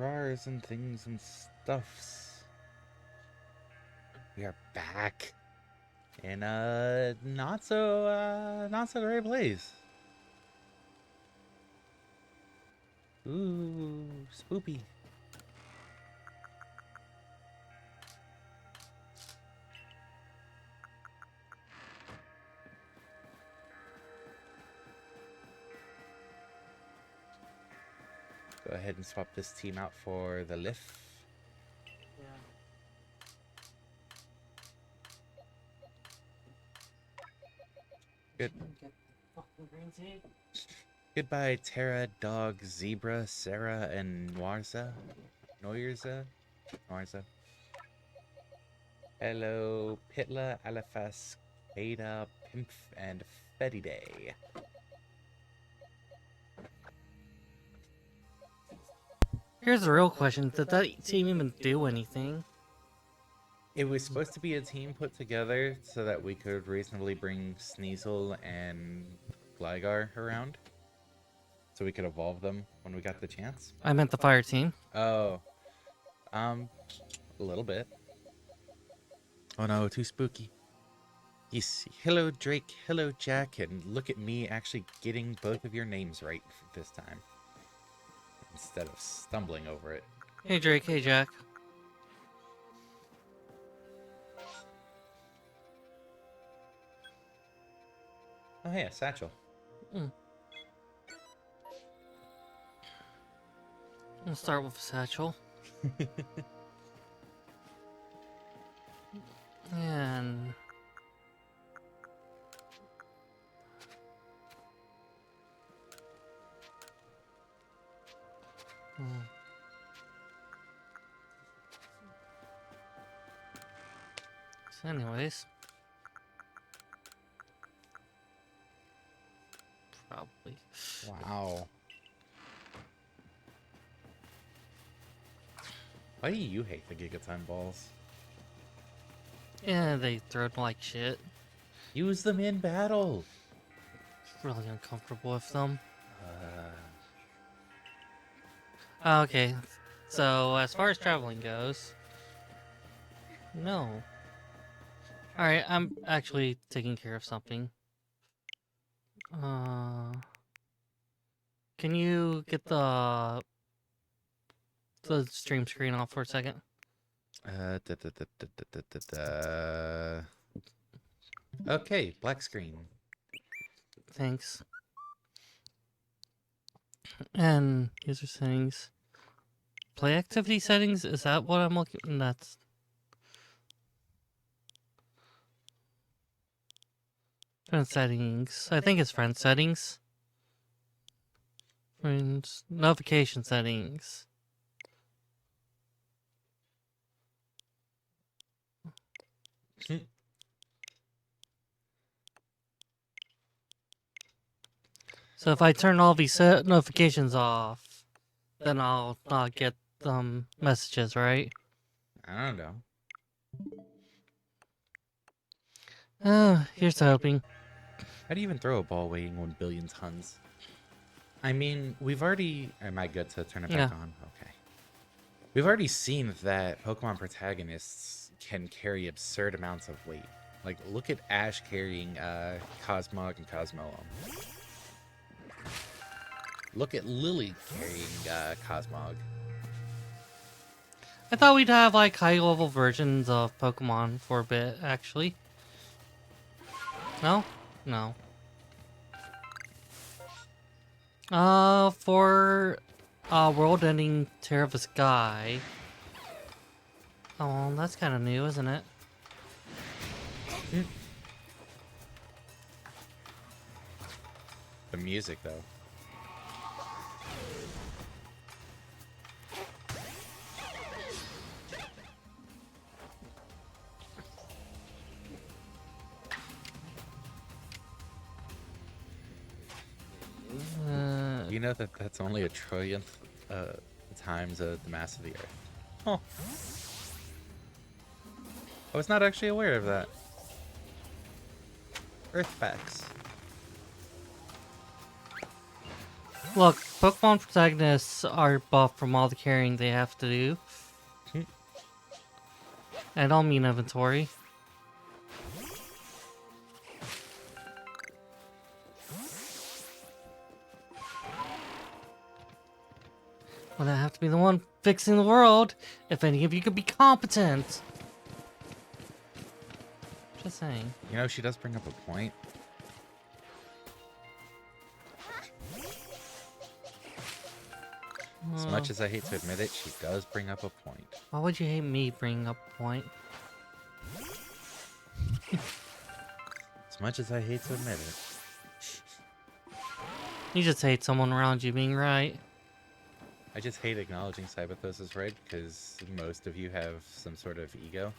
rars and things and stuffs. We are back in a not so great place. Ooh, spoopy. Go ahead and swap this team out for the Lif. Good. Goodbye, Terra, Dog, Zebra, Sarah, and Noirza. Noirza? Noirza. Hello, Pitla, Alifas, Ada, Pimpf, and Fediday. Here's the real question. Did that team even do anything? It was supposed to be a team put together so that we could reasonably bring Sneasel and Gligar around. So we could evolve them when we got the chance. I meant the fire team. Oh. A little bit. Oh no, too spooky. Yes, hello Drake, hello Jack, and look at me actually getting both of your names right this time. Instead of stumbling over it. Hey Drake, hey Jack. Oh yeah, Satchel. We'll start with Satchel. And... So anyways. Probably. Wow. Why do you hate the Gigatime balls? Yeah, they throw them like shit. Use them in battle. Really uncomfortable with them. Okay, so as far as traveling goes, no. Alright, I'm actually taking care of something. Can you get the stream screen off for a second? Okay, black screen. Thanks. And user settings. Play activity settings? Is that what I'm looking? That's... Friend settings. I think it's friend settings. Friends. Notification settings. So if I turn all these notifications off, then I'll not get messages, right? I don't know. Here's to hoping. How do you even throw a ball weighing 1 billion tons? I mean, we've already... Am I good to turn it back on? Okay. We've already seen that Pokemon protagonists can carry absurd amounts of weight. Like, look at Ash carrying Cosmog and Cosmoem. Look at Lily carrying Cosmog. I thought we'd have like high-level versions of Pokemon for a bit, actually. No? No. For world-ending Tear of the Sky. Oh, that's kind of new, isn't it? The music, though. You know that that's only a trillionth times the mass of the Earth. Oh. I was not actually aware of that. Earth facts. Look, Pokemon protagonists are buffed from all the carrying they have to do. And I'll mean inventory. Well, I have to be the one fixing the world. If any of you could be competent. Just saying. You know, she does bring up a point. As much as I hate to admit it, she does bring up a point. Why would you hate me bringing up a point? As much as I hate to admit it. You just hate someone around you being right. I just hate acknowledging Cyberthos is right because most of you have some sort of ego.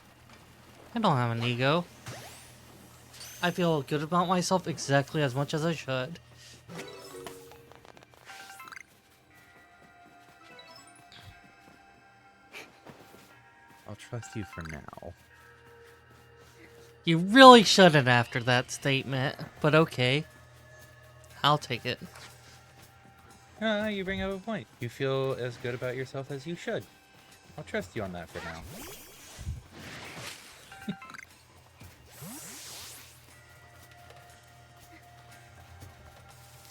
I don't have an ego. I feel good about myself exactly as much as I should. I'll trust you for now. You really shouldn't after that statement, but okay. I'll take it. You bring up a point. You feel as good about yourself as you should. I'll trust you on that for now.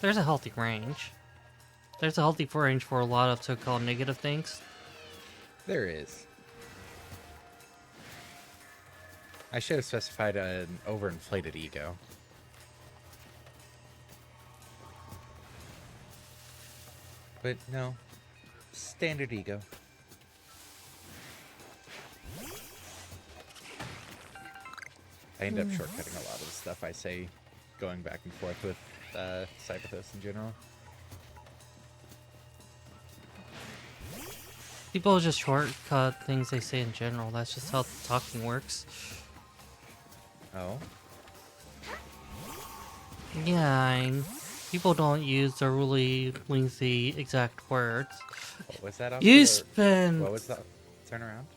There's a healthy range. There's a healthy range for a lot of so-called negative things. There is. I should have specified an overinflated ego. But no, standard ego. I end up shortcutting a lot of the stuff I say, going back and forth with Cyberthos in general. People just shortcut things they say in general. That's just how talking works. Oh? Yeah, people don't use the really lengthy exact words. What was that? You spend... What was that? Turn around.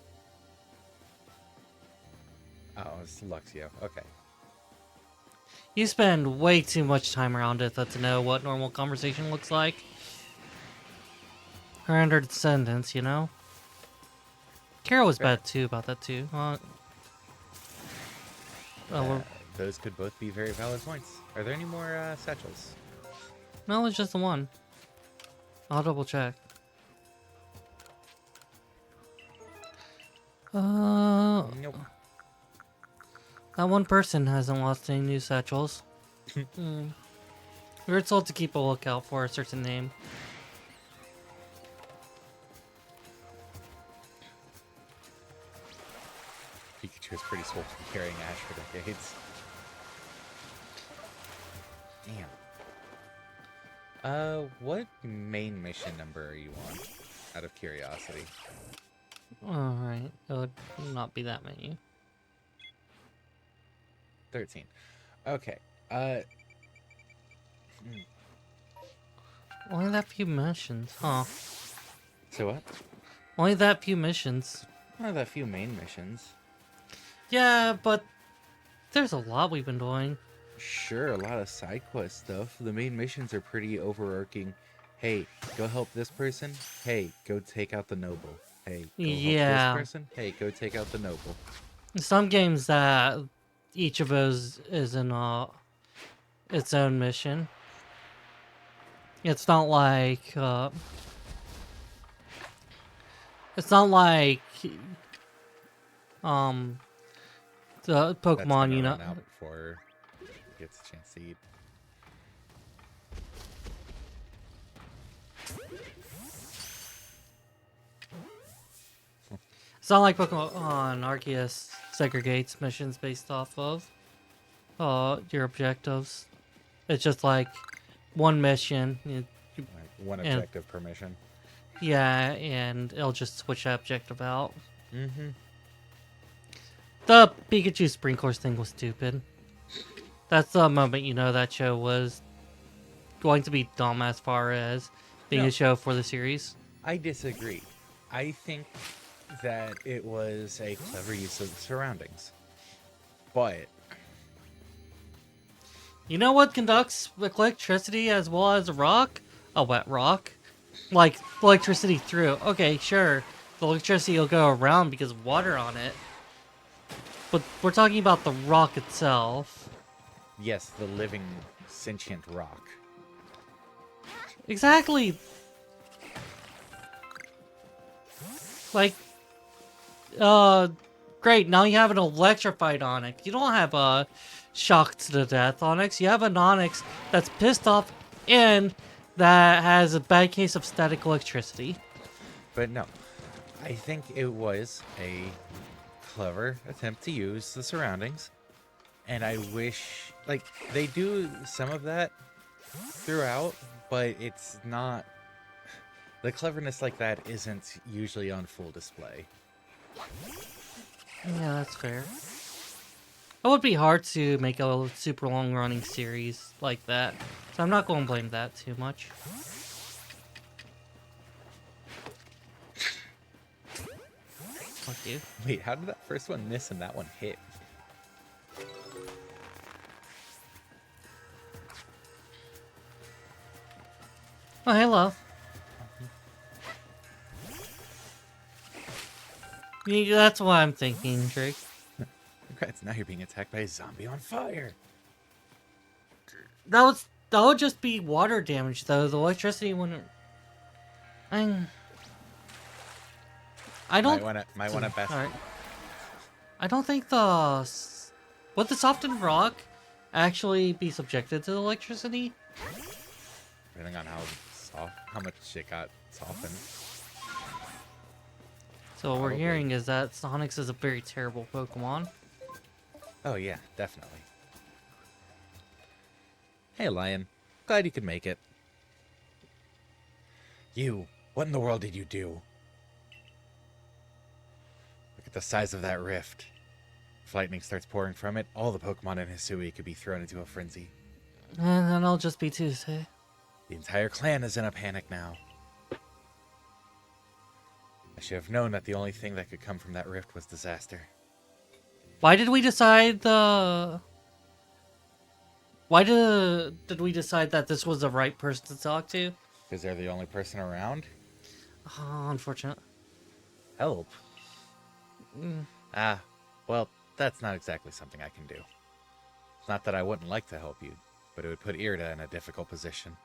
Oh, it's Luxio. Okay. You spend way too much time around it to know what normal conversation looks like. Her and her descendants, you know? Kara was bad too about that too. Those could both be very valid points. Are there any more satchels? No, it's just the one. I'll double check. Nope. That one person hasn't lost any new satchels. We were told to keep a lookout for a certain name. Pikachu is pretty swole from carrying Ash for decades. Damn. What main mission number are you on? Out of curiosity. Alright, it would not be that many. 13. Okay. Only that few missions, huh? So what? Only that few missions. One of the few main missions. Yeah, but there's a lot we've been doing. Sure, a lot of side quest stuff. The main missions are pretty overarching. Hey, go help this person. Hey, go take out the noble. Hey, go help this person. Hey, go take out the noble. Some games that each of those is in its own mission. It's not like the Pokemon, you know. Out before it gets a chance to eat. It's not like Pokemon Arceus segregates missions based off of your objectives. It's just like one mission. Like one objective per mission. Yeah, and it'll just switch that objective out. Mm-hmm. The Pikachu sprinklers thing was stupid. That's the moment you know that show was going to be dumb as far as being a show for the series. I disagree. I think that it was a clever use of the surroundings. But you know what conducts electricity as well as a rock? a wet rock. Like, electricity through. Okay, sure. The electricity will go around because of water on it. But we're talking about the rock itself. Yes, the living, sentient rock. Exactly. Like, great, now you have an electrified Onyx. You don't have a shocked to death Onyx. You have an Onyx that's pissed off and that has a bad case of static electricity. But no, I think it was a clever attempt to use the surroundings. And I wish, like, they do some of that throughout, but it's not... The cleverness like that isn't usually on full display. Yeah, that's fair. It would be hard to make a super long-running series like that, so I'm not going to blame that too much. Fuck you. Wait, how did that first one miss and that one hit? Oh, hello. Yeah, that's what I'm thinking, Drake. Congrats, now you're being attacked by a zombie on fire. That would just be water damage, though. The electricity wouldn't. I don't. Might wanna best. All right. I don't think would the softened rock actually be subjected to the electricity? Depending on how much it got softened. So what we're Probably. hearing is that Sonics is a very terrible Pokemon. Oh yeah, definitely. Hey, Lion. Glad you could make it. You, what in the world did you do? Look at the size of that rift. If lightning starts pouring from it, all the Pokemon in Hisui could be thrown into a frenzy. And then I'll just be Tuesday. The entire clan is in a panic now. I should have known that the only thing that could come from that rift was disaster. Why did we decide Why did we decide that this was the right person to talk to? Because they're the only person around? Oh, unfortunate. Help? Well, that's not exactly something I can do. It's not that I wouldn't like to help you, but it would put Irida in a difficult position.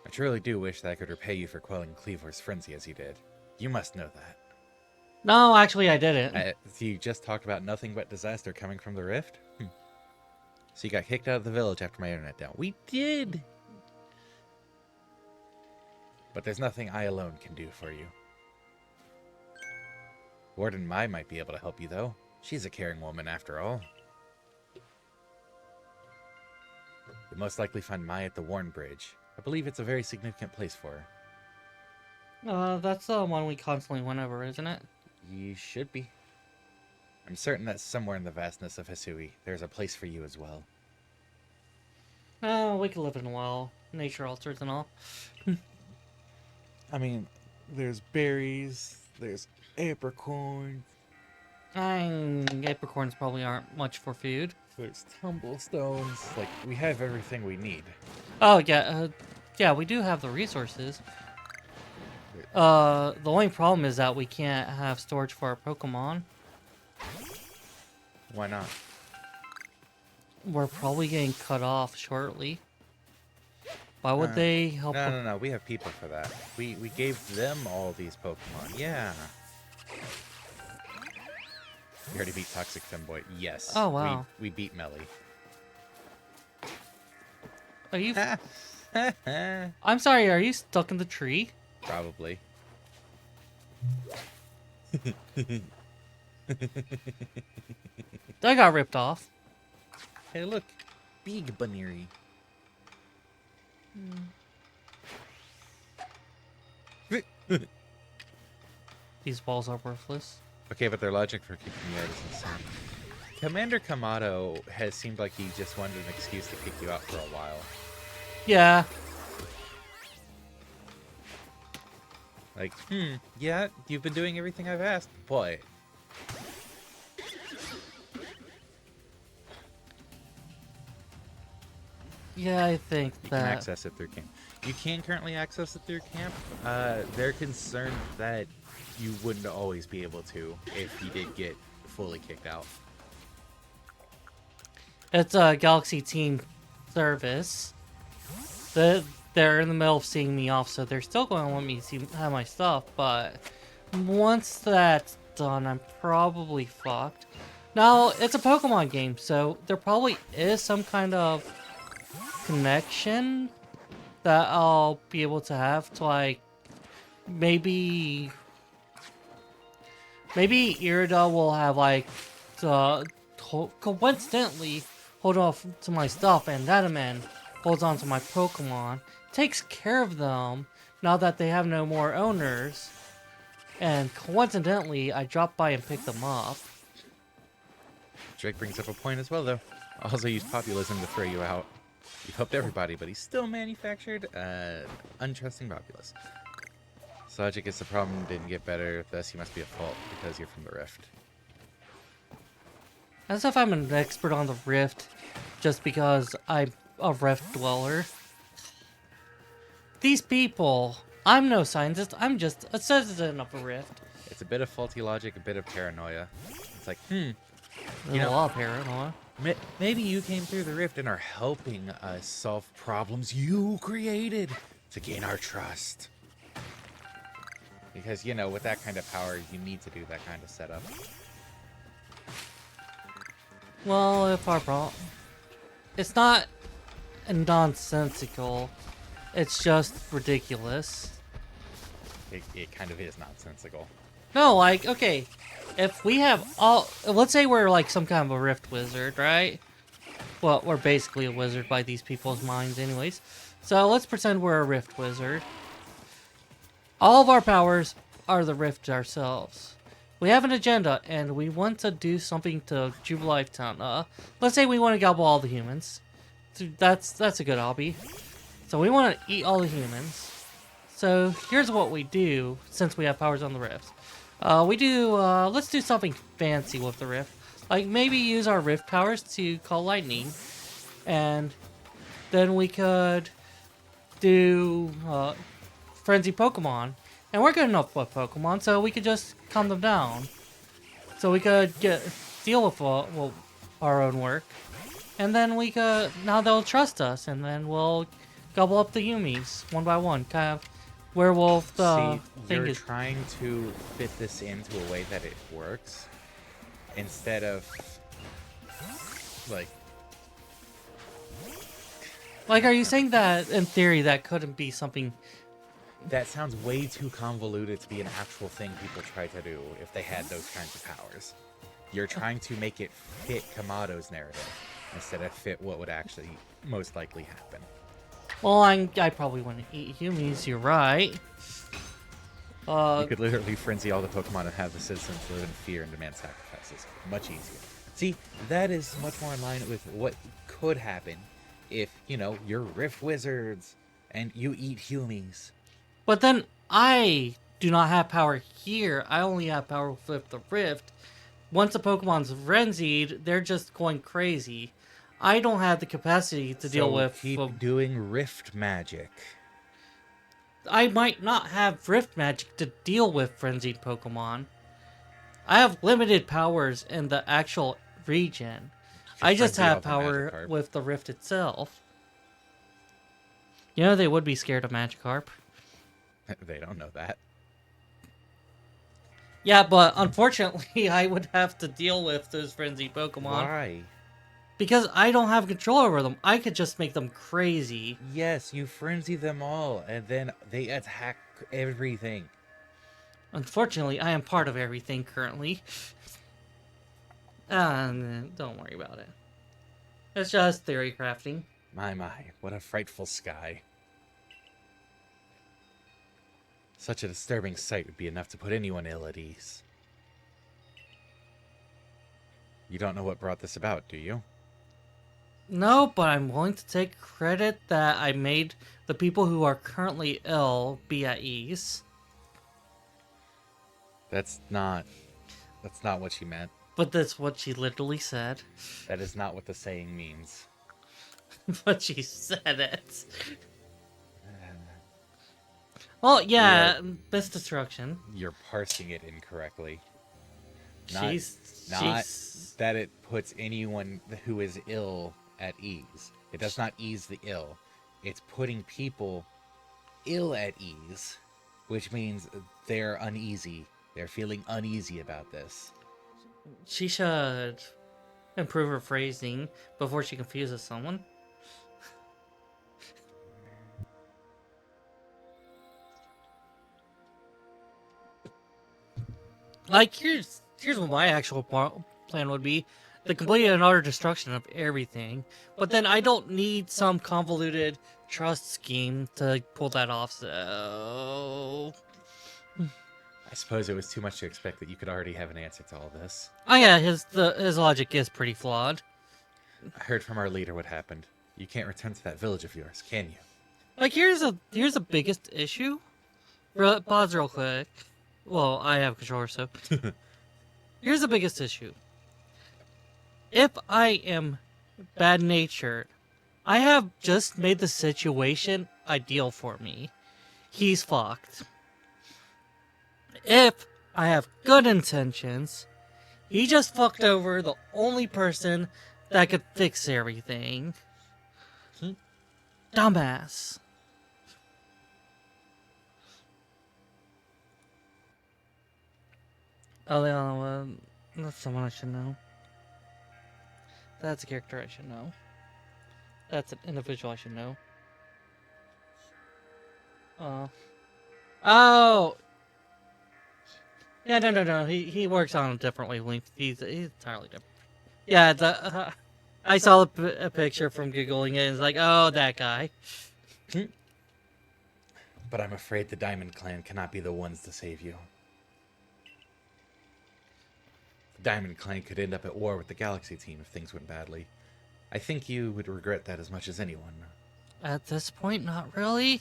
I truly do wish that I could repay you for quelling Cleavor's frenzy as you did. You must know that. No, actually I didn't. You just talked about nothing but disaster coming from the rift? So you got kicked out of the village after my internet down. We did! But there's nothing I alone can do for you. Warden Mai might be able to help you, though. She's a caring woman, after all. You'll most likely find Mai at the Warren Bridge. I believe it's a very significant place for her. That's the one we constantly went over, isn't it? You should be. I'm certain that somewhere in the vastness of Hisui, there's a place for you as well. Oh, we could live in a while. Nature alters and all. I mean, there's berries, there's apricorns, Apricorns probably aren't much for food. there's tumblestones. Like, we have everything we need. Oh, yeah, yeah, we do have the resources. The only problem is that we can't have storage for our Pokemon. Why not? We're probably getting cut off shortly. Why would they help? No. We have people for that. We gave them all these Pokemon. Yeah. We already beat Toxic Femboy. Yes. Oh, wow. We beat Melly. Are you? I'm sorry. Are you stuck in the tree? Probably. I got ripped off. Hey, look. Big Baneri. These balls are worthless. Okay, but their logic for kicking you out is insane. Commander Kamato has seemed like he just wanted an excuse to kick you out for a while. Yeah. Like, yeah, you've been doing everything I've asked, but... Yeah, I think You can that. access it through camp. You can currently access it through camp. They're concerned that you wouldn't always be able to if you did get fully kicked out. It's a Galaxy Team service. They're in the middle of seeing me off, so they're still going to let me have my stuff, but once that's done, I'm probably fucked. Now, it's a Pokemon game, so there probably is some kind of connection that I'll be able to have to, like, maybe Irida will have, like, coincidentally hold off to my stuff, and Dataman holds on to my Pokemon, takes care of them now that they have no more owners, and coincidentally, I drop by and pick them up. Drake brings up a point as well, though. Also use populism to throw you out. You've helped everybody, but he's still manufactured untrusting populace. Logic is the problem didn't get better, thus you must be at fault because you're from the Rift. As if I'm an expert on the Rift just because I'm a Rift dweller. These people, I'm no scientist, I'm just a citizen of a Rift. It's a bit of faulty logic, a bit of paranoia. It's like, There's You know- a lot of paranoia. maybe you came through the Rift and are helping us solve problems you created to gain our trust. Because, you know, with that kind of power, you need to do that kind of setup. Well, if our problem... It's not nonsensical. It's just ridiculous. It kind of is nonsensical. No, like, okay. If we have all... Let's say we're like some kind of a Rift wizard, right? Well, we're basically a wizard by these people's minds anyways. So let's pretend we're a Rift wizard. All of our powers are the Rift ourselves. We have an agenda, and we want to do something to Jubilife Town. Let's say we want to gobble all the humans. So that's a good hobby. So we want to eat all the humans. So here's what we do, since we have powers on the Rift. Let's do something fancy with the Rift. Like, maybe use our Rift powers to call lightning. And then we could do Frenzy Pokemon. And we're good enough with Pokemon, so we could just calm them down. So we could deal with our own work. And then now they'll trust us, and then we'll gobble up the Yumis one by one. Kind of werewolf See, thing you're is... trying to fit this into a way that it works. Instead of, like... Like, are you saying that, in theory, that couldn't be something... That sounds way too convoluted to be an actual thing people try to do if they had those kinds of powers. You're trying to make it fit Kamado's narrative instead of fit what would actually most likely happen. Well, I probably want to eat Yumis, you're right. You could literally frenzy all the Pokemon and have the citizens live in fear and demand sacrifices. Much easier. See, that is much more in line with what could happen if, you know, you're Rift Wizards and you eat Humies. But then I do not have power here. I only have power with the Rift. Once a Pokemon's frenzied, they're just going crazy. I don't have the capacity to deal with... keep doing Rift magic. I might not have Rift magic to deal with frenzied Pokemon. I have limited powers in the actual region. I just frenzy have off a power Magikarp. with the Rift itself. You know, they would be scared of Magikarp. They don't know that. Yeah, but unfortunately, I would have to deal with those frenzied Pokemon. Why? Because I don't have control over them. I could just make them crazy. Yes, you frenzy them all, and then they attack everything. Unfortunately, I am part of everything currently. Don't worry about it. It's just theory crafting. My, what a frightful sky. Such a disturbing sight would be enough to put anyone ill at ease. You don't know what brought this about, do you? No, but I'm willing to take credit that I made the people who are currently ill be at ease. That's not what she meant. But that's what she literally said. That is not what the saying means. But she said it. Well, yeah, Mist Destruction. You're parsing it incorrectly. She's Not that it puts anyone who is ill at ease. It does not ease the ill. It's putting people ill at ease, which means they're uneasy. They're feeling uneasy about this. She should improve her phrasing before she confuses someone. Like, here's what my actual plan would be: the complete and utter destruction of everything. But then I don't need some convoluted trust scheme to pull that off. So, I suppose it was too much to expect that you could already have an answer to all this. oh yeah, his logic is pretty flawed. I heard from our leader what happened. You can't return to that village of yours, can you? Like, here's a biggest issue. Pause real quick. Well, I have controller, so here's the biggest issue. If I am bad-natured, I have just made the situation ideal for me. He's fucked. If I have good intentions, he just fucked over the only person that could fix everything. Dumbass. Oh, that's someone I should know. That's a character I should know. That's an individual I should know. Oh! Yeah, no. He works on a different wavelength. He's entirely different. Yeah, I saw a picture from Googling it, and it's like, oh, that guy. But I'm afraid the Diamond Clan cannot be the ones to save you. The Diamond Clan could end up at war with the Galaxy team if things went badly. I think you would regret that as much as anyone. At this point, not really.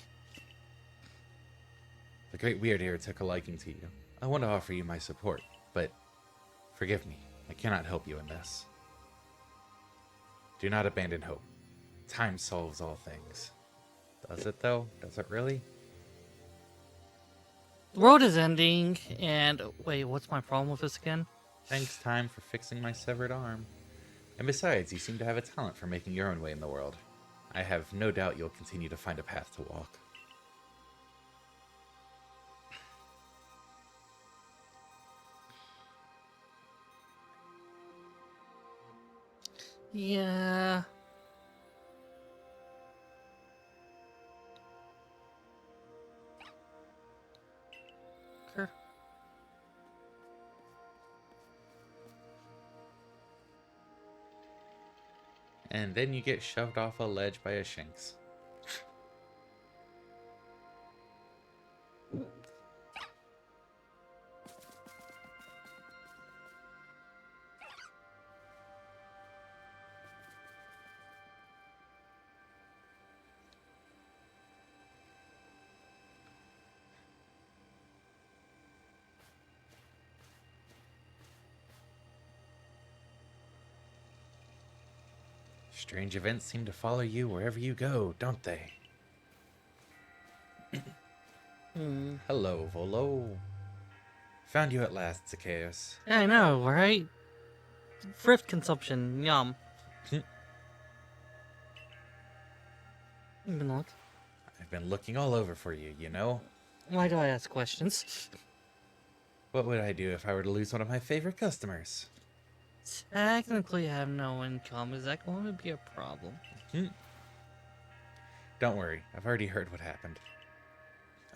The Great Weird here took a liking to you. I want to offer you my support, but forgive me, I cannot help you in this. Do not abandon hope. Time solves all things. Does it, though? Does it really? The world is ending, and wait, what's my problem with this again? Thanks, time, for fixing my severed arm. And besides, you seem to have a talent for making your own way in the world. I have no doubt you'll continue to find a path to walk. Yeah. Sure. And then you get shoved off a ledge by a Shinx. Strange events seem to follow you wherever you go, don't they? Hello, Volo. Found you at last, Zacchaeus. Yeah, I know, right? Thrift consumption, yum. Even look. I've been looking all over for you, you know? Why do I ask questions? What would I do if I were to lose one of my favorite customers? Technically, I have no income. Is that going to be a problem? Don't worry, I've already heard what happened.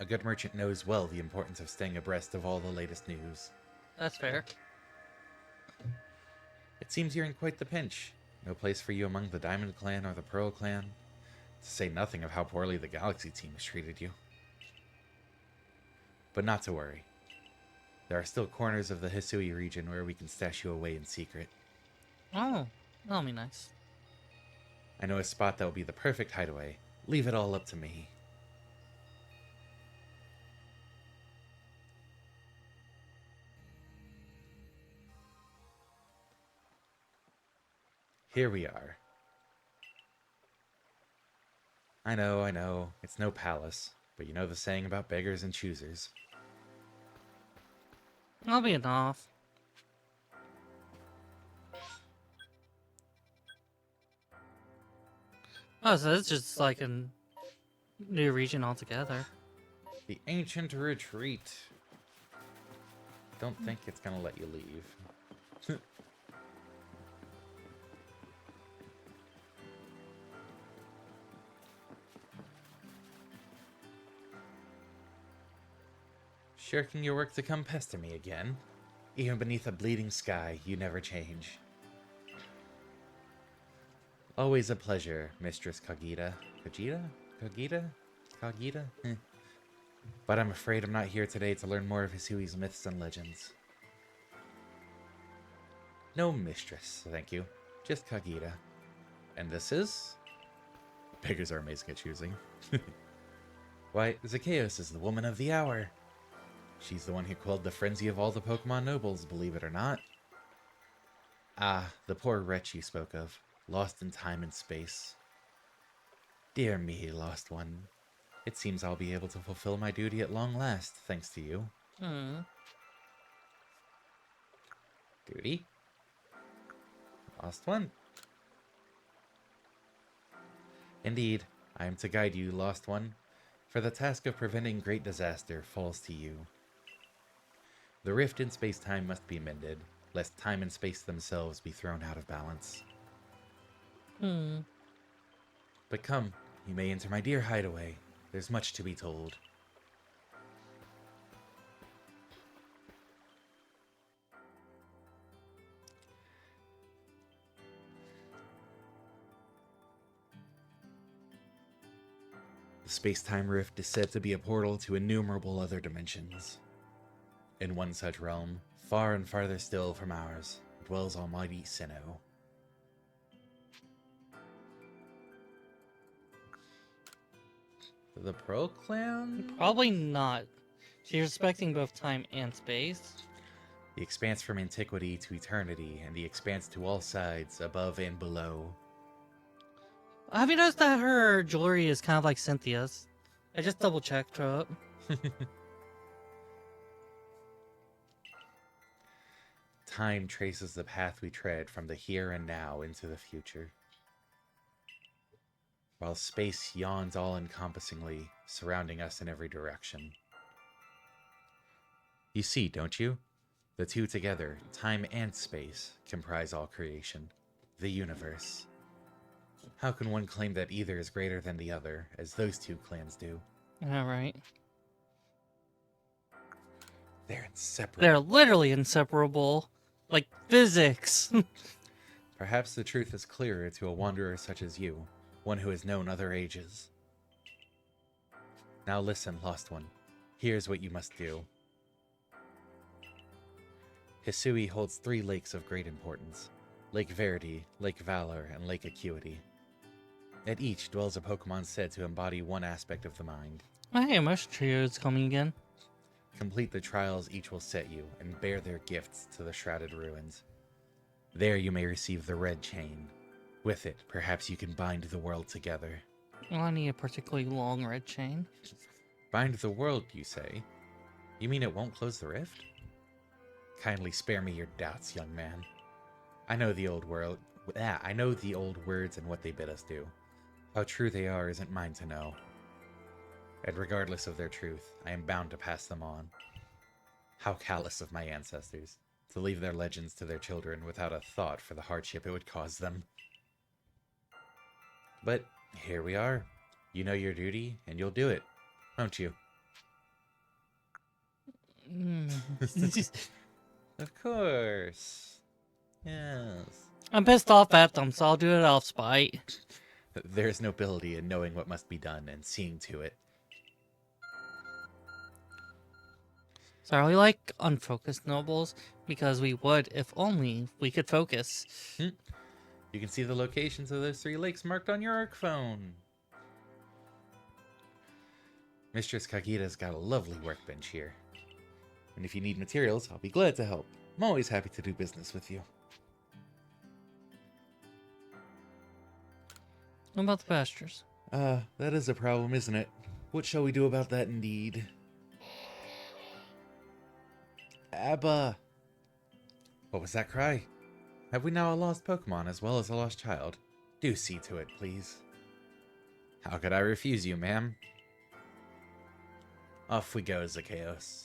A good merchant knows well the importance of staying abreast of all the latest news. That's fair. It seems you're in quite the pinch. No place for you among the Diamond Clan or the Pearl Clan. To say nothing of how poorly the Galaxy team has treated you. But not to worry. There are still corners of the Hisui region where we can stash you away in secret. Oh, that'll be nice. I know a spot that will be the perfect hideaway. Leave it all up to me. Here we are. I know. It's no palace. But you know the saying about beggars and choosers. I'll be enough. Oh, so it's just like a new region altogether. The ancient retreat. Don't think it's gonna let you leave. Shirking your work to come pester me again? Even beneath a bleeding sky, you never change. Always a pleasure, Mistress Kagita. Kagita? Kagita? Kagita? But I'm afraid I'm not here today to learn more of Hisui's myths and legends. No mistress, thank you. Just Kagita. And this is? Beggars are amazing at choosing. Why, Zacchaeus is the woman of the hour. She's the one who quelled the frenzy of all the Pokemon nobles, believe it or not. Ah, the poor wretch you spoke of, lost in time and space. Dear me, lost one. It seems I'll be able to fulfill my duty at long last, thanks to you. Duty? Lost one? Indeed, I am to guide you, lost one, for the task of preventing great disaster falls to you. The rift in space-time must be mended, lest time and space themselves be thrown out of balance. But come, you may enter my dear hideaway. There's much to be told. The space-time rift is said to be a portal to innumerable other dimensions. In one such realm, far and farther still from ours, dwells almighty Sinnoh. The Pro Clan? Probably not. She's respecting both time and space. The expanse from antiquity to eternity, and the expanse to all sides, above and below. Have you noticed that her jewelry is kind of like Cynthia's? I just double checked her up. Time traces the path we tread from the here and now into the future. While space yawns all-encompassingly, surrounding us in every direction. You see, don't you? The two together, time and space, comprise all creation, the universe. How can one claim that either is greater than the other, as those two clans do? Alright. They're inseparable. They're literally inseparable. Like physics. Perhaps the truth is clearer to a wanderer such as you, one who has known other ages. Now listen, Lost One. Here's what you must do. Hisui holds 3 lakes of great importance. Lake Verity, Lake Valor, and Lake Acuity. At each dwells a Pokemon said to embody one aspect of the mind. Hey, Mush Trio is coming again. Complete the trials each will set you, and bear their gifts to the Shrouded Ruins. There you may receive the Red Chain. With it, perhaps you can bind the world together. Well, I need a particularly long red chain. Bind the world, you say? You mean it won't close the rift? Kindly spare me your doubts, young man. I know the old world. I know the old words and what they bid us do. How true they are isn't mine to know. And regardless of their truth, I am bound to pass them on. How callous of my ancestors, to leave their legends to their children without a thought for the hardship it would cause them. But here we are. You know your duty, and you'll do it, won't you? Of course. Yes. I'm pissed off at them, so I'll do it off spite. There's nobility in knowing what must be done and seeing to it. So are we like unfocused nobles? Because we would if only we could focus. You can see the locations of those 3 lakes marked on your Arc phone. Mistress Kagita's got a lovely workbench here. And if you need materials, I'll be glad to help. I'm always happy to do business with you. What about the pastures? That is a problem, isn't it? What shall we do about that indeed? Abba! What was that cry? Have we now a lost Pokemon as well as a lost child? Do see to it, please. How could I refuse you, ma'am? Off we go, Zacchaeus.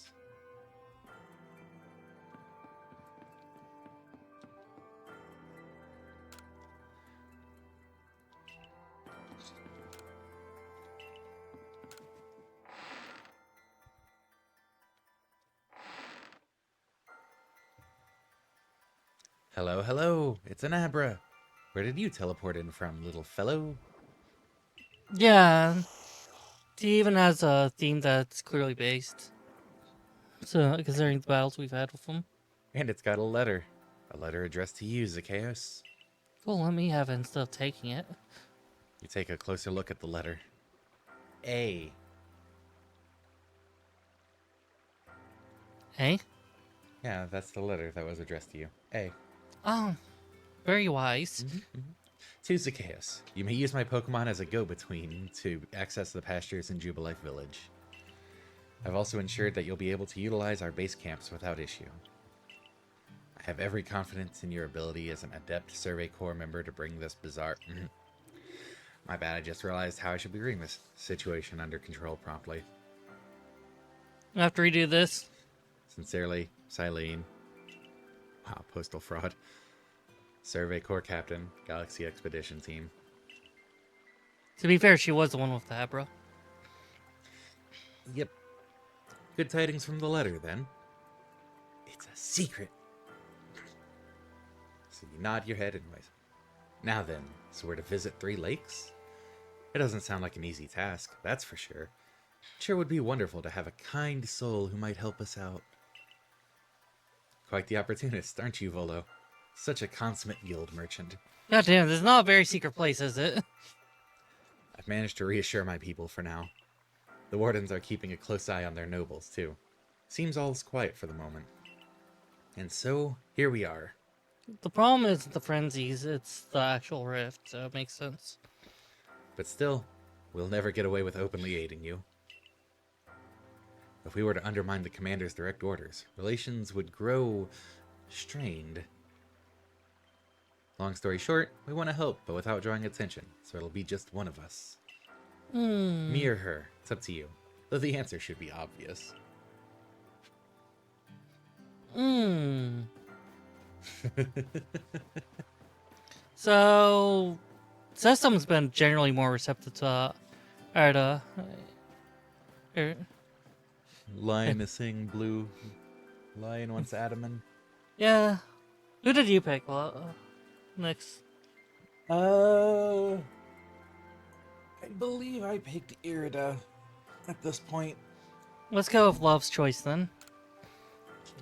Hello, hello. It's an Abra. Where did you teleport in from, little fellow? Yeah, he even has a theme that's clearly based. So, considering the battles we've had with him. And it's got a letter. A letter addressed to you, Zacchaeus. Cool, let me have it instead of taking it. You take a closer look at the letter. A. Hey? Yeah, that's the letter that was addressed to you. A. Oh, very wise. To Zacchaeus, you may use my Pokemon as a go-between to access the pastures in Jubilife Village. I've also ensured that you'll be able to utilize our base camps without issue. I have every confidence in your ability as an adept Survey Corps member to bring this bizarre... My bad, I just realized how I should be bringing this situation under control promptly. I have to redo this. Sincerely, Silene. Wow, postal fraud. Survey Corps Captain, Galaxy Expedition Team. To be fair, she was the one with the Abra. Yep. Good tidings from the letter, then. It's a secret. So you nod your head anyways. Now then, so we're to visit 3 lakes? It doesn't sound like an easy task, that's for sure. It sure would be wonderful to have a kind soul who might help us out. Quite the opportunist, aren't you, Volo? Such a consummate guild merchant. God damn, this is not a very secret place, is it? I've managed to reassure my people for now. The wardens are keeping a close eye on their nobles, too. Seems all is quiet for the moment. And so, here we are. The problem isn't the frenzies, it's the actual rift, so it makes sense. But still, we'll never get away with openly aiding you. If we were to undermine the commander's direct orders, relations would grow strained. Long story short, we want to help, but without drawing attention, so it'll be just one of us. Me or her, it's up to you. Though the answer should be obvious. So, System's been generally more receptive to Lionessing blue. Lion wants Adaman. yeah. Who did you pick? Next. I believe I picked Irida at this point. Let's go with Love's choice then.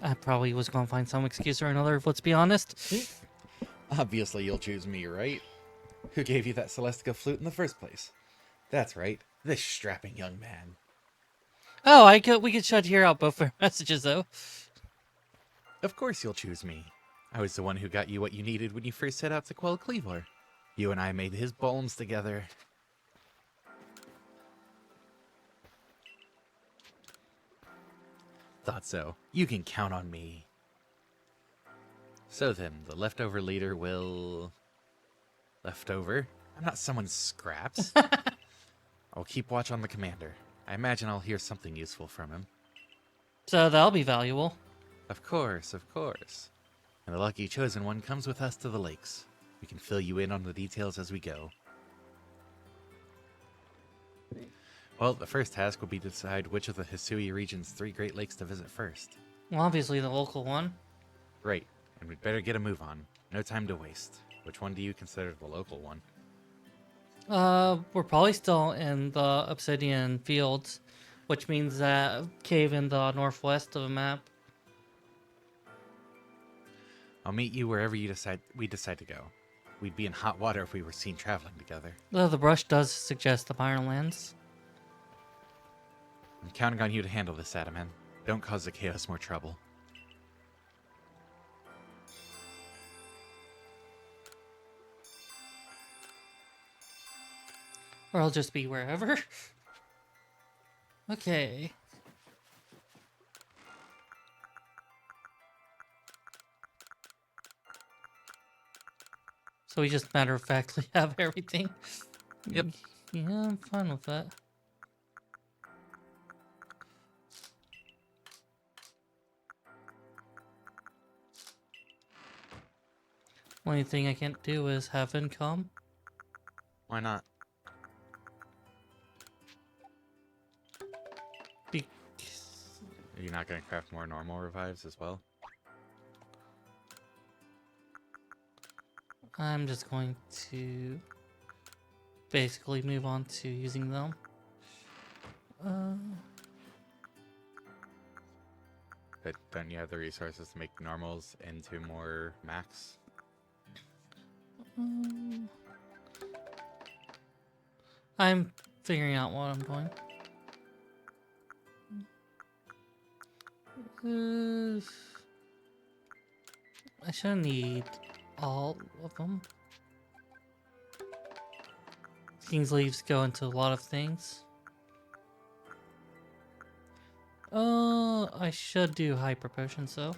I probably was going to find some excuse or another, if let's be honest. Obviously you'll choose me, right? Who gave you that Celestica flute in the first place? That's right, this strapping young man. Oh, we could shut here out both our messages though. Of course you'll choose me. I was the one who got you what you needed when you first set out to quell Cleavor. You and I made his bones together. Thought so. You can count on me. So then, the leftover leader will... Leftover? I'm not someone's scraps. I'll keep watch on the commander. I imagine I'll hear something useful from him. So that'll be valuable. Of course, of course. And the lucky chosen one comes with us to the lakes. We can fill you in on the details as we go. Well, the first task will be to decide which of the Hisui region's 3 Great Lakes to visit first. Well, obviously the local one. Right, and we'd better get a move on. No time to waste. Which one do you consider the local one? We're probably still in the Obsidian Fields, which means that cave in the northwest of the map. I'll meet you wherever we decide to go. We'd be in hot water if we were seen traveling together. Though the brush does suggest the Ironlands. I'm counting on you to handle this, Adaman. Don't cause the chaos more trouble. Or I'll just be wherever. Okay. So we just matter-of-factly have everything. Yep. Yeah, I'm fine with that. Only thing I can't do is have income. Why not? Are you not going to craft more normal revives as well? I'm just going to basically move on to using them. But don't you have the resources to make normals into more max? I'm figuring out what I'm doing. I shouldn't need all of them. King's leaves go into a lot of things. I should do hyper potions though.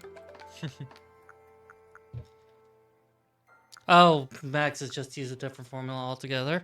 Oh, Max has just used a different formula altogether.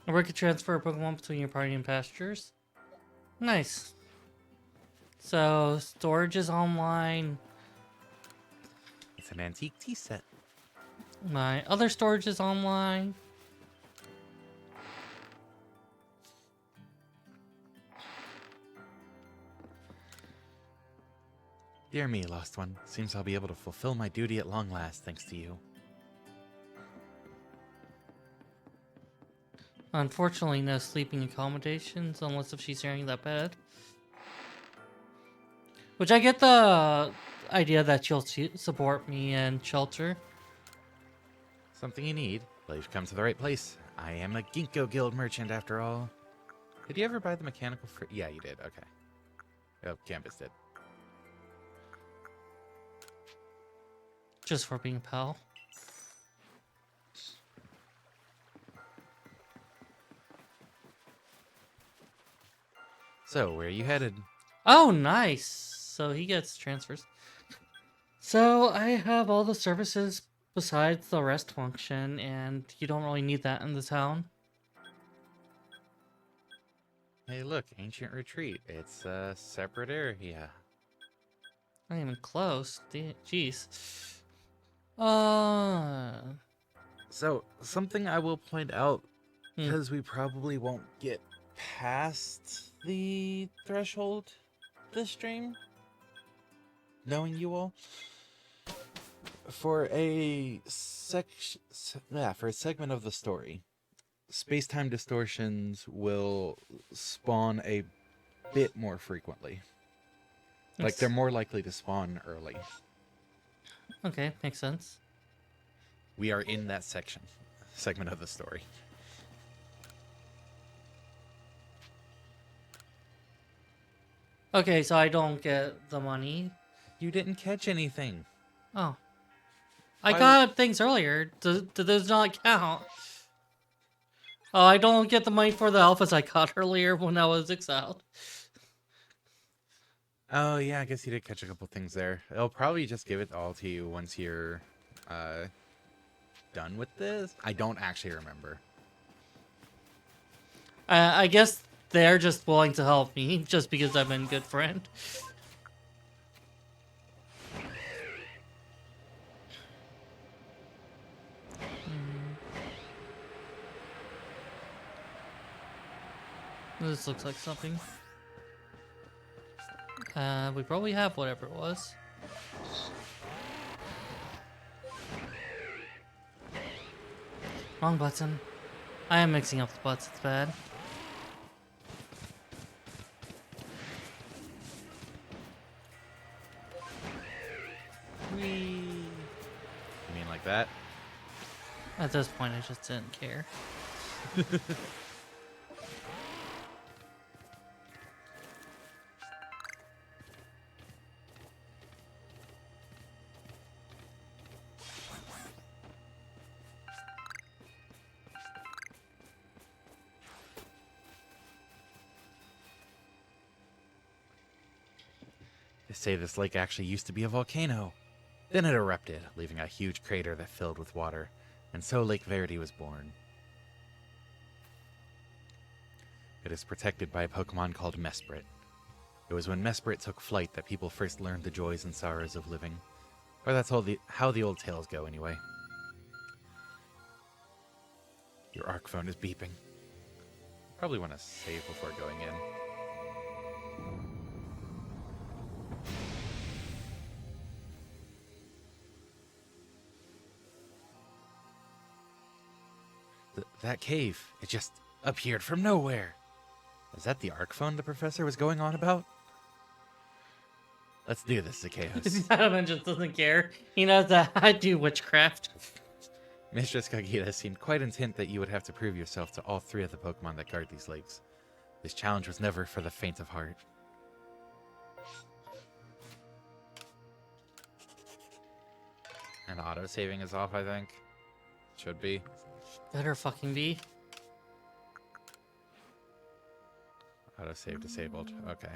A work can transfer a Pokemon between your party and pastures. Nice. So, storage is online. It's an antique tea set. My other storage is online. Dear me, Lost One. Seems I'll be able to fulfill my duty at long last, thanks to you. Unfortunately, no sleeping accommodations unless if she's sharing that bed. Which I get the idea that she'll support me in shelter. Something you need, well, you've come to the right place. I am a Ginkgo Guild merchant after all. Did you ever buy the mechanical for? Yeah, you did. Okay. Oh, Canvas did. Just for being a pal. So, where are you headed? Oh, nice. So he gets transfers. So I have all the services besides the rest function, and you don't really need that in the town. Hey, look, Ancient Retreat. It's a separate area. Not even close. Jeez. So, something I will point out, Hmm. because we probably won't get past the threshold this stream, knowing you all, for a for a segment of the story, space-time distortions will spawn a bit more frequently. Like, they're more likely to spawn early. Okay, makes sense. We are in that segment of the story. Okay, so I don't get the money. You didn't catch anything. Oh. I Why got things earlier. Do those not count? Oh, I don't get the money for the alphas I got earlier when I was exiled. Oh, yeah, I guess you did catch a couple things there. It'll probably just give it all to you once you're done with this. I don't actually remember. I guess they're just willing to help me just because I've been a good friend. This looks like something. We probably have whatever it was. Wrong button. I am mixing up the butts, it's bad. Whee! You mean like that? At this point, I just didn't care. They say this lake actually used to be a volcano. Then it erupted, leaving a huge crater that filled with water, and so Lake Verity was born. It is protected by a Pokemon called Mesprit. It was when Mesprit took flight that people first learned the joys and sorrows of living. Or that's how the old tales go, anyway. Your ARC phone is beeping. Probably want to save before going in. That cave, it just appeared from nowhere. Is that the ARC phone the professor was going on about? Let's do this, Zacchaeus. Adam just doesn't care. He knows that I do witchcraft. Mistress Kagita seemed quite intent that you would have to prove yourself to all three of the Pokemon that guard these lakes. This challenge was never for the faint of heart. And auto-saving is off, I think. Should be. Better fucking be. Auto-save disabled. Okay.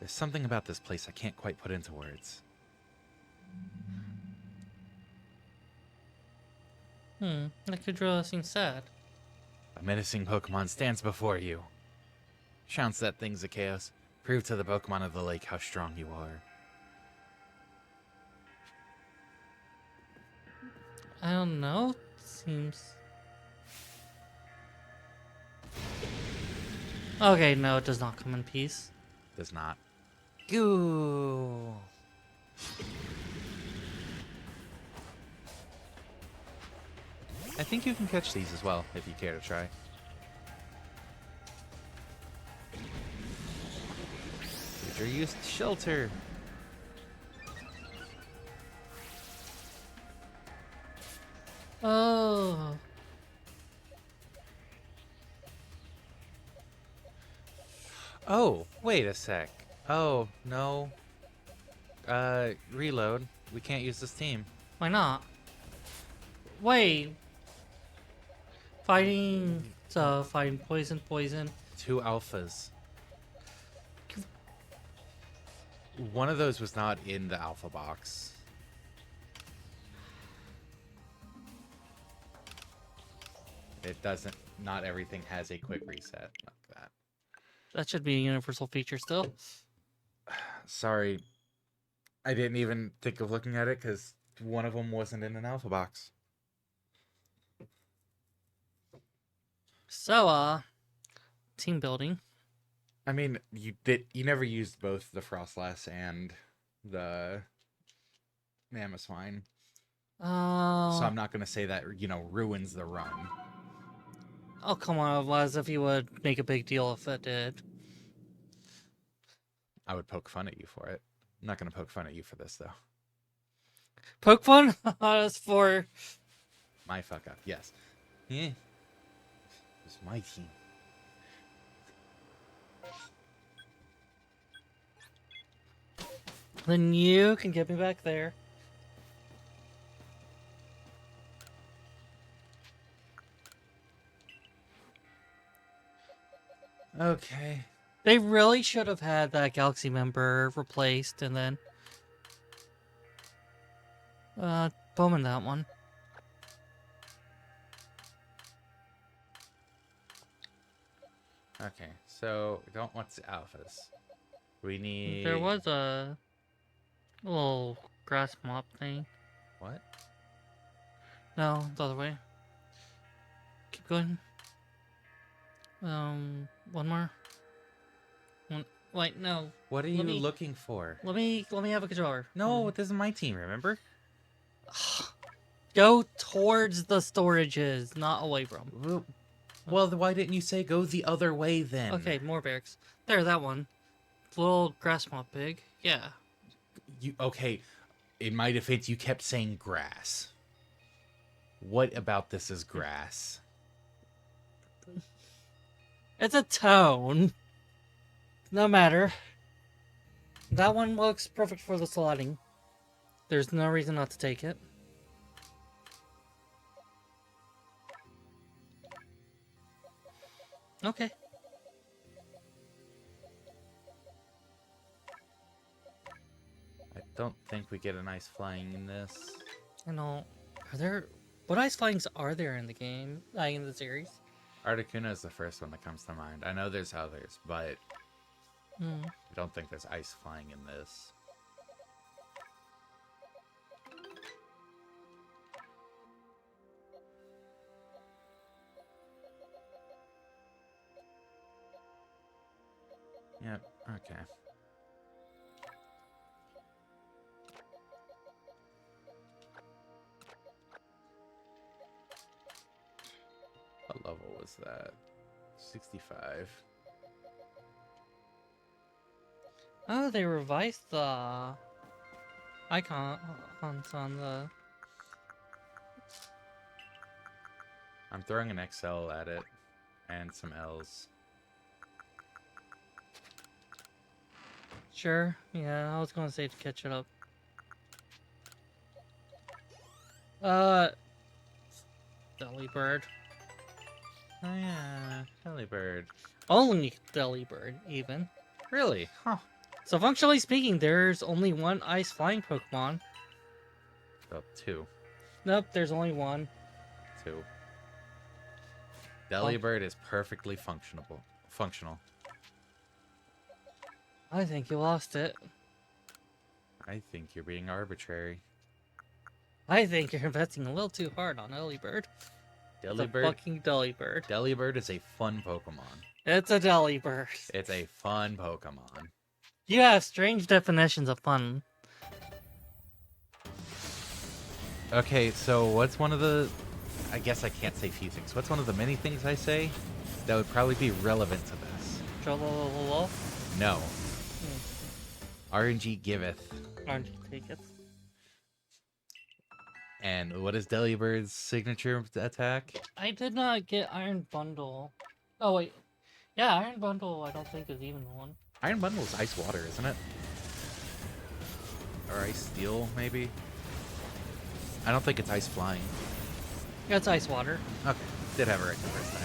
There's something about this place I can't quite put into words. That could really seem sad. A menacing Pokemon stands before you. Shounts that thing, Zacchaeus. Prove to the Pokemon of the lake how strong you are. I don't know. Seems... Okay, no, it does not come in peace. Does not. Goo. I think you can catch these as well, if you care to try. Future used shelter. Oh. Oh, wait a sec. Oh, no. Reload. We can't use this team. Why not? Wait. Fighting poison. 2 alphas. One of those was not in the alpha box. It doesn't, not everything has a quick reset like that. That should be a universal feature still. Sorry. I didn't even think of looking at it because one of them wasn't in an alpha box. So, team building. I mean, you never used both the Frostlass and the Mamoswine. So I'm not going to say that, ruins the run. Oh, come on, as if you would make a big deal if it did. I would poke fun at you for it. I'm not going to poke fun at you for this, though. Poke fun? That's for... My fuck up, yes. Yeah. It's my team. Then you can get me back there. Okay. They really should have had that Galaxy member replaced and then... Bowman that one. Okay, so we don't want the alphas. We need... There was a little grass mop thing. What? No, the other way. Keep going. One more. Wait, no. What are you looking for? Let me have a controller. No, this is my team, remember? Go towards the storages, not away from. Well, why didn't you say go the other way then? Okay, more barracks. There, that one. Little grass mop pig. Yeah. Okay, in my defense, you kept saying grass. What about this is grass? It's a tone. No matter. That one looks perfect for the slotting. There's no reason not to take it. Okay. I don't think we get an ice flying in this. I know. Are there... What ice flyings are there in the game? In the series? Articuno is the first one that comes to mind. I know there's others, but I don't think there's ice flying in this. Yep, okay. What level was that? 65. Oh, they revised the icons on the... I'm throwing an XL at it and some L's. Sure. Yeah, I was going to say to catch it up. Delibird. Oh yeah, Delibird. Only Delibird, even. Really? Huh. So functionally speaking, there's only one ice flying Pokemon. Oh, two. Nope, there's only one. Two. Delibird is perfectly functional. I think you lost it. I think you're being arbitrary. I think you're investing a little too hard on Delibird. It's a Delibird? fucking Delibird. Delibird is a fun Pokemon. It's a Delibird. It's a fun Pokemon. You have strange definitions of fun. Okay, so what's one of the... I guess I can't say few things. What's one of the many things I say that would probably be relevant to this? Trollololol. No. RNG giveth. RNG taketh. And what is Delibird's signature attack? I did not get Iron Bundle. Oh, wait. Yeah, Iron Bundle I don't think is even one. Iron Bundle is ice water, isn't it? Or ice steel, maybe? I don't think it's ice flying. Yeah, it's Ice Water. Okay, did have it right the first time.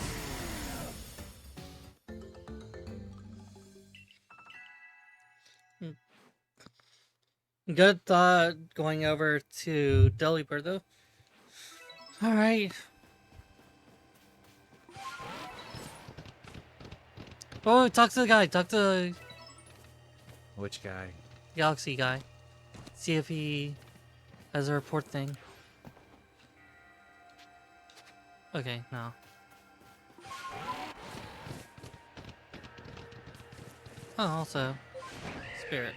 Good thought going over to Delibird, though. Alright. Oh, talk to the guy. Talk to the Which guy? Galaxy guy. See if he has a report thing. Okay, no. Oh, also, Spirit.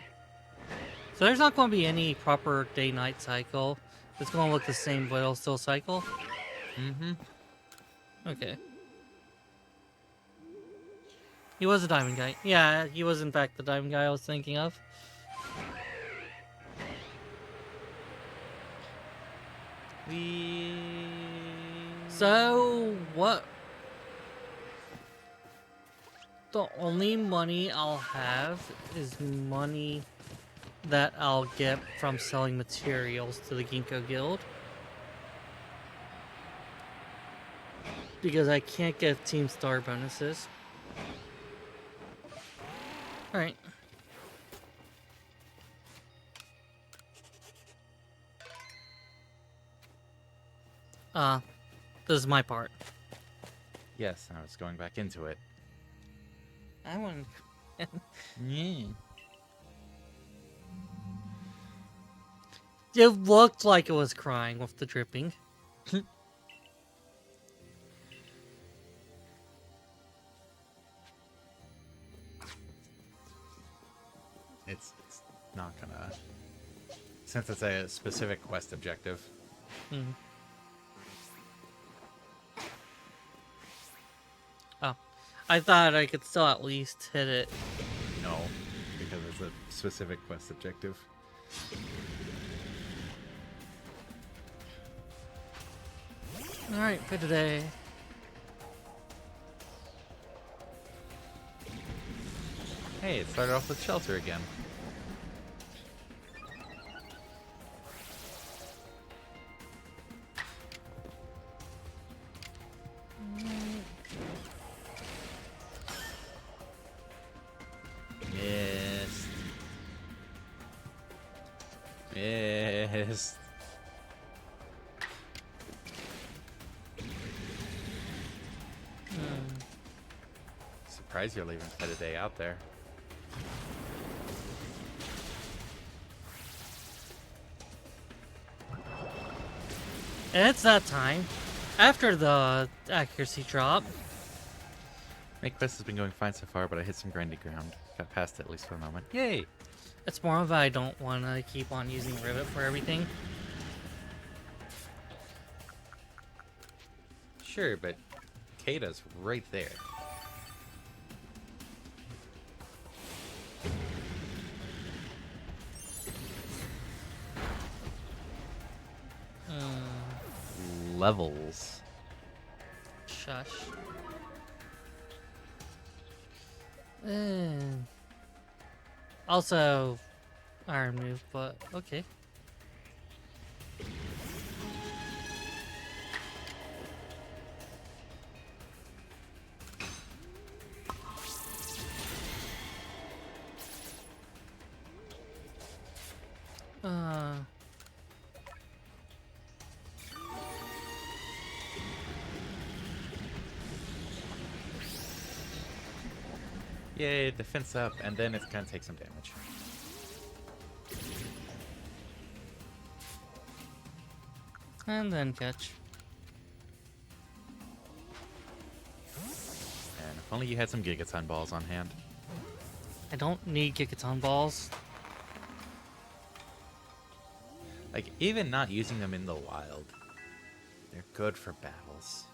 So there's not going to be any proper day-night cycle. It's going to look the same, but it'll still cycle? Mm-hmm. Okay. He was a diamond guy. Yeah, he was in fact the diamond guy I was thinking of. So, what? The only money I'll have is money that I'll get from selling materials to the Ginkgo Guild. Because I can't get Team Star bonuses. Alright. This is my part. Yes, I was going back into it. I want. Yeah. It looked like it was crying with the dripping. It's not gonna... Since it's a specific quest objective. Mm. I thought I could still at least hit it. No, because it's a specific quest objective. Alright, for today. Hey, it started off with shelter again. Missed. Missed. Surprised you're leaving for the day out there. And it's that time. After the accuracy drop. Make quest has been going fine so far, but I hit some grindy ground. Got past it at least for a moment. Yay! It's more of I don't want to keep on using Rivet for everything. Sure, but Kata's right there. Levels. Shush. Also, Iron move, but okay. Yay, defense up, and then it's gonna take some damage. And then catch. And if only you had some Gigaton balls on hand. I don't need Gigaton balls. Like, even not using them in the wild, they're good for battles.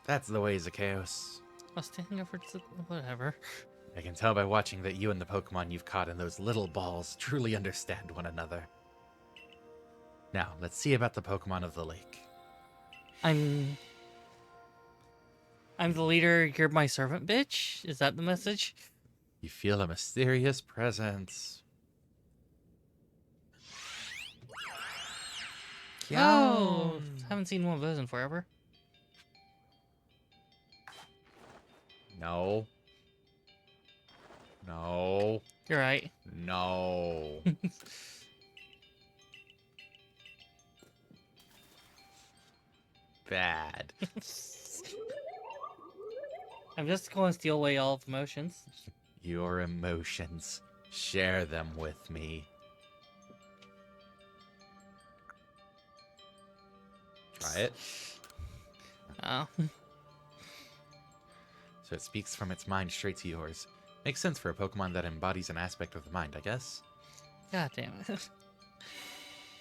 That's the ways of chaos. I was standing over to whatever. I can tell by watching that you and the Pokemon you've caught in those little balls truly understand one another. Now, let's see about the Pokemon of the lake. I'm the leader, you're my servant, bitch? Is that the message? You feel a mysterious presence. Oh, haven't seen one of those in forever. No. No. You're right. No. Bad. I'm just going to steal away all of emotions. Your emotions. Share them with me. Try it. Oh. So it speaks from its mind straight to yours. Makes sense for a Pokemon that embodies an aspect of the mind, I guess. God damn it.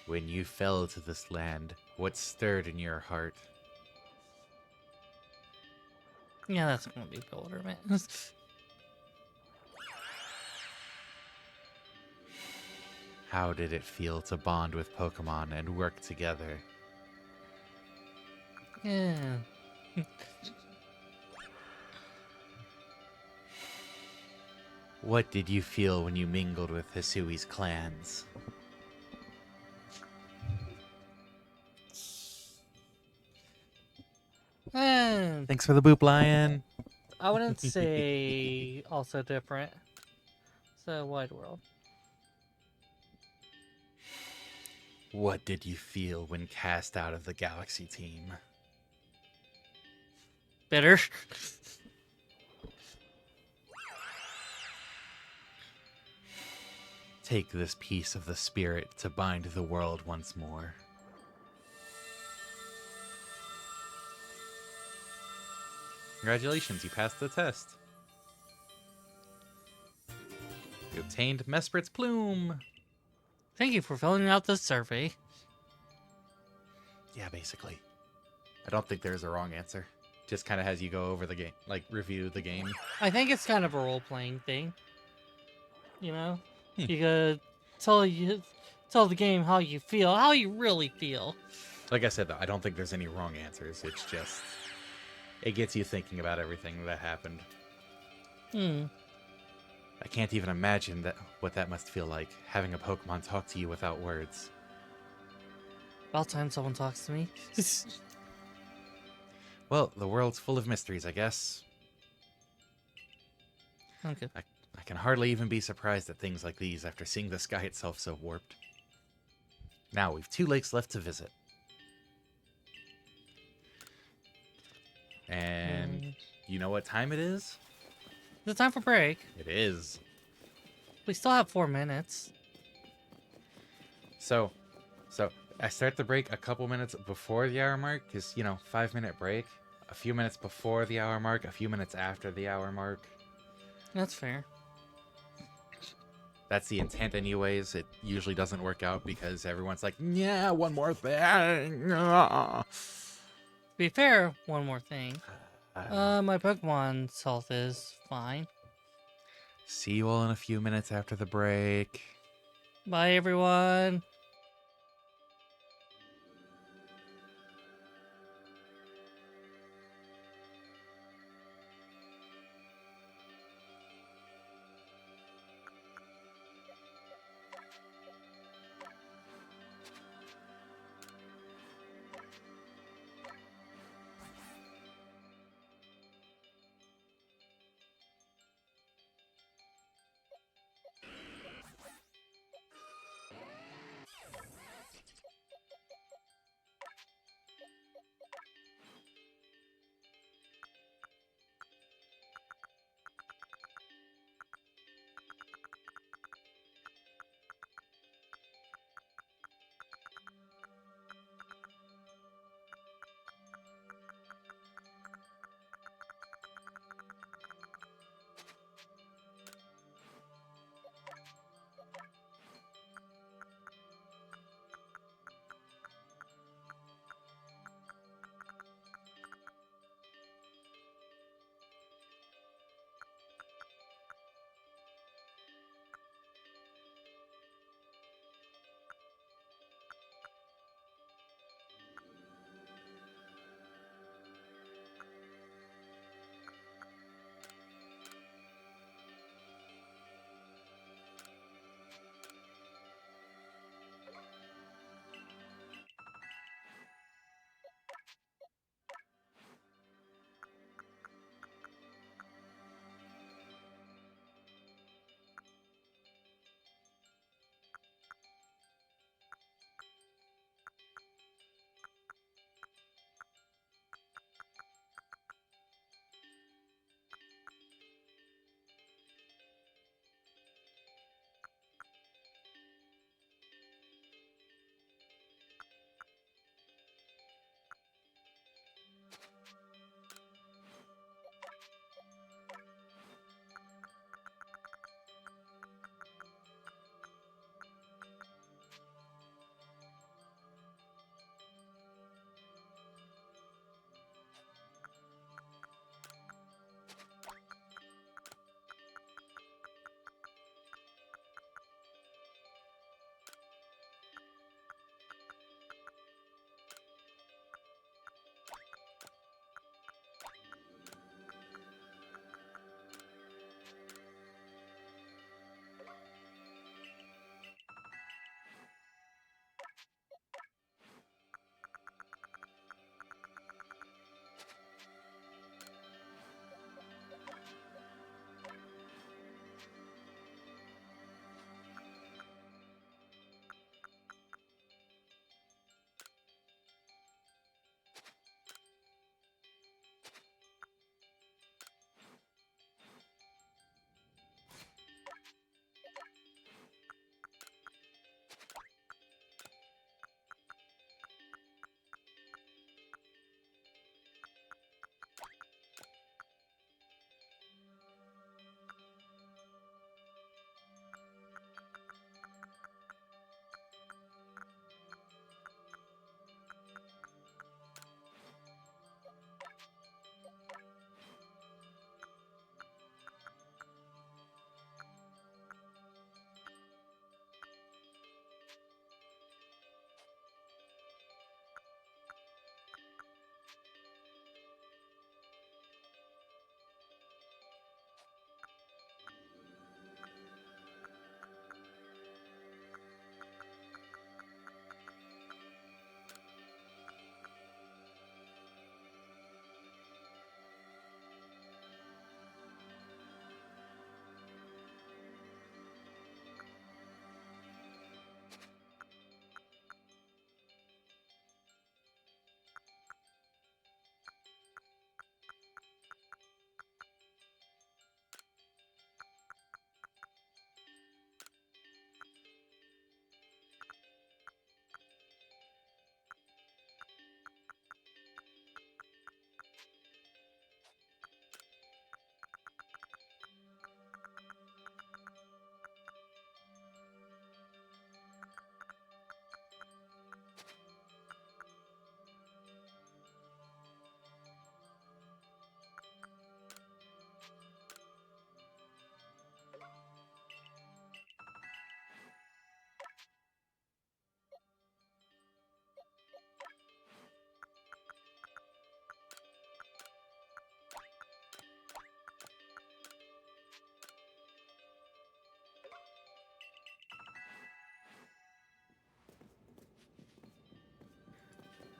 When you fell to this land, what stirred in your heart? Yeah, that's gonna be bewilderment. How did it feel to bond with Pokemon and work together? Yeah. What did you feel when you mingled with Hisui's clans? Thanks for the boop, Lion. I wouldn't say also different. It's a wide world. What did you feel when cast out of the Galaxy team? Bitter. Take this piece of the spirit to bind the world once more. Congratulations, you passed the test. You obtained Mesprit's Plume. Thank you for filling out this survey. Yeah, basically. I don't think there's a wrong answer. Just kind of has you go over the game, like review the game. I think it's kind of a role-playing thing. You know? Hmm. You gotta tell the game how you feel, how you really feel. Like I said, though, I don't think there's any wrong answers. It's just... it gets you thinking about everything that happened. I can't even imagine what that must feel like, having a Pokemon talk to you without words. About time someone talks to me. Well, the world's full of mysteries, I guess. Okay. I can hardly even be surprised at things like these after seeing the sky itself so warped. Now, we've 2 lakes left to visit. And you know what time it is? Is it time for break? It is. We still have 4 minutes. So I start the break a couple minutes before the hour mark, because, 5-minute break. A few minutes before the hour mark, a few minutes after the hour mark. That's fair. That's the intent anyways. It usually doesn't work out because everyone's like, yeah, one more thing. To be fair, one more thing. My Pokemon's health is fine. See you all in a few minutes after the break. Bye, everyone.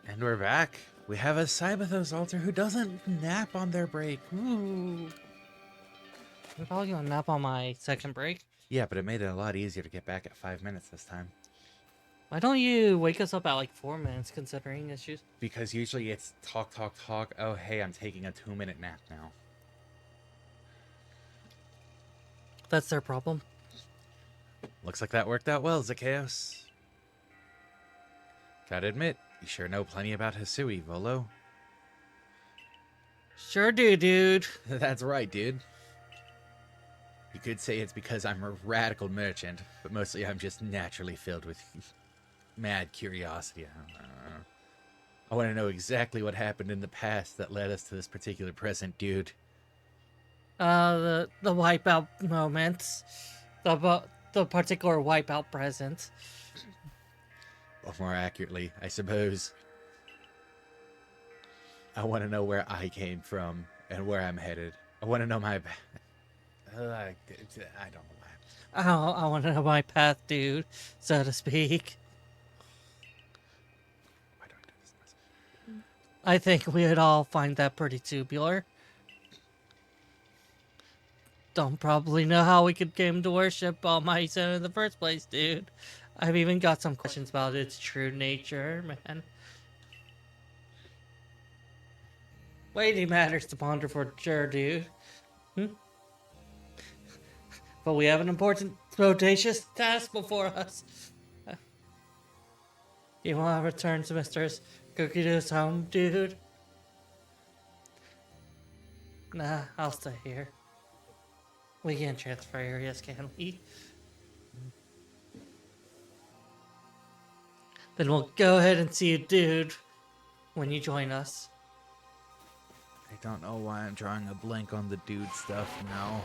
And we're back. We have a Cyberthos altar who doesn't nap on their break. Ooh. I'm probably gonna nap on my second break. Yeah, but it made it a lot easier to get back at 5 minutes this time. Why don't you wake us up at like 4 minutes, considering issues? Because usually it's talk, talk, talk. Oh, hey, I'm taking a 2-minute nap now. That's their problem. Looks like that worked out well, Zacchaeus. Gotta admit, you sure know plenty about Hisui, Volo. Sure do, dude. That's right, dude. You could say it's because I'm a radical merchant, but mostly I'm just naturally filled with mad curiosity. I want to know exactly what happened in the past that led us to this particular present, dude. The wipeout moments, the particular wipeout present. Or more accurately, I suppose. I want to know where I came from and where I'm headed. I want to know my... I don't know. I want to know my path, dude, so to speak. Why do I do this to myself? I think we would all find that pretty tubular. Don't probably know how we could came to worship Almighty Zone in the first place, dude. I've even got some questions about its true nature, man. Waiting matters to ponder for sure, dude. But we have an important, bodacious task before us. You want to return to Mr. Cookie-Doo's home, dude? Nah, I'll stay here. We can transfer areas, can't we? Then we'll go ahead and see you, dude, when you join us. I don't know why I'm drawing a blank on the dude stuff now.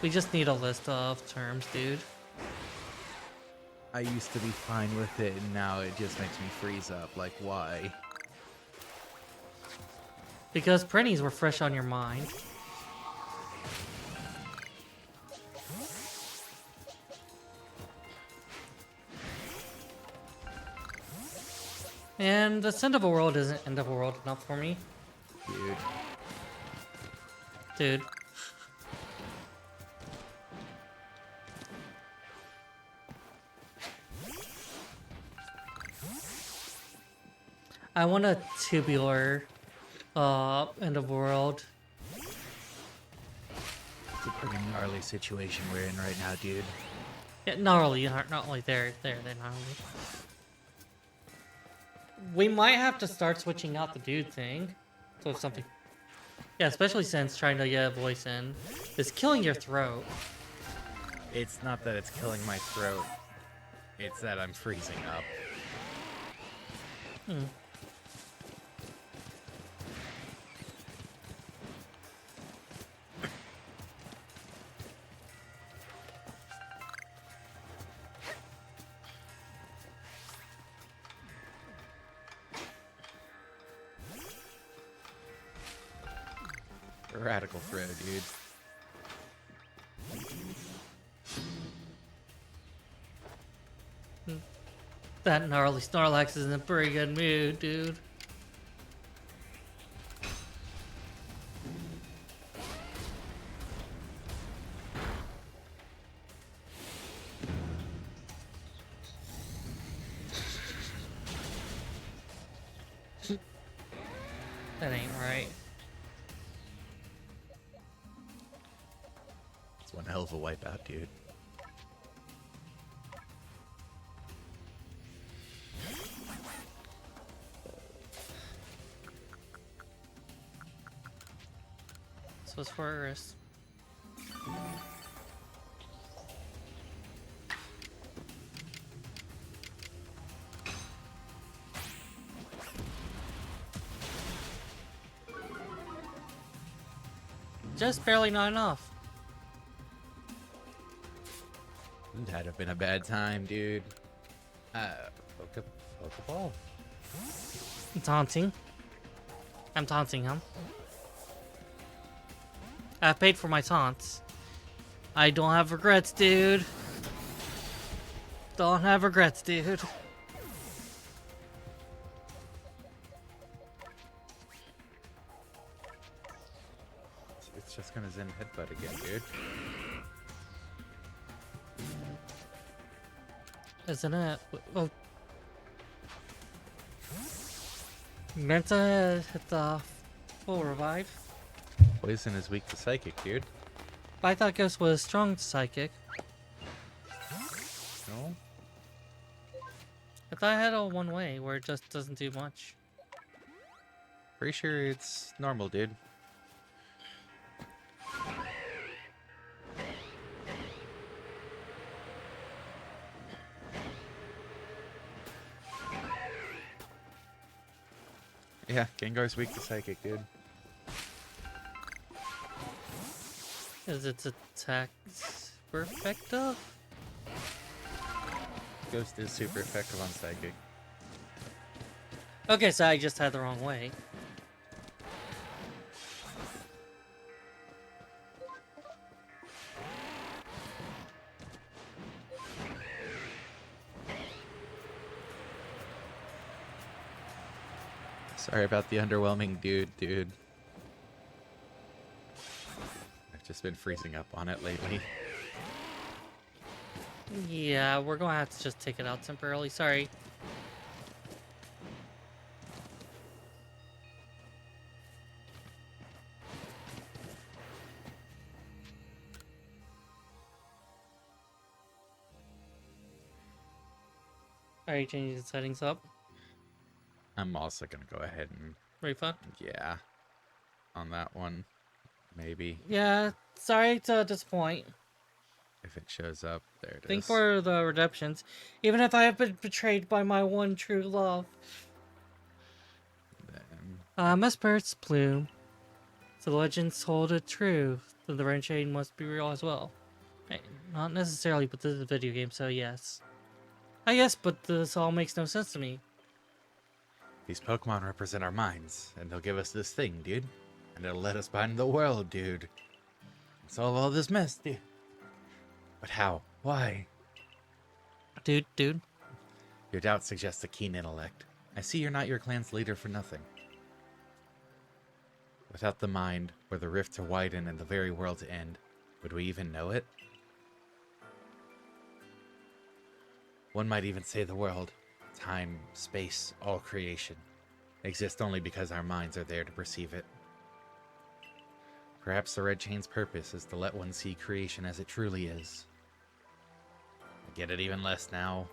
We just need a list of terms, dude. I used to be fine with it, and now it just makes me freeze up. Like, why? Because printies were fresh on your mind. And the End of a World isn't End of a World enough for me. Dude. I want a tubular End of World. It's a pretty gnarly situation we're in right now, dude. Yeah, gnarly, not only they're gnarly. We might have to start switching out the dude thing. So if something... Yeah, especially since trying to get a voice in is killing your throat. It's not that it's killing my throat. It's that I'm freezing up. Radical throw, dude. That gnarly Snorlax is in a pretty good mood, dude. That ain't right. It's one hell of a wipeout, dude. So it's for Eris. Just barely not enough. That'd have been a bad time, dude. Pokeball? I'm taunting. I'm taunting him. I paid for my taunts. I don't have regrets, dude. Don't have regrets, dude. just gonna Zen Headbutt again, dude. Isn't it? Well, meant to hit the full revive. Poison is weak to Psychic, dude. But I thought Ghost was strong to Psychic. No? I thought I had a one way where it just doesn't do much. Pretty sure it's normal, dude. Yeah, Gengar's weak to Psychic, dude. Is its attack super effective? Ghost is super effective on Psychic. Okay, so I just had the wrong way. Sorry about the underwhelming dude. I've just been freezing up on it lately. Yeah, we're gonna have to just take it out temporarily. Sorry. Are you changing the settings up? I'm also gonna go ahead and, Refund? yeah, on that one, maybe. Yeah, sorry to disappoint. If it shows up, there it is. Think for the redemptions. Even if I have been betrayed by my one true love. Then, Mesper's plume. So the legends hold it true. Then the Ren Chain must be real as well. Hey, not necessarily, but this is a video game, so yes. I guess, but this all makes no sense to me. these Pokemon represent our minds, and they'll give us this thing, dude. And it'll let us bind the world, dude. And solve all this mess, dude. But how? Why? Dude. Your doubt suggests a keen intellect. I see you're not your clan's leader for nothing. Without the mind, were the rift to widen and the very world to end, would we even know it? One might even say the world, time, space, all creation, exist only because our minds are there to perceive it. Perhaps the Red Chain's purpose is to let one see creation as it truly is. I get it even less now.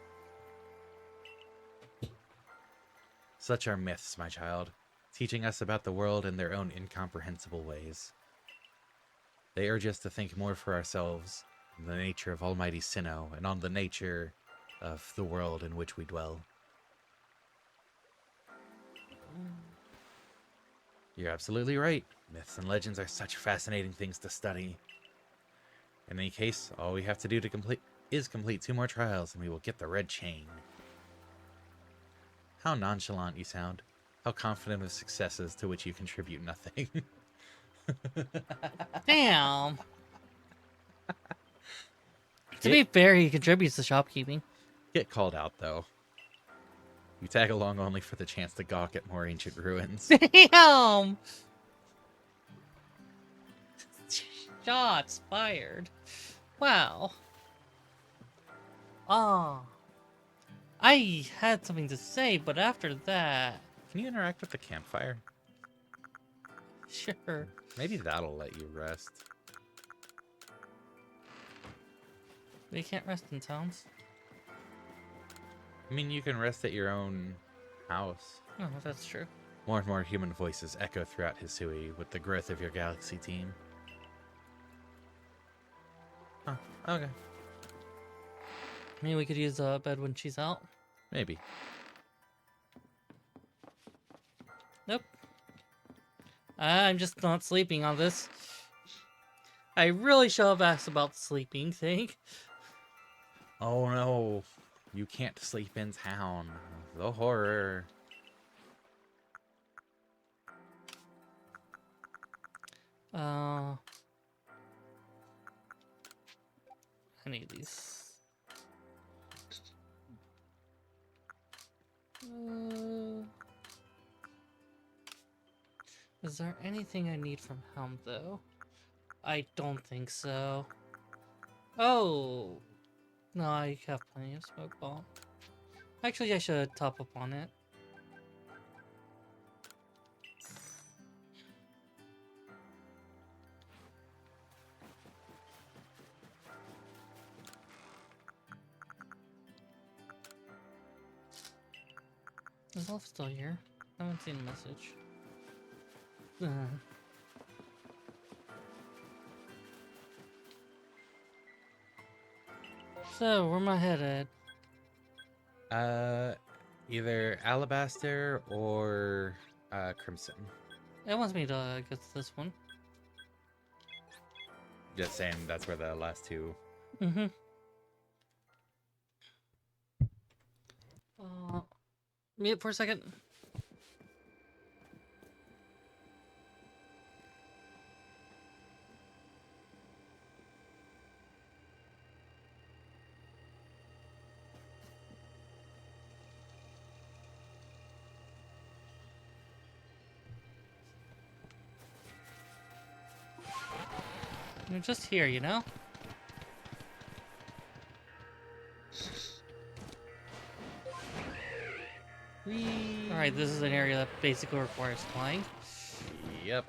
Such are myths, my child, teaching us about the world in their own incomprehensible ways. They urge us to think more for ourselves on the nature of Almighty Sinnoh and on the nature of the world in which we dwell. You're absolutely right. Myths and legends are such fascinating things to study. In any case, all we have to do to complete 2 more trials and we will get the Red Chain. How nonchalant you sound. How confident of successes to which you contribute nothing. Damn. To be fair, he contributes to shopkeeping. Get called out, though. You tag along only for the chance to gawk at more ancient ruins. Damn. Shots fired. Wow. I had something to say, but after that... Can you interact with the campfire? Sure. Maybe that'll let you rest. We can't rest in towns. I mean, you can rest at your own house. Oh, that's true. More and more human voices echo throughout Hisui with the growth of your galaxy team. Huh, okay. I mean, we could use a bed when she's out. Maybe. Nope. I'm just not sleeping on this. I really should have asked about the sleeping thing. Oh no. You can't sleep in town. The horror. I need these. Is there anything I need from Helm, though? I don't think so. Oh! No, I have plenty of smoke ball. Actually, I should top up on it. Is Elf still here? I haven't seen a message. So, where am I headed? Either Alabaster or Crimson. It wants me to get to this one. Just saying that's where the last two. Mm-hmm. Mute for a second. You're just here, you know? Alright, this is an area that basically requires flying. Yep.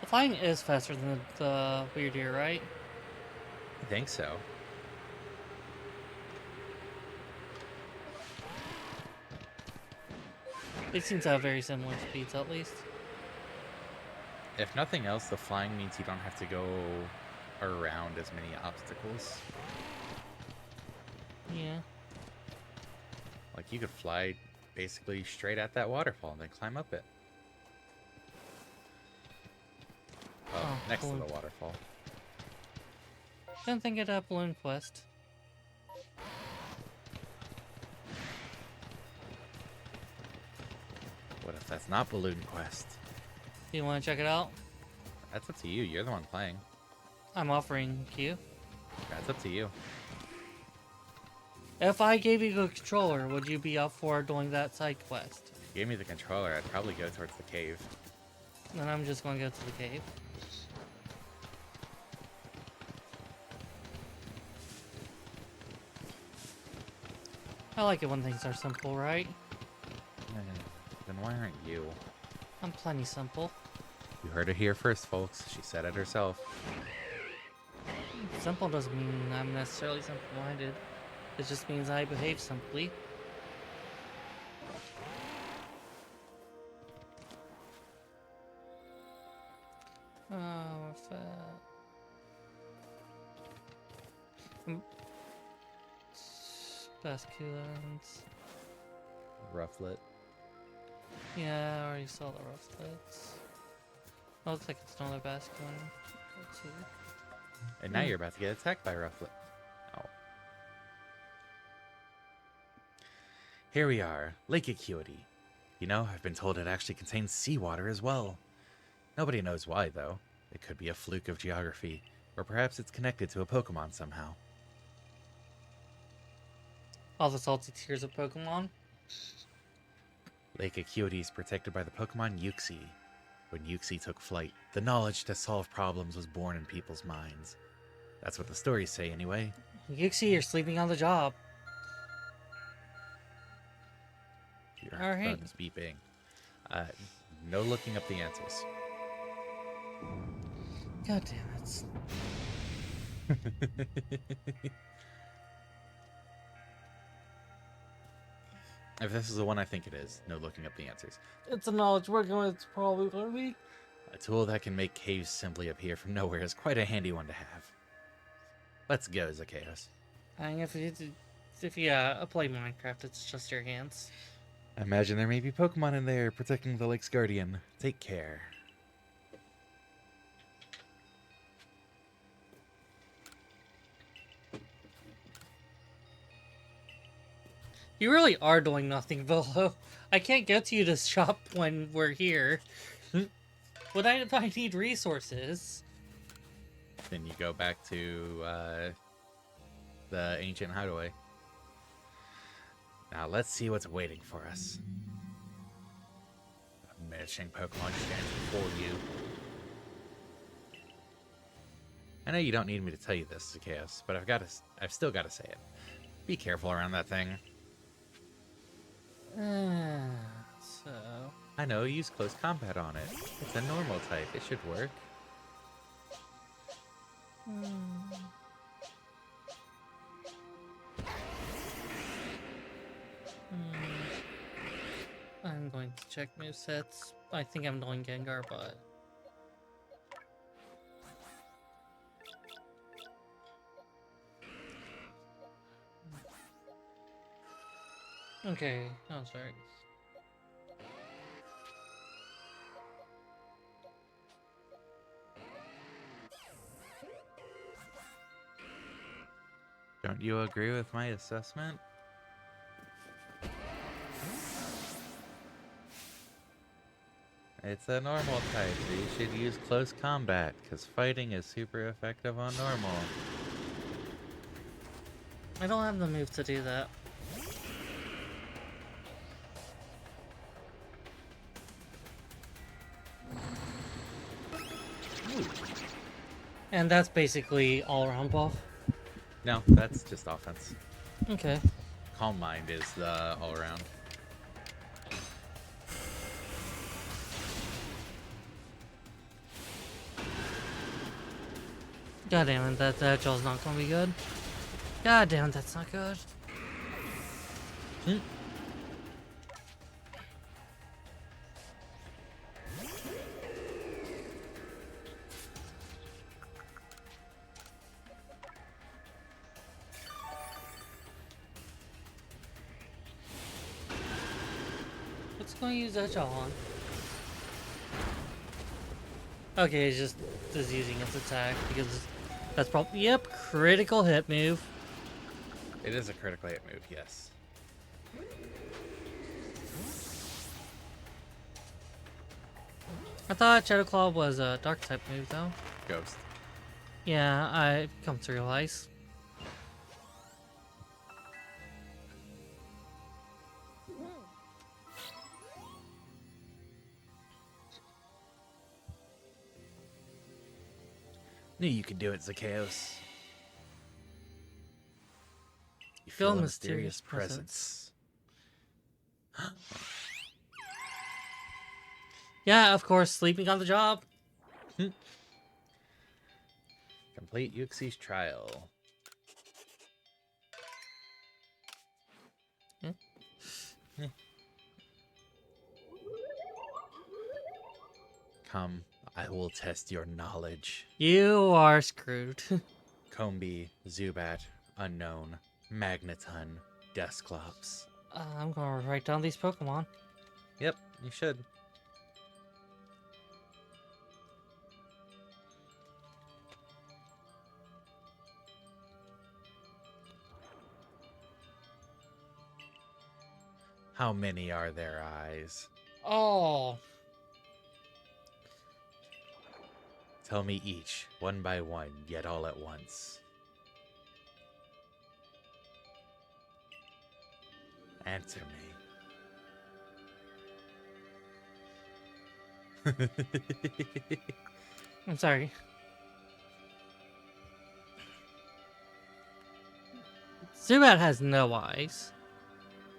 The flying is faster than the weird deer, right? I think so. They seem to have very similar speeds, at least. If nothing else, the flying means you don't have to go around as many obstacles. Yeah. Like, you could fly basically straight at that waterfall and then climb up it. Oh, next to the waterfall. Didn't think it had Balloon Quest. What if that's not Balloon Quest? Do you want to check it out? That's up to you. You're the one playing. I'm offering you. That's up to you. If I gave you a controller, would you be up for doing that side quest? If you gave me the controller, I'd probably go towards the cave. Then I'm just going to go to the cave. I like it when things are simple, right? Then why aren't you? I'm plenty simple. You heard it here first, folks. She said it herself. Simple doesn't mean I'm necessarily simple-minded. It just means I behave simply. Oh, Basculins. Rufflet. Yeah, I already saw the Rufflets. Oh, looks like it's another Basculin. Let's see. And now you're about to get attacked by Rufflet. Oh. Here we are, Lake Acuity. You know, I've been told it actually contains seawater as well. Nobody knows why, though. It could be a fluke of geography, or perhaps it's connected to a Pokemon somehow. All the salty tears of Pokemon? Lake Acuity is protected by the Pokemon Uxie. When Uxie took flight, the knowledge to solve problems was born in people's minds. That's what the stories say, anyway. Yuxi, you're sleeping on the job. Your Alright. phone's beeping. No looking up the answers. God damn it. If this is the one I think it is, no looking up the answers. It's a knowledge working with, it's probably going to be. A tool that can make caves simply appear from nowhere is quite a handy one to have. Let's go, Zacchaeus. And if you play Minecraft, it's just your hands. I imagine there may be Pokemon in there protecting the lake's guardian. Take care. You really are doing nothing, Volo. I can't get to you to shop when we're here. What if I need resources? Then you go back to the ancient hideaway. Now let's see what's waiting for us. diminishing Pokemon stands before you. I know you don't need me to tell you this, Zacchaeus, but I've still got to say it. Be careful around that thing. So... I know, use close combat on it. It's a normal type, it should work. I'm going to check movesets. I think I'm doing Gengar, but... Okay, oh sorry. Don't you agree with my assessment? It's a normal type, so you should use close combat, because fighting is super effective on normal. I don't have the move to do that. And that's basically all around buff. No, that's just offense. Okay. Calm Mind is the all-around. God damn it, that jaw's not gonna be good. God damn it, that's not good. What's gonna use that jaw on? Okay, it's just using its attack because that's probably, yep, critical hit move. It is a critical hit move, yes. I thought Shadow Claw was a dark type move though. Ghost. Yeah, I come to realize. Knew you could do it, Zacchaeus. You Feel feel a mysterious mysterious presence. Yeah, of course, sleeping on the job. Complete Uxie's trial. Come, I will test your knowledge. You are screwed. Combi, Zubat, Unknown, Magneton, Dusclops. I'm gonna write down these Pokemon. Yep, you should. How many are their eyes? Oh. Tell me each, one by one, yet all at once. Answer me. I'm sorry. Zubat has no eyes.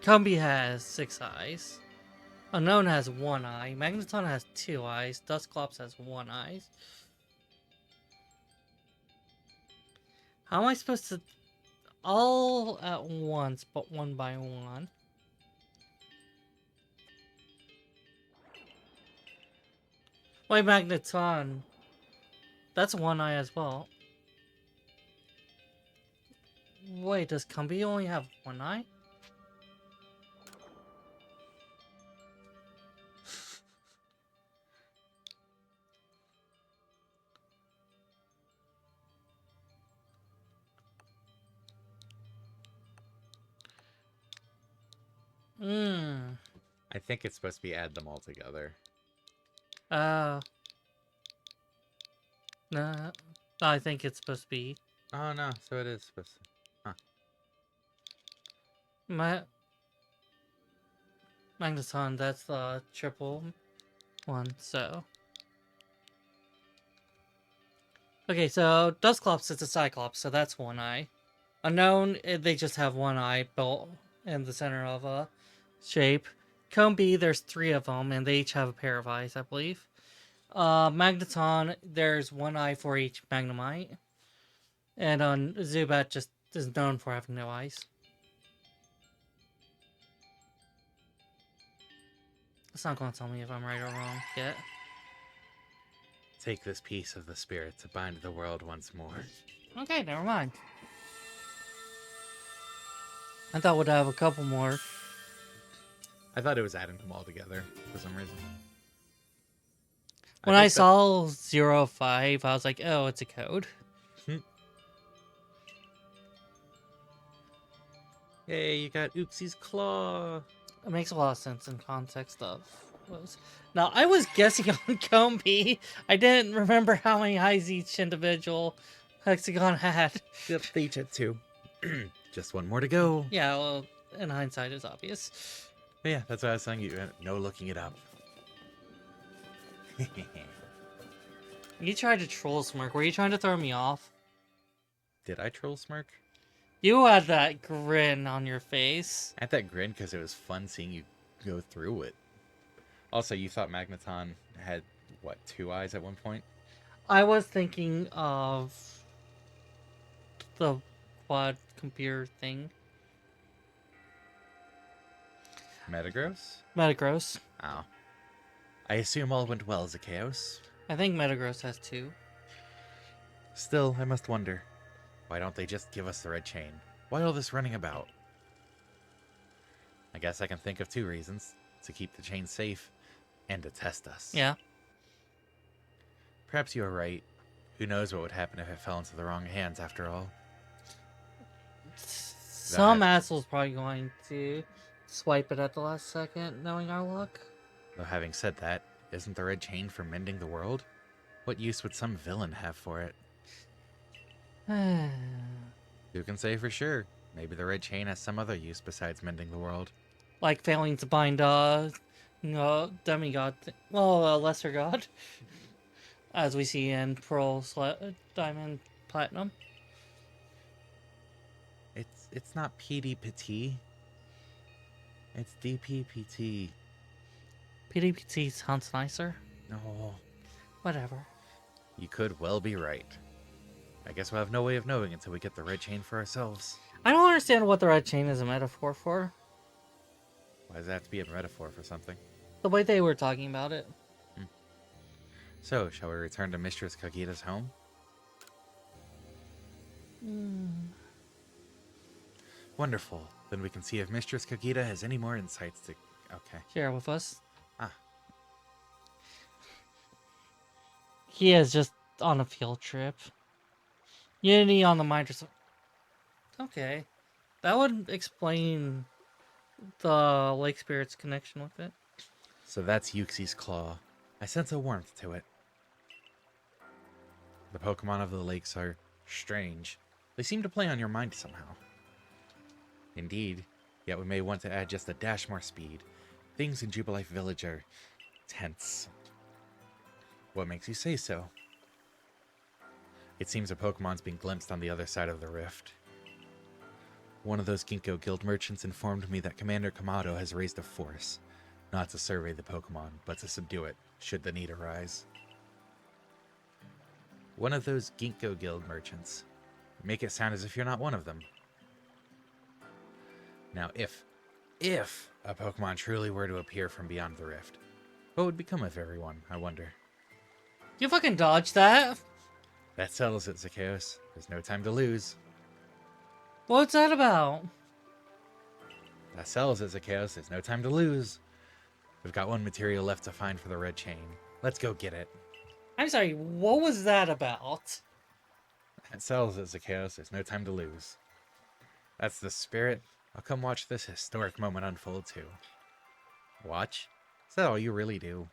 Combi has 6 eyes. Unknown has 1 eye. Magneton has 2 eyes. Dusclops has 1 eye. How am I supposed to... all at once, but one by one? Wait, Magneton. That's 1 eye as well. Wait, does Combi only have 1 eye? I think it's supposed to be add them all together. No. I think it's supposed to be... Oh no, so it is supposed to. Huh. Magneton, that's triple. one, so. Okay, so Dusclops is a Cyclops, so that's one eye. Unknown, they just have one eye built in the center of a shape. Cone B, there's 3 of them, and they each have a pair of eyes, I believe. Magneton, there's one eye for each Magnemite. And on Zubat just is known for having no eyes. It's not going to tell me if I'm right or wrong yet. Take this piece of the spirit to bind the world once more. Okay, never mind. I thought we'd have a couple more. I thought it was adding them all together for some reason. When I saw 05, I was like, oh, it's a code. Hey, you got Uxie's claw. It makes a lot of sense in context of was. Now, I was guessing on Combi. I didn't remember how many eyes each individual hexagon had. Yep, they each had 2. Just one more to go. Yeah, well, in hindsight, it's obvious. But yeah, that's why I was telling you. No looking it up. You tried to troll Smirk. Were you trying to throw me off? Did I troll Smirk? You had that grin on your face. I had that grin because it was fun seeing you go through it. Also, you thought Magneton had, what, 2 eyes at one point? I was thinking of the quad computer thing. Metagross? Metagross. Oh. I assume all went well, Zacchaeus. I think Metagross has 2. Still, I must wonder. Why don't they just give us the red chain? Why all this running about? I guess I can think of 2 reasons. To keep the chain safe, and to test us. Yeah. Perhaps you are right. Who knows what would happen if it fell into the wrong hands after all? Some asshole's probably going to swipe it at the last second, knowing our luck. Though having said that, isn't the red chain for mending the world? What use would some villain have for it? Who can say for sure? Maybe the red chain has some other use besides mending the world. Like failing to bind demigod, lesser god, as we see in Pearl, Diamond, Platinum. It's not PDPT. It's DPPT. PDPT sounds nicer. No. Whatever. You could well be right. I guess we'll have no way of knowing until we get the red chain for ourselves. I don't understand what the red chain is a metaphor for. Why does that have to be a metaphor for something? The way they were talking about it. So, shall we return to Mistress Kagita's home? Wonderful. Then we can see if Mistress Kagita has any more insights to... Okay. Share with us. Ah. He is just on a field trip. Unity on the mind or something. Okay. That would explain the Lake Spirit's connection with it. So that's Uxie's claw. I sense a warmth to it. The Pokemon of the lakes are strange. They seem to play on your mind somehow. Indeed, yet we may want to add just a dash more speed. Things in Jubilife Village are tense. What makes you say so? It seems a Pokemon's been glimpsed on the other side of the rift. One of those Ginkgo Guild merchants informed me that Commander Kamado has raised a force, not to survey the Pokemon, but to subdue it, should the need arise. One of those Ginkgo Guild merchants. Make it sound as if you're not one of them. Now, if a Pokemon truly were to appear from beyond the rift, what would become of everyone, I wonder? You fucking dodged that? That settles it, Zacchaeus. There's no time to lose. What's that about? That settles it, Zacchaeus. There's no time to lose. We've got one material left to find for the red chain. Let's go get it. I'm sorry, what was that about? That settles it, Zacchaeus. There's no time to lose. That's the spirit. I'll come watch this historic moment unfold too. Watch? Is that all you really do?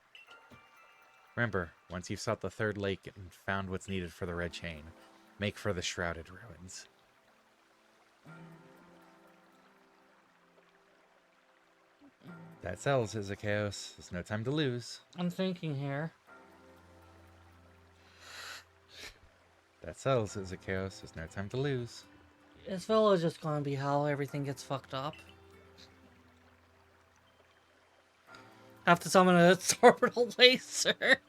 Remember, once you've sought the third lake and found what's needed for the red chain, make for the shrouded ruins. That sells, is a chaos. There's no time to lose. I'm thinking here. That sells, is a chaos. There's no time to lose. Is village just gonna be how everything gets fucked up? Have to summon a orbital laser.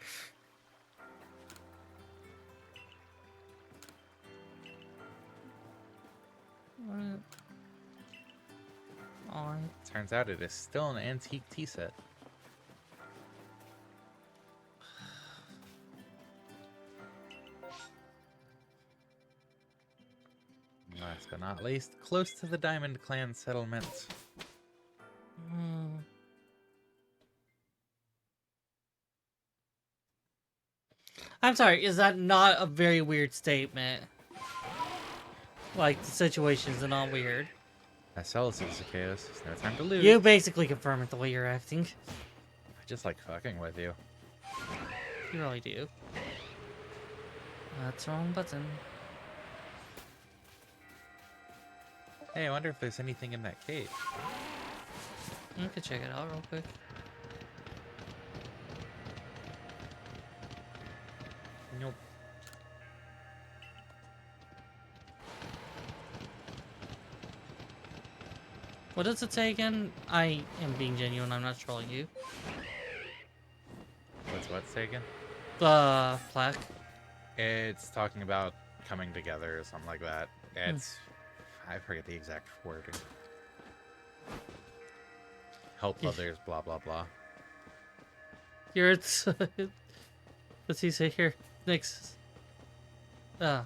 What? On. Turns out it is still an antique tea set. Last but not least, close to the Diamond Clan settlement. I'm sorry, is that not a very weird statement? Like, the situations are not weird. That sells, is a chaos. There's no time to lose. You basically confirm it the way you're acting. I just like fucking with you. You really do. That's the wrong button. Hey, I wonder if there's anything in that cave. You could check it out real quick. Nope. What does it say again? I am being genuine, I'm not trolling you. What's what say again? The plaque. It's talking about coming together or something like that. It's... I forget the exact wording. Help others, blah, blah, blah. Here it's... What's he say here? Next. Ah.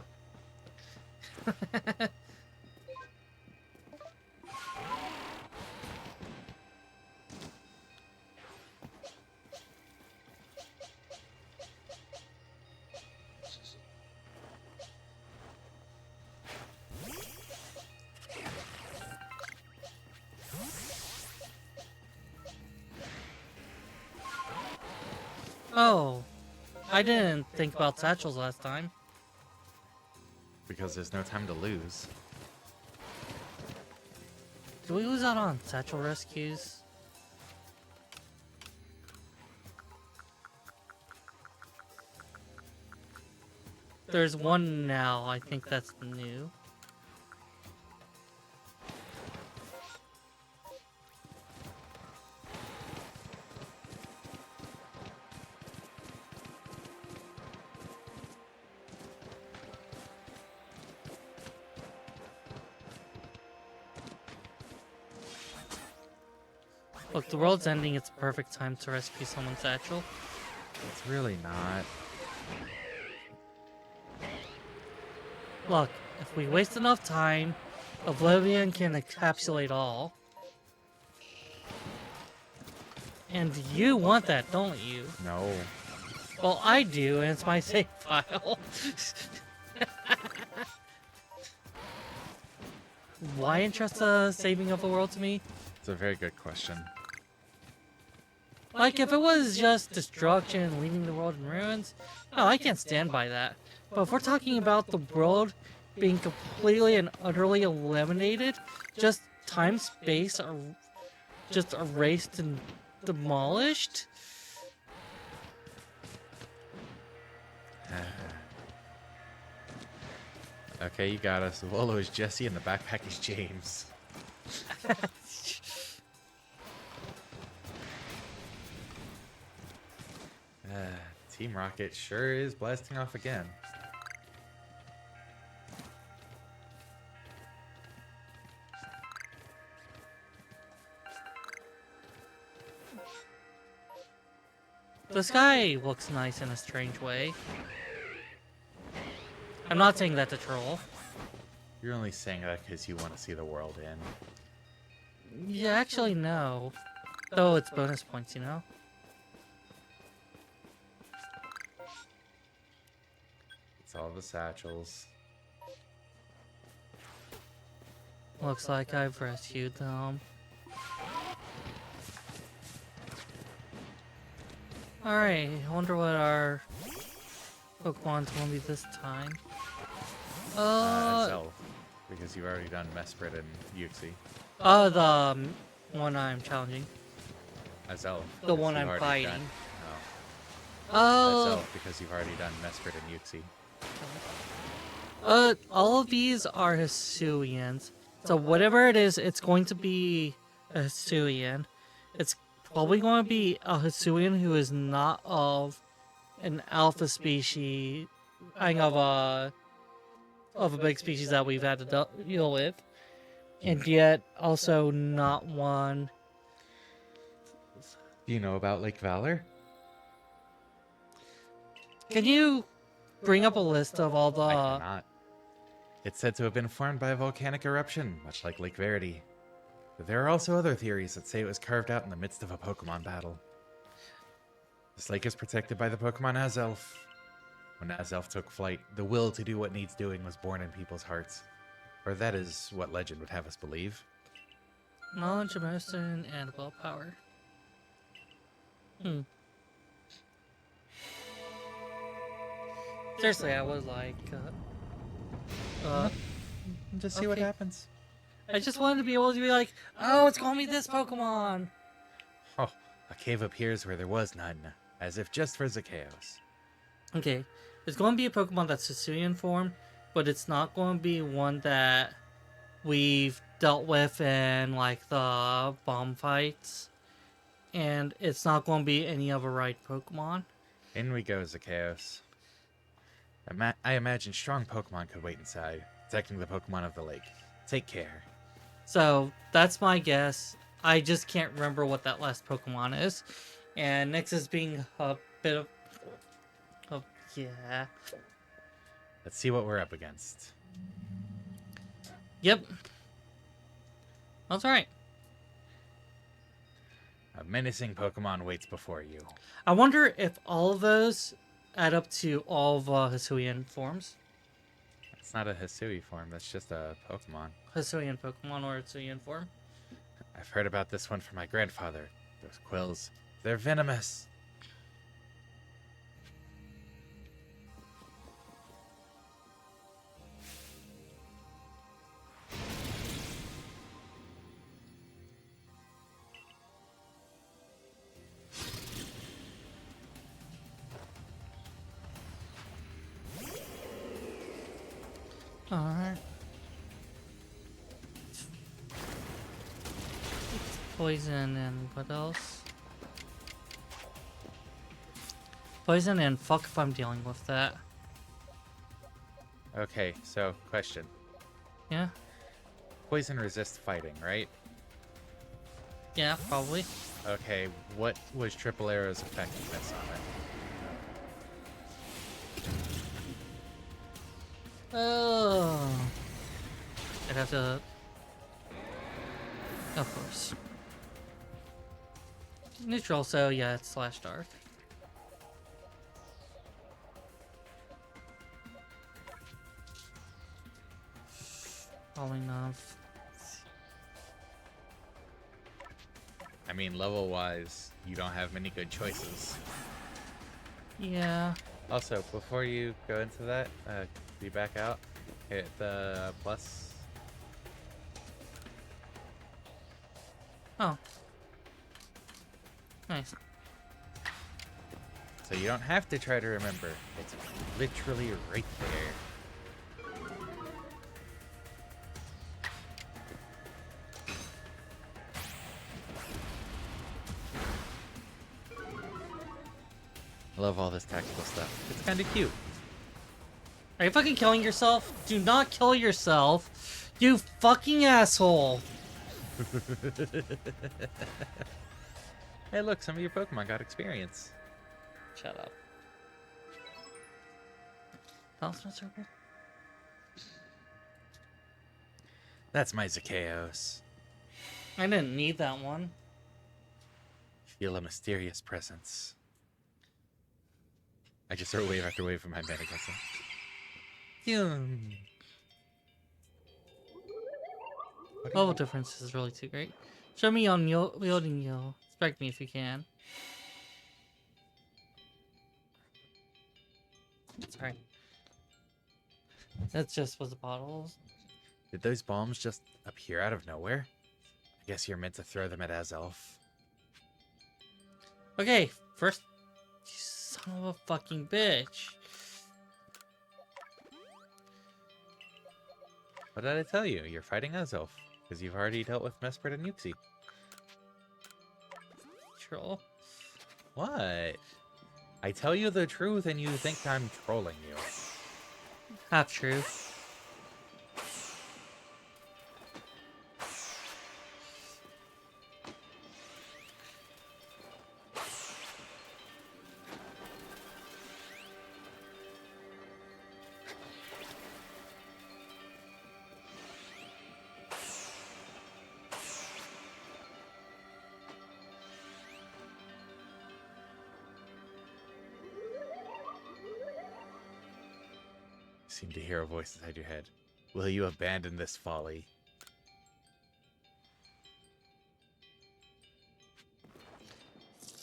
Oh, I didn't think about satchels last time. Because there's no time to lose. Did we lose out on satchel rescues? There's one now, I think that's new. Look, the world's ending, it's a perfect time to rescue someone's satchel. It's really not. Look, if we waste enough time, Oblivion can encapsulate all. And you want that, don't you? No. Well, I do, and it's my save file. Why entrust the saving of the world to me? It's a very good question. Like, if it was just destruction and leaving the world in ruins, no, I can't stand by that. But if we're talking about the world being completely and utterly eliminated, just time, space are just erased and demolished. Okay, you got us. The Volo is Jesse and the backpack is James. Team Rocket sure is blasting off again. The sky looks nice in a strange way. I'm not saying that to troll. You're only saying that because you want to see the world in. Yeah, actually, no. Though it's bonus points, you know? It's all the satchels. Looks like I've rescued them. Alright, I wonder what our Pokemon's gonna be this time. Itself. Because you've already done Mesprit and Uxie. The one I'm challenging. Azelf. The because one you've I'm already fighting. done- Oh. Azelf, because you've already done Mesprit and Yuxi. All of these are Hisuians. So whatever it is, it's going to be a Hisuian. It's probably going to be a Hisuian who is not of an alpha species, of a big species that we've had to deal with, and yet also not one. Do you know about Lake Valor? Can you bring up a list of all I the? cannot. It's said to have been formed by a volcanic eruption, much like Lake Verity. But there are also other theories that say it was carved out in the midst of a Pokemon battle. This lake is protected by the Pokemon Azelf. When Azelf took flight, the will to do what needs doing was born in people's hearts. Or that is what legend would have us believe. Knowledge, emotion, and willpower. Seriously, I would like. Just see what Okay. happens. I just wanted to be able to be like, oh, it's gonna be this Pokemon. Oh, a cave appears where there was none, as if just for Zakeos. Okay, there's going to be a Pokemon that's Hisuian form, but it's not going to be one that we've dealt with in like the bomb fights, and it's not going to be any of a right Pokemon. In we go, Zakeos. I imagine strong Pokemon could wait inside, protecting the Pokemon of the lake. Take care. So that's my guess. I just can't remember what that last Pokemon is, and Nyx is being a bit of, yeah. Let's see what we're up against. Yep. That's alright. A menacing Pokemon waits before you. I wonder if all of those add up to all of Hisuian forms. It's not a Hisui form, that's just a Pokemon. Hisuian Pokemon or Hisuian form. I've heard about this one from my grandfather. Those quills. They're venomous. Alright. Poison and what else? Poison and fuck if I'm dealing with that. Okay, so question. Yeah? Poison resists fighting, right? Yeah, probably. Okay, what was Triple Arrow's effectiveness on it? Oh. I'd have to. Of course. Neutral, so yeah, it's slash dark. Probably enough. I mean, level-wise, you don't have many good choices. Yeah. Also, before you go into that, be back out. Hit the plus. Oh. Nice. So you don't have to try to remember. It's literally right there. I love all this tactical stuff. It's kind of cute. Are you fucking killing yourself? Do not kill yourself. You fucking asshole. Hey, look, some of your Pokemon got experience. Shut up. Talisman circle? That's my Zakeos. I didn't need that one. Feel a mysterious presence. I just throw wave after wave from my Metagross. Level difference is really too great. Show me on wielding you. Expect me if you can. Sorry. That's just what the bottles. Did those bombs just appear out of nowhere? I guess you're meant to throw them at Azelf. Okay, first, you son of a fucking bitch. What did I tell you? You're fighting Azelf, because you've already dealt with Mesprit and Yuxi. Troll. What? I tell you the truth and you think I'm trolling you. Half true. You seem to hear a voice inside your head. Will you abandon this folly?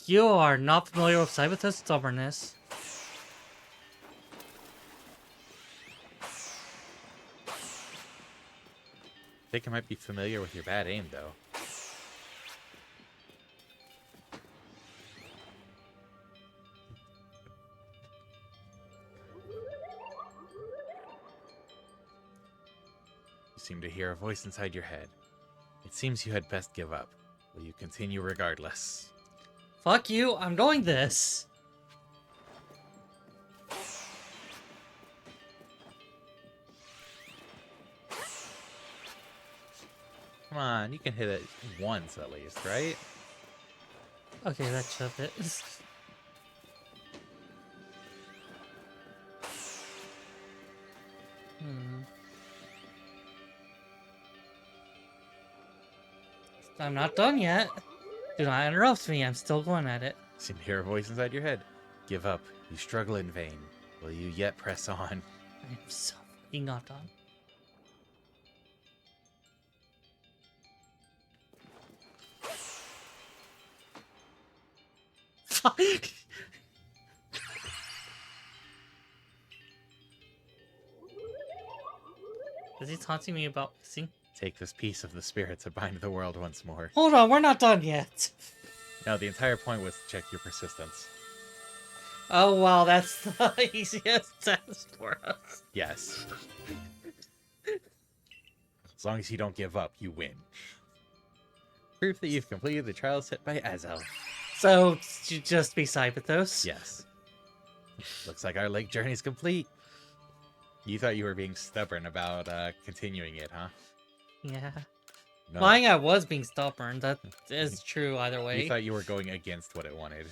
You are not familiar with Cyberth's stubbornness. I think I might be familiar with your bad aim, though. You seem to hear a voice inside your head. It seems you had best give up. Will you continue regardless? Fuck you, I'm doing this. Come on, you can hit it once at least, right? Okay, that shoved it. I'm not done yet. Do not interrupt me, I'm still going at it. You seem to hear a voice inside your head. Give up. You struggle in vain. Will you yet press on? I'm so fucking not done. Fuck. Is he taunting me about missing? Take this piece of the spirit to bind the world once more. Hold on, we're not done yet. No, the entire point was to check your persistence. Oh wow, that's the easiest test for us. Yes. As long as you don't give up, you win. Proof that you've completed the trial set by Azel. So, just be Cyberthos? Yes. Looks like our lake journey's complete. You thought you were being stubborn about continuing it, huh? Yeah. No. Lying, I was being stubborn. That is true either way. You thought you were going against what it wanted.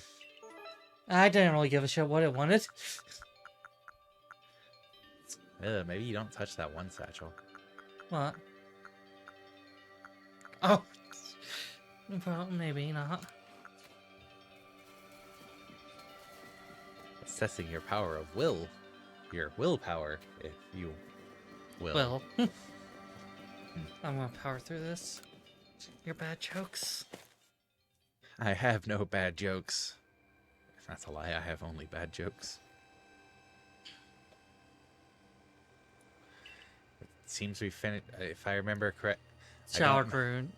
I didn't really give a shit what it wanted. Maybe you don't touch that one satchel. What? Oh. Well, maybe not. Assessing your power of will. Your willpower, if you will. Well. I'm gonna power through this. Your bad jokes. I have no bad jokes. If that's a lie, I have only bad jokes. It seems we finished, if I remember correct. Showered rune.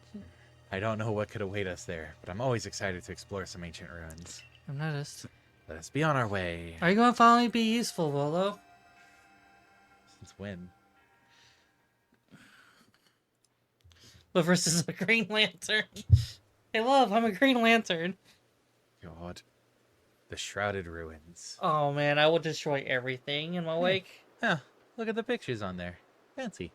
I don't know what could await us there, but I'm always excited to explore some ancient ruins. I've noticed. Let us be on our way. Are you gonna finally be useful, Volo? Since when? Lifris is a Green Lantern. Hey, love, I'm a Green Lantern. God. The Shrouded Ruins. Oh man, I will destroy everything in my wake. Huh. Look at the pictures on there. Fancy.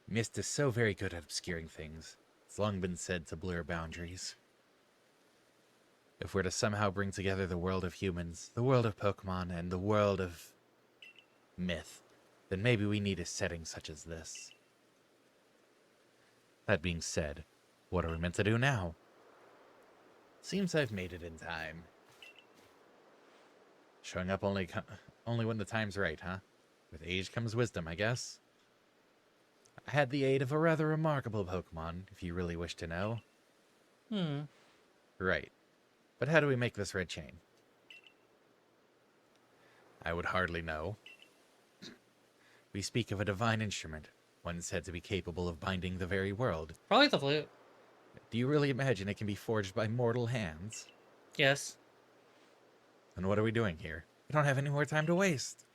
Mist is so very good at obscuring things. It's long been said to blur boundaries. If we're to somehow bring together the world of humans, the world of Pokemon, and the world of myth, then maybe we need a setting such as this. That being said, what are we meant to do now? Seems I've made it in time. Showing up only when the time's right, huh? With age comes wisdom, I guess. I had the aid of a rather remarkable Pokemon, if you really wish to know. Right. But how do we make this red chain? I would hardly know. We speak of a divine instrument, One said to be capable of binding the very world. Probably the flute. Do you really imagine it can be forged by mortal hands? Yes. Then what are we doing here? We don't have any more time to waste.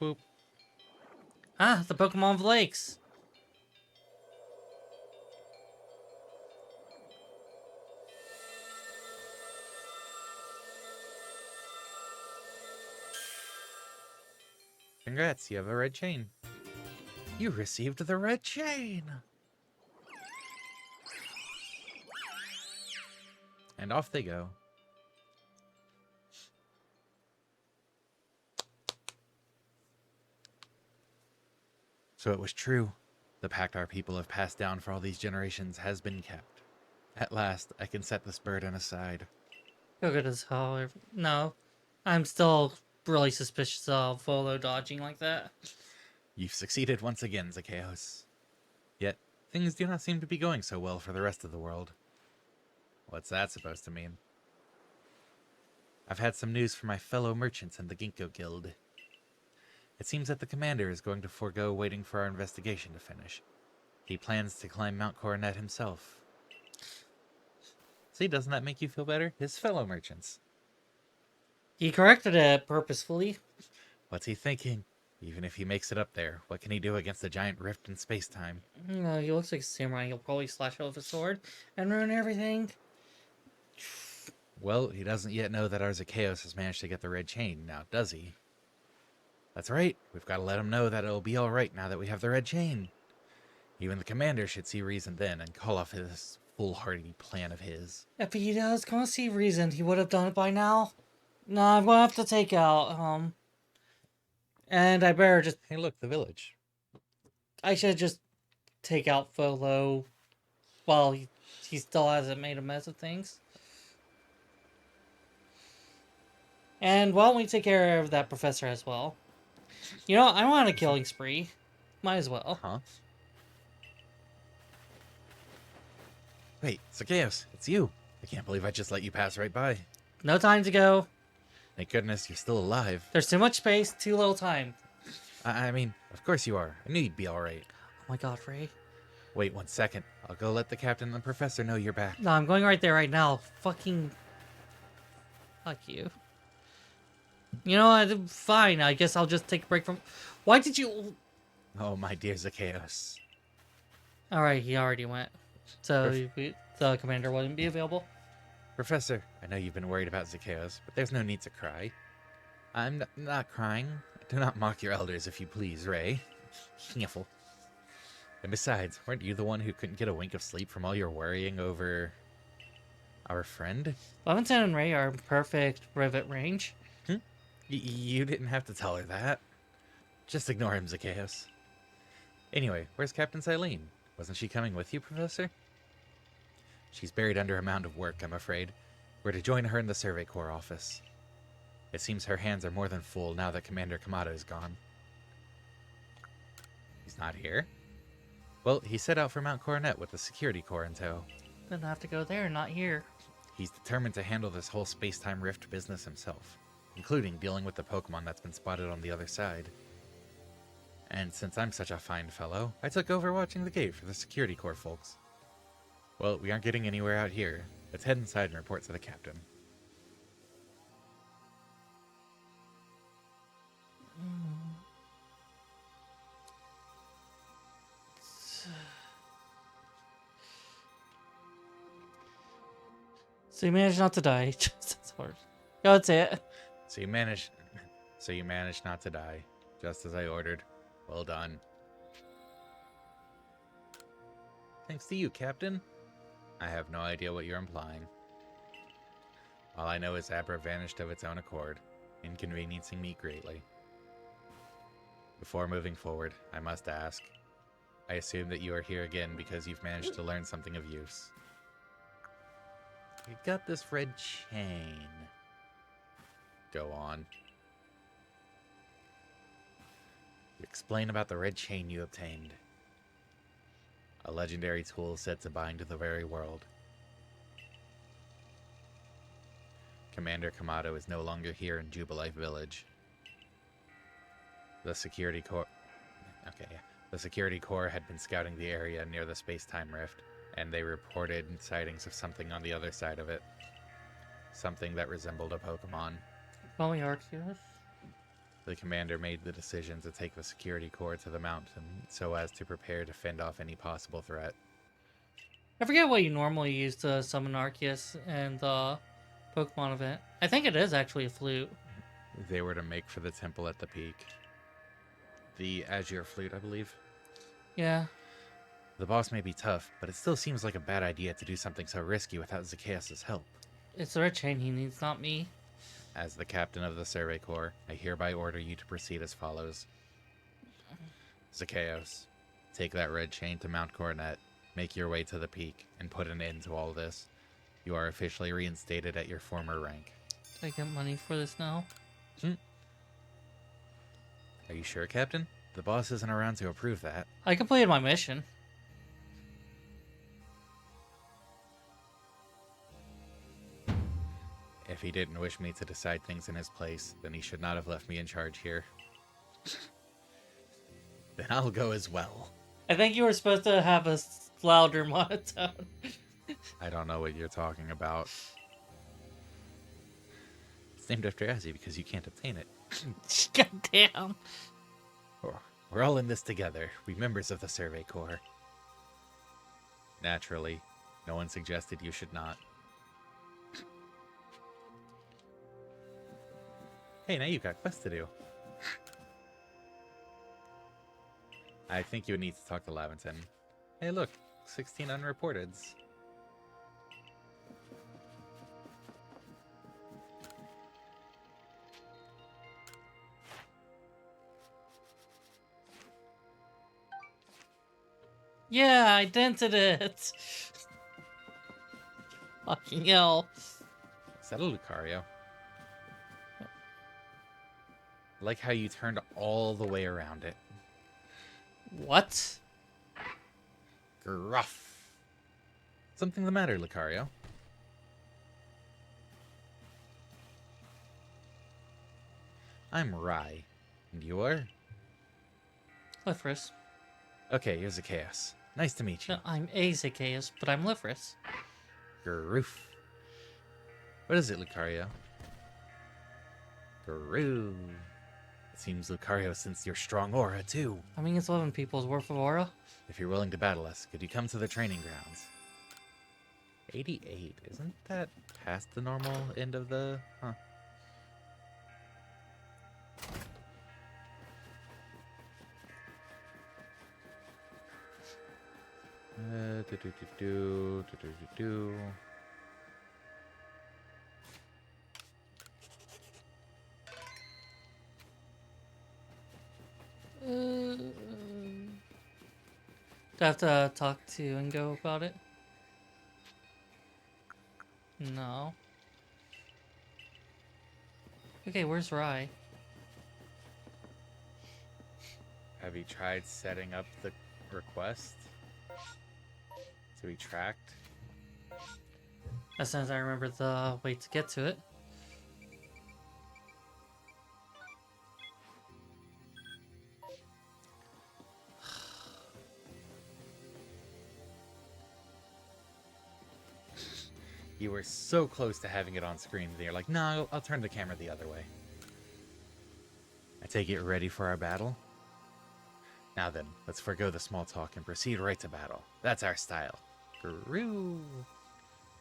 Boop. Ah, the Pokemon of the Lakes. Congrats, you have a red chain. You received the red chain! And off they go. So it was true. The pact our people have passed down for all these generations has been kept. At last, I can set this burden aside. Go good as hell. No. I'm still really suspicious of Volo dodging like that. You've succeeded once again, Zacchaeus. Yet, things do not seem to be going so well for the rest of the world. What's that supposed to mean? I've had some news from my fellow merchants in the Ginkgo Guild. It seems that the commander is going to forego waiting for our investigation to finish. He plans to climb Mount Coronet himself. See, doesn't that make you feel better? His fellow merchants. He corrected it purposefully. What's he thinking? Even if he makes it up there, what can he do against a giant rift in space-time? He looks like a samurai. He'll probably slash it with a sword and ruin everything. Well, he doesn't yet know that our Zacchaeus has managed to get the red chain, now does he? That's right, we've got to let him know that it'll be alright now that we have the red chain. Even the commander should see reason then and call off this foolhardy plan of his. If he does come to see reason, he would have done it by now. No, I'm gonna have to take out, and I better just, Hey look, the village. I should just take out Volo while he still hasn't made a mess of things. And why don't we take care of that professor as well? You know, I'm on a killing spree. Might as well. Huh? Wait, Zacchaeus, it's you. I can't believe I just let you pass right by. No time to go. Thank goodness you're still alive. There's too much space, too little time. I mean, of course you are. I knew you'd be alright. Oh my god, Ray. Wait 1 second. I'll go let the captain and the professor know you're back. No, I'm going right there right now. Fucking... Fuck you. You know what? Fine. I guess I'll just take a break from... Why did you... Oh, my dear Zacchaeus. Alright, he already went. So, the commander wouldn't be available? Professor, I know you've been worried about Zacchaeus, but there's no need to cry. I'm not crying. Do not mock your elders, if you please, Ray. Sniffle. And besides, weren't you the one who couldn't get a wink of sleep from all your worrying over... our friend? Levinson and Ray are in perfect rivet range. You didn't have to tell her that. Just ignore him, Zacchaeus. Anyway, where's Captain Silene? Wasn't she coming with you, Professor? She's buried under a mound of work, I'm afraid. We're to join her in the Survey Corps office. It seems her hands are more than full now that Commander Kamado is gone. He's not here? Well, he set out for Mount Coronet with the Security Corps in tow. Then I have to go there, not here. He's determined to handle this whole space-time rift business himself, including dealing with the Pokemon that's been spotted on the other side. And since I'm such a fine fellow, I took over watching the gate for the Security Corps folks. Well, we aren't getting anywhere out here. Let's head inside and report to the captain. So you managed not to die. That's it. So you managed not to die, just as I ordered. Well done. Thanks to you, Captain. I have no idea what you're implying. All I know is Abra vanished of its own accord, inconveniencing me greatly. Before moving forward, I must ask. I assume that you are here again because you've managed to learn something of use. You got this red chain. Go on. Explain about the red chain you obtained. A legendary tool set to bind the very world. Commander Kamado is no longer here in Jubilife Village. The security corps... Okay, yeah. The security corps had been scouting the area near the space-time rift, and they reported sightings of something on the other side of it. Something that resembled a Pokemon. Call me Arceus. The commander made the decision to take the security corps to the mountain so as to prepare to fend off any possible threat. I forget what you normally use to summon Arceus in the Pokemon event. I think it is actually a flute. They were to make for the temple at the peak. The Azure Flute, I believe. Yeah. The boss may be tough, but it still seems like a bad idea to do something so risky without Zacchaeus' help. It's the red chain he needs, not me. As the captain of the Survey Corps, I hereby order you to proceed as follows. Zacchaeus, take that red chain to Mount Coronet, make your way to the peak, and put an end to all this. You are officially reinstated at your former rank. Do I get money for this now? Are you sure, Captain? The boss isn't around to approve that. I completed my mission. If he didn't wish me to decide things in his place, then he should not have left me in charge here. Then I'll go as well. I think you were supposed to have a louder monotone. I don't know what you're talking about. It's named after Azzy because you can't obtain it. Goddamn. We're all in this together. We members of the Survey Corps. Naturally, no one suggested you should not. Hey, now you've got quests to do. I think you would need to talk to Laventon. Hey, look, 16 unreporteds. Yeah, I dented it. Fucking hell. Is that a Lucario? I like how you turned all the way around it. What? Gruff. Something the matter, Lucario? I'm Rai. And you are? Lifris. Okay, here's Zacchaeus. Nice to meet you. No, I'm a Zacchaeus, but I'm Lifris. Garoof. What is it, Lucario? Garoo. It seems Lucario sensed your strong aura, too. I mean, it's 11 people's worth of aura. If you're willing to battle us, could you come to the training grounds? 88. Isn't that past the normal end of the... Huh. Do. Do I have to talk to Ingo about it? No. Okay, where's Rai? Have you tried setting up the request to be tracked? As soon as I remember the way to get to it. You were so close to having it on screen that you're like, no, I'll turn the camera the other way. I take it ready for our battle? Now then, let's forgo the small talk and proceed right to battle. That's our style. Garoo!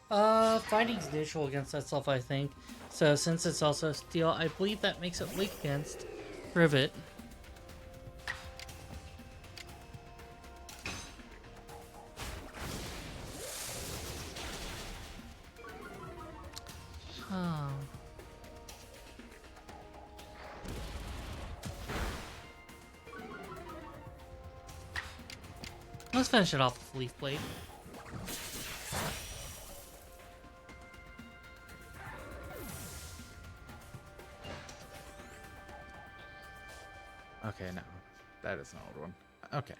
Fighting's neutral against itself, I think. So since it's also steel, I believe that makes it weak against Rivet. Oh. Let's finish it off with Leaf Blade. Okay, no. That is an old one. Okay.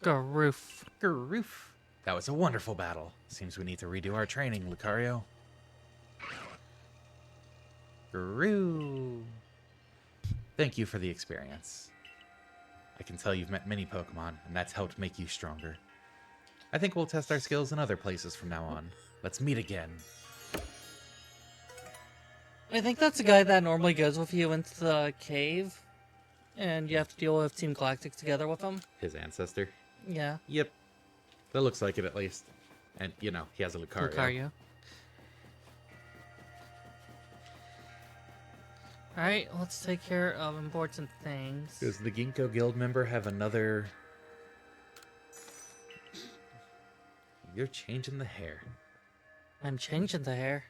Garoof. Garoof. That was a wonderful battle. Seems we need to redo our training, Lucario. Garoo. Thank you for the experience. I can tell you've met many Pokemon, and that's helped make you stronger. I think we'll test our skills in other places from now on. Let's meet again. I think that's the guy that normally goes with you into the cave, and you have to deal with Team Galactic together with him. His ancestor? Yeah. Yep. That looks like it, at least. And, you know, he has a Lucario. Lucario. Alright, let's take care of important things. Does the Ginkgo Guild member have another... You're changing the hair. I'm changing the hair.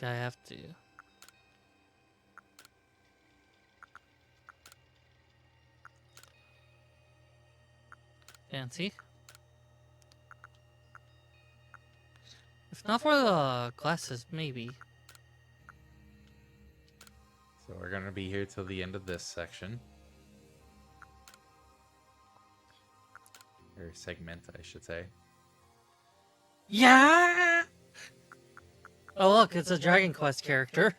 I have to. Fancy. If not for the glasses, maybe. So we're going to be here till the end of this section. Or segment, I should say. Yeah! Oh look, it's a Dragon Quest character.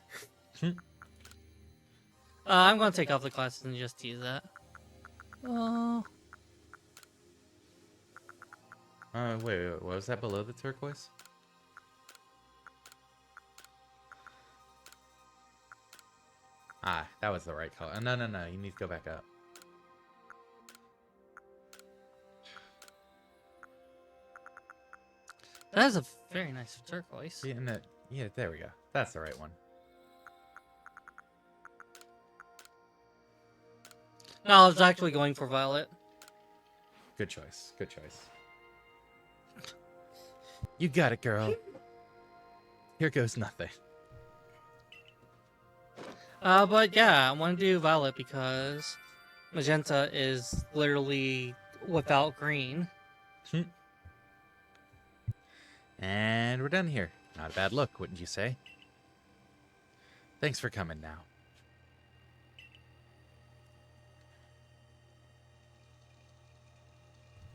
I'm gonna take off the glasses and just use that. Wait, what was that below the turquoise? Ah, that was the right color. No, you need to go back up. That is a very nice turquoise. Yeah, no, yeah, there we go. That's the right one. No, I was actually going for violet. Good choice. Good choice. You got it, girl. Here goes nothing. But yeah, I want to do violet because magenta is literally without green. And we're done here. Not a bad look, wouldn't you say? Thanks for coming now.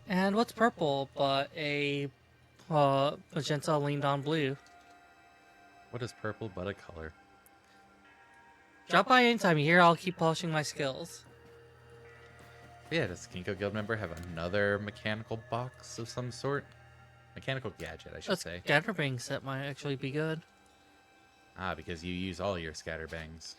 And what's purple but a magenta leaned on blue? What is purple but a color? Drop by anytime you hear. I'll keep polishing my skills. Yeah, does the Ginkgo Guild member have another mechanical box of some sort? Mechanical gadget, I should say. Scatterbang set might actually be good. Ah, because you use all your scatterbangs.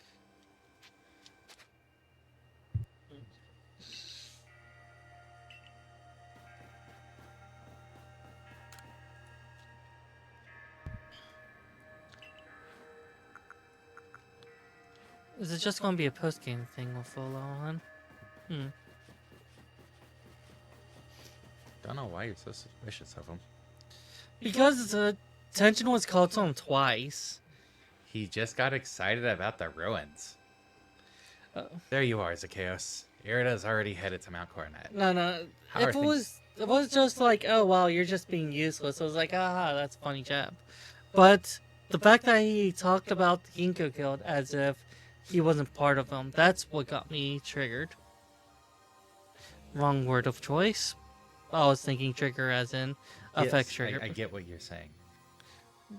Is it just going to be a post-game thing with Full on? Don't know why you're so suspicious of him. Because the attention was called to him twice. He just got excited about the ruins. There you are, Zacchaeus. Irida's already headed to Mount Coronet. No. If it was just like, oh wow, you're just being useless. I was like, aha, that's a funny jab. But the fact that he talked about the Ginkgo Guild as if he wasn't part of them, that's what got me triggered. Wrong word of choice. I was thinking trigger as in affect trigger. I get what you're saying.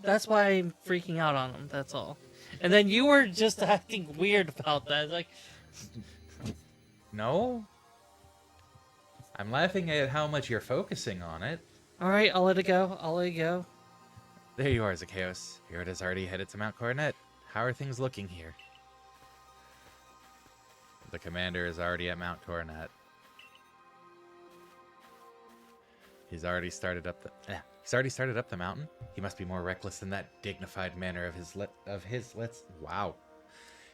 That's why I'm freaking out on him, that's all. And then you were just acting weird about that. Like, no? I'm laughing at how much you're focusing on it. alright, I'll let it go. There you are, Zacchaeus. Irida's already headed to Mount Coronet. How are things looking here? The commander is already at Mount Coronet. He's already started up the mountain. He must be more reckless than that dignified manner of his. Wow.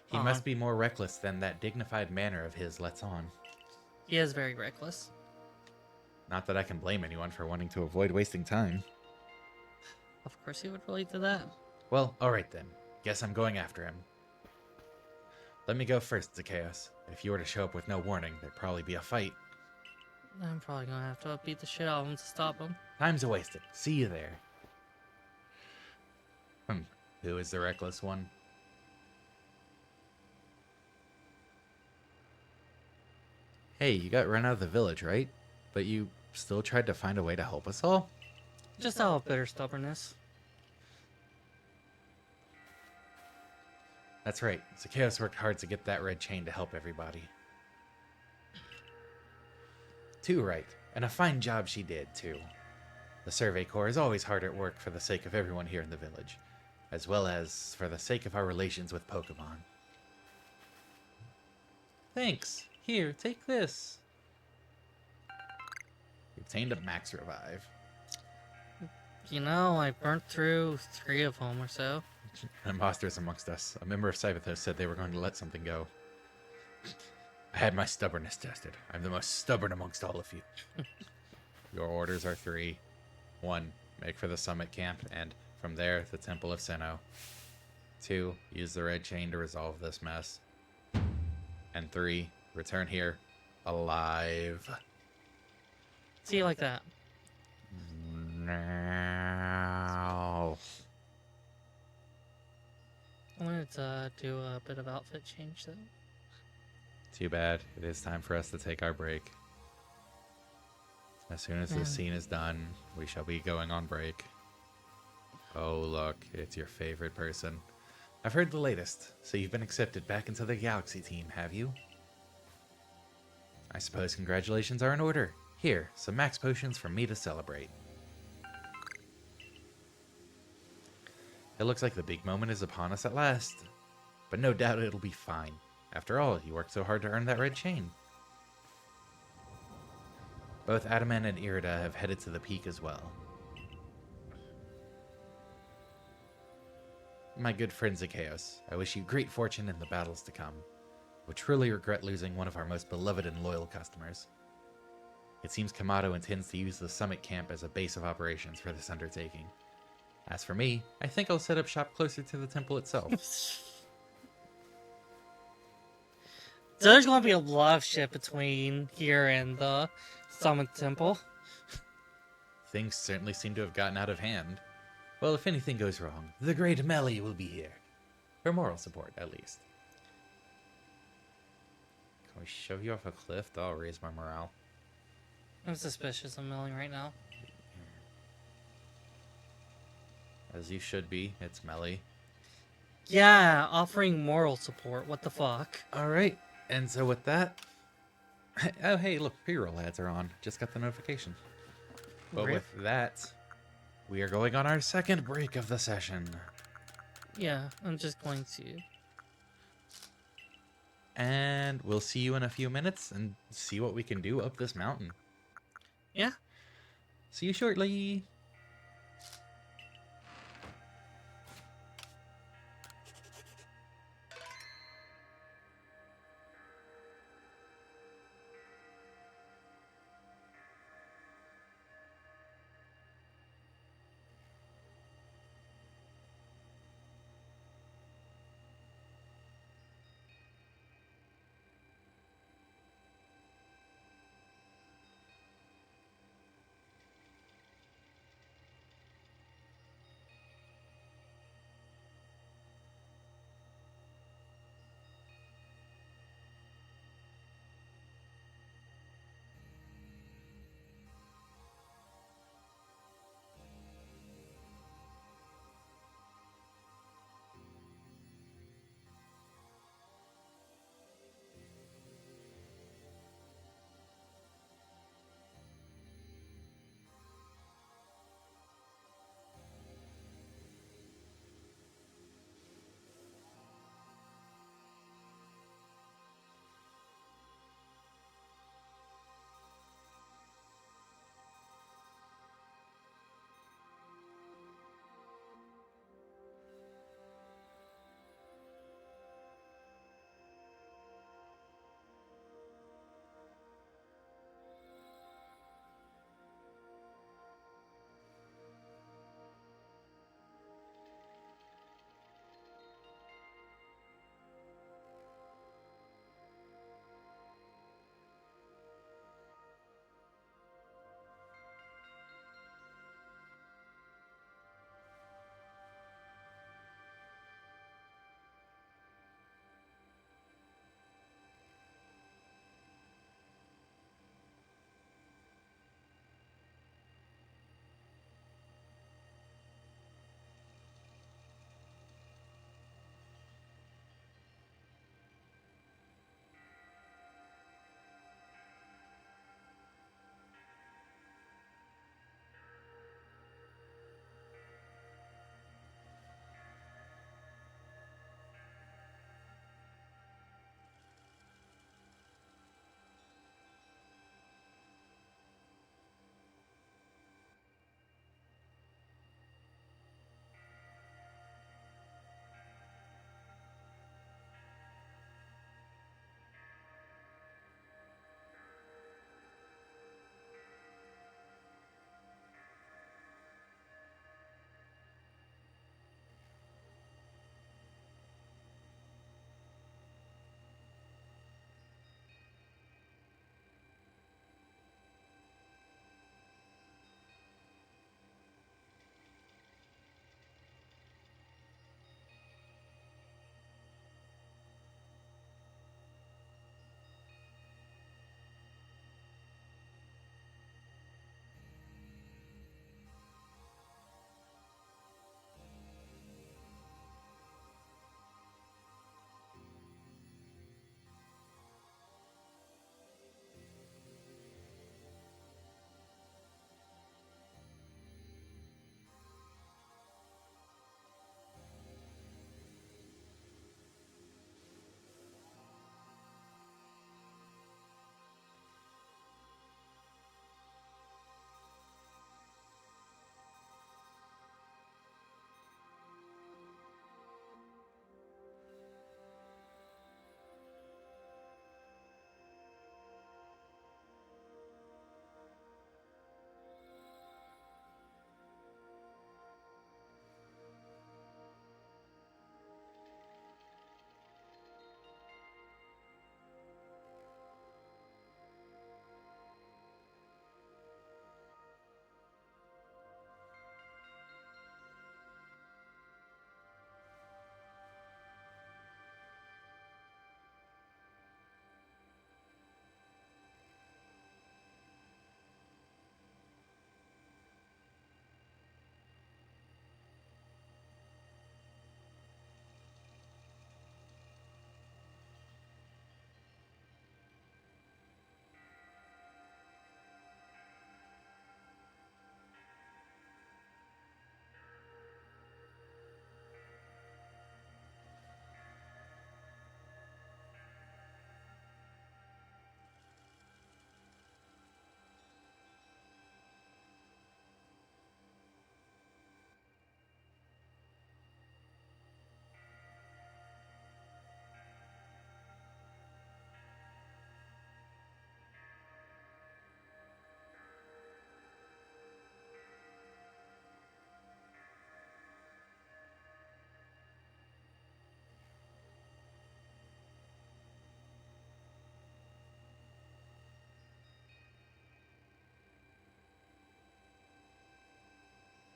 He must be more reckless than that dignified manner of his. Let's on. He is very reckless. Not that I can blame anyone for wanting to avoid wasting time. Of course he would relate to that. Well, alright then. Guess I'm going after him. Let me go first, Zacchaeus. If you were to show up with no warning, there'd probably be a fight. I'm probably gonna have to beat the shit out of him to stop him. Time's a wasted. See you there. Who is the reckless one? Hey, you got run out of the village, right? But you still tried to find a way to help us all? Just out of bitter stubbornness. That's right. Zacchaeus worked hard to get that red chain to help everybody. Too right. And a fine job she did, too. The Survey Corps is always hard at work for the sake of everyone here in the village, as well as for the sake of our relations with Pokemon. Thanks. Here, take this. You obtained a max revive. You know, I burnt through 3 of them or so. Imposters amongst us. A member of Cyberthos said they were going to let something go. I had my stubbornness tested. I'm the most stubborn amongst all of you. Your orders are 3. 1. Make for the summit camp, and from there, the Temple of Sinnoh. 2. Use the red chain to resolve this mess. And 3. Return here, alive. See you like that. Now. I wanted to do a bit of outfit change, though. Too bad. It is time for us to take our break. As soon as this scene is done, we shall be going on break. Oh, look, it's your favorite person. I've heard the latest, so you've been accepted back into the Galaxy team, have you? I suppose congratulations are in order. Here, some max potions from me to celebrate. It looks like the big moment is upon us at last. But no doubt it'll be fine. After all, you worked so hard to earn that red chain. Both Adaman and Irida have headed to the peak as well. My good friend Zacchaeus, I wish you great fortune in the battles to come. We truly regret losing one of our most beloved and loyal customers. It seems Kamado intends to use the summit camp as a base of operations for this undertaking. As for me, I think I'll set up shop closer to the temple itself. So there's going to be a lot of shit between here and the Summit Temple. Things certainly seem to have gotten out of hand. Well, if anything goes wrong, the great Melly will be here. For moral support, at least. Can we shove you off a cliff? That'll raise my morale. I'm suspicious of milling right now. As you should be. It's Melly. Yeah, offering moral support. What the fuck? Alright, and so with that... Oh, hey, look, pre-roll ads are on. Just got the notification. But Rip. with that, we are going on our second break of the session. Yeah, I'm just going to... And we'll see you in a few minutes and see what we can do up this mountain. Yeah. See you shortly.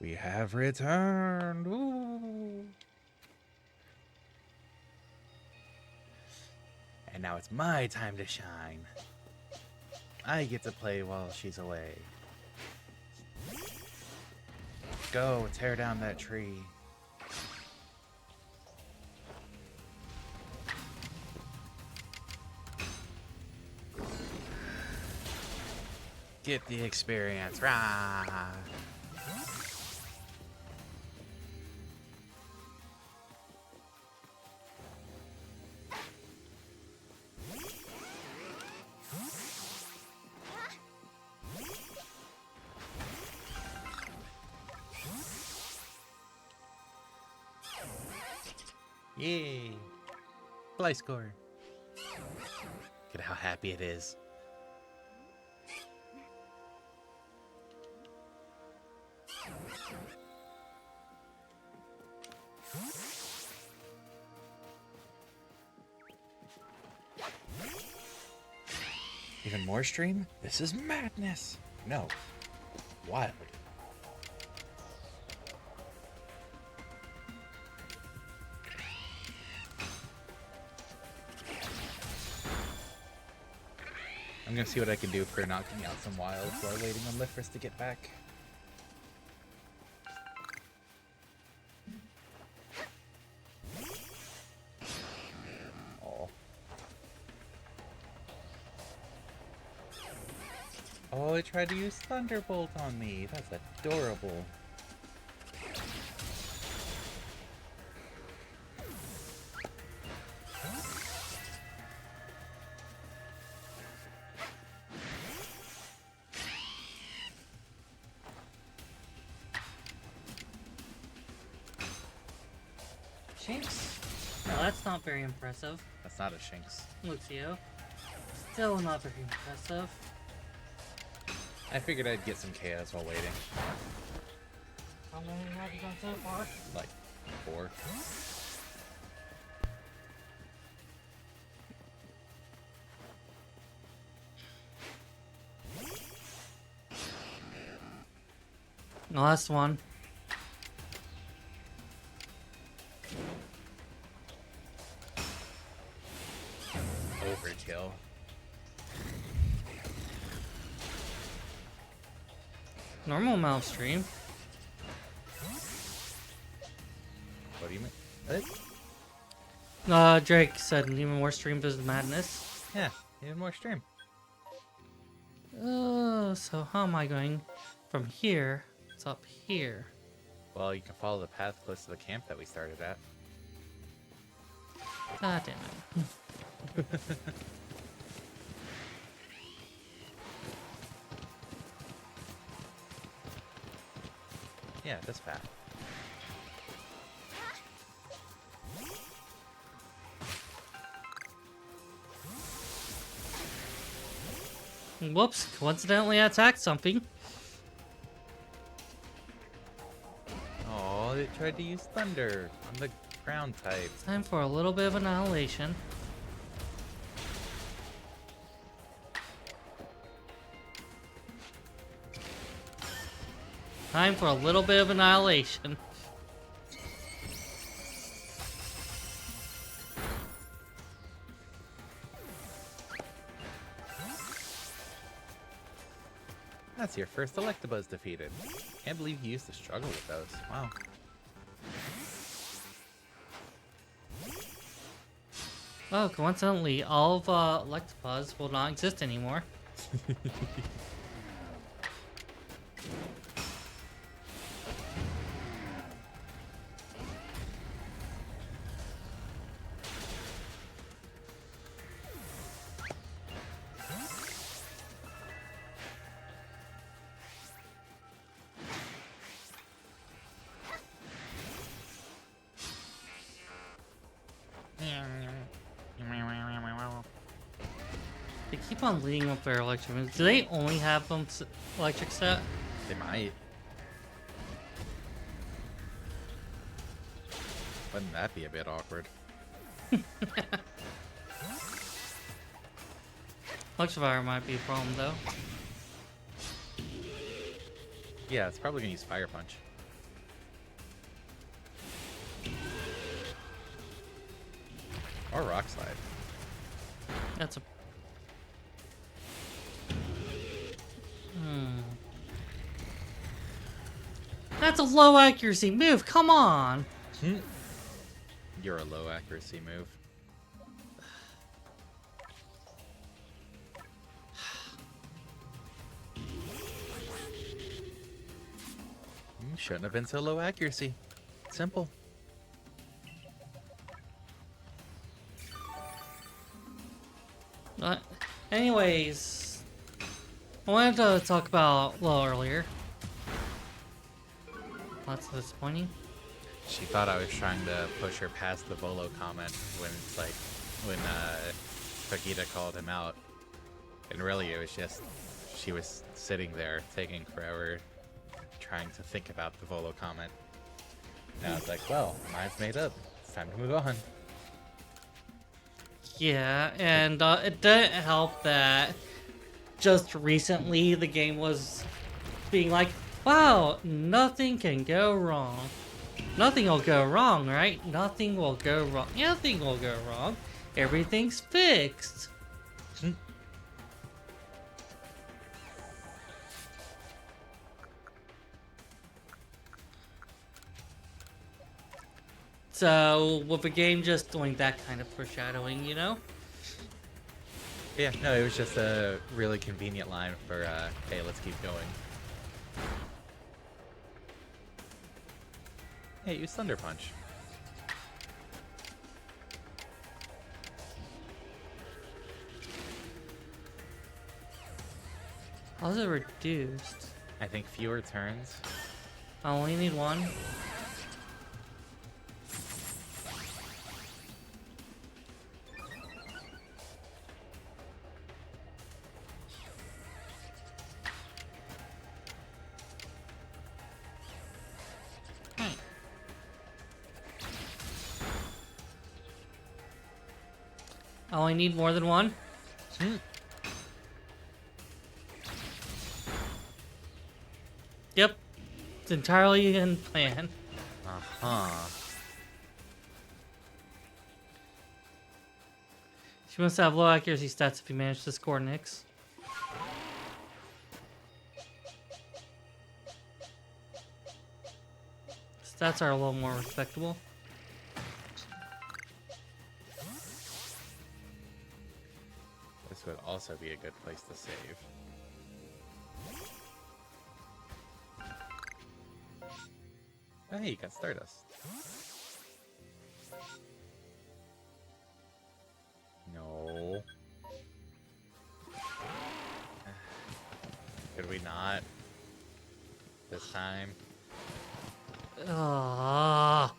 We have returned. Ooh. And now it's my time to shine. I get to play while she's away. Go, tear down that tree. Get the experience. Rah! Yay! Fly score. Look at how happy it is. Even more stream? This is madness. No. Wild. I'm gonna see what I can do for knocking out some wilds while waiting on Lifris to get back. Oh. Oh, it tried to use Thunderbolt on me. That's adorable. Shinx? No, that's not very impressive. That's not a Shinx. Lucio. Still not very impressive. I figured I'd get some chaos while waiting. How many have you done so far? Like 4. The last one. Overkill. Normal amount of stream. What do you mean? What? Drake said even more stream is madness. Yeah, even more stream. So how am I going from here to up here? Well, you can follow the path close to the camp that we started at. God damn it. Yeah, this path. Whoops, coincidentally I attacked something. Oh, it tried to use thunder on the ground type. Time for a little bit of annihilation. Time for a little bit of annihilation. That's your first Electabuzz defeated. Can't believe you used to struggle with those. Wow. Oh, coincidentally, all of Electabuzz will not exist anymore. They keep on leading with their electric moves. Do they only have them electric set? They might. Wouldn't that be a bit awkward? Electrifire might be a problem though. Yeah, it's probably gonna use Fire Punch. Or rock slide. That's a... That's a low accuracy move. Come on. You're a low accuracy move. Shouldn't have been so low accuracy. Simple. Anyways, I wanted to talk about a little earlier. That's disappointing. She thought I was trying to push her past the Volo comment when Kagita called him out. And really it was just she was sitting there taking forever trying to think about the Volo comment. Now it's like, well, mine's made up. It's time to move on. Yeah, and it didn't help that just recently the game was being like, wow, nothing can go wrong. Nothing will go wrong, right? Nothing will go wrong. Nothing will go wrong. Everything's fixed. So, with the game just doing that kind of foreshadowing, you know? Yeah, no, it was just a really convenient line for, hey, let's keep going. Hey, use Thunder Punch. How's it reduced? I think fewer turns. I only need one. I only need more than one. Yep. It's entirely in plan. Uh-huh. She must have low accuracy stats if you manage to score Nyx. Stats are a little more respectable. This would also be a good place to save. Oh, hey, you got Stardust. No. Could we not? This time? Ah.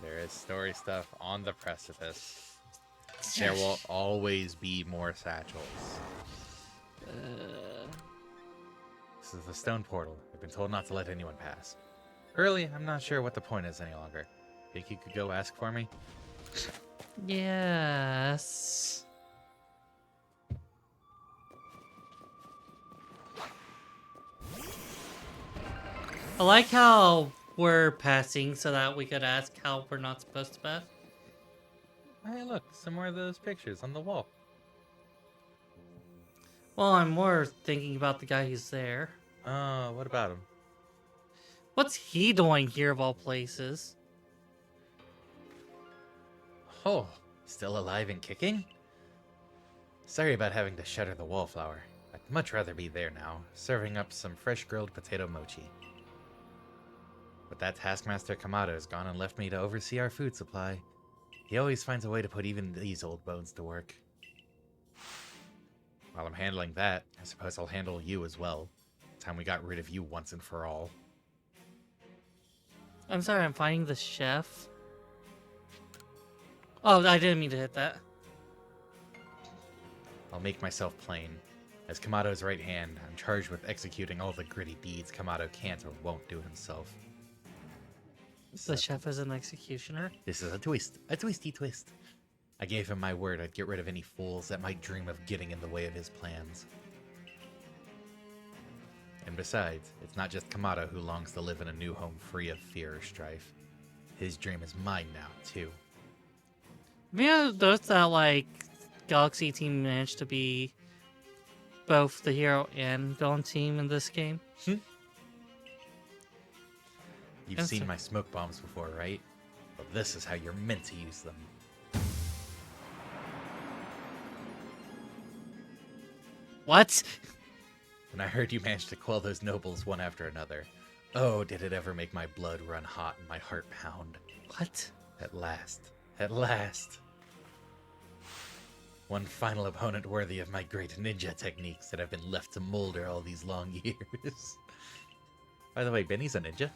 There is story stuff on the precipice. There will always be more satchels. This is the stone portal. I've been told not to let anyone pass. Early, I'm not sure what the point is any longer. Think you could go ask for me? Yes. I like how we're passing so that we could ask how we're not supposed to pass. Hey, look, some more of those pictures on the wall. Well, I'm more thinking about the guy who's there. Oh, what about him? What's he doing here of all places? Oh, still alive and kicking? Sorry about having to shutter the wallflower. I'd much rather be there now, serving up some fresh grilled potato mochi. But that Taskmaster Kamado has gone and left me to oversee our food supply. He always finds a way to put even these old bones to work. While I'm handling that, I suppose I'll handle you as well. Time we got rid of you once and for all. I'm sorry, I'm finding the chef. Oh, I didn't mean to hit that. I'll make myself plain. As Kamado's right hand, I'm charged with executing all the gritty deeds Kamado can't or won't do himself. The chef is an executioner. This is a twisty twist. I gave him my word I'd get rid of any fools that might dream of getting in the way of his plans. And besides, it's not just Kamado who longs to live in a new home free of fear or strife. His dream is mine now, too. Yeah, those that like Galaxy team managed to be both the hero and villain team in this game. You've seen my smoke bombs before, right? Well, this is how you're meant to use them. What? And I heard you managed to quell those nobles one after another. Oh, did it ever make my blood run hot and my heart pound. What? At last. At last. One final opponent worthy of my great ninja techniques that have been left to molder all these long years. By the way, Benny's a ninja.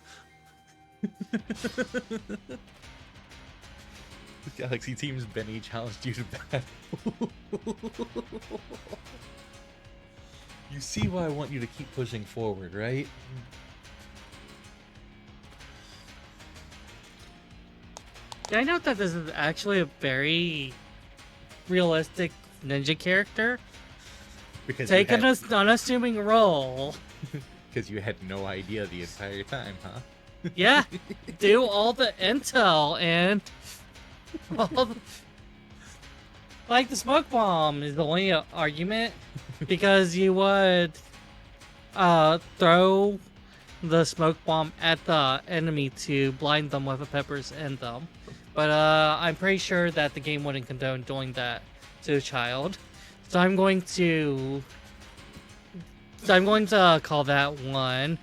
The Galaxy Team's Benny challenged you to battle. You see why I want you to keep pushing forward, right? I know that this is actually a very realistic ninja character. Because taking an unassuming role. Because you had no idea the entire time, huh? Yeah, do all the intel and all the... Like the smoke bomb is the only argument, because you would throw the smoke bomb at the enemy to blind them with the peppers in them. But I'm pretty sure that the game wouldn't condone doing that to a child. So I'm going to call that one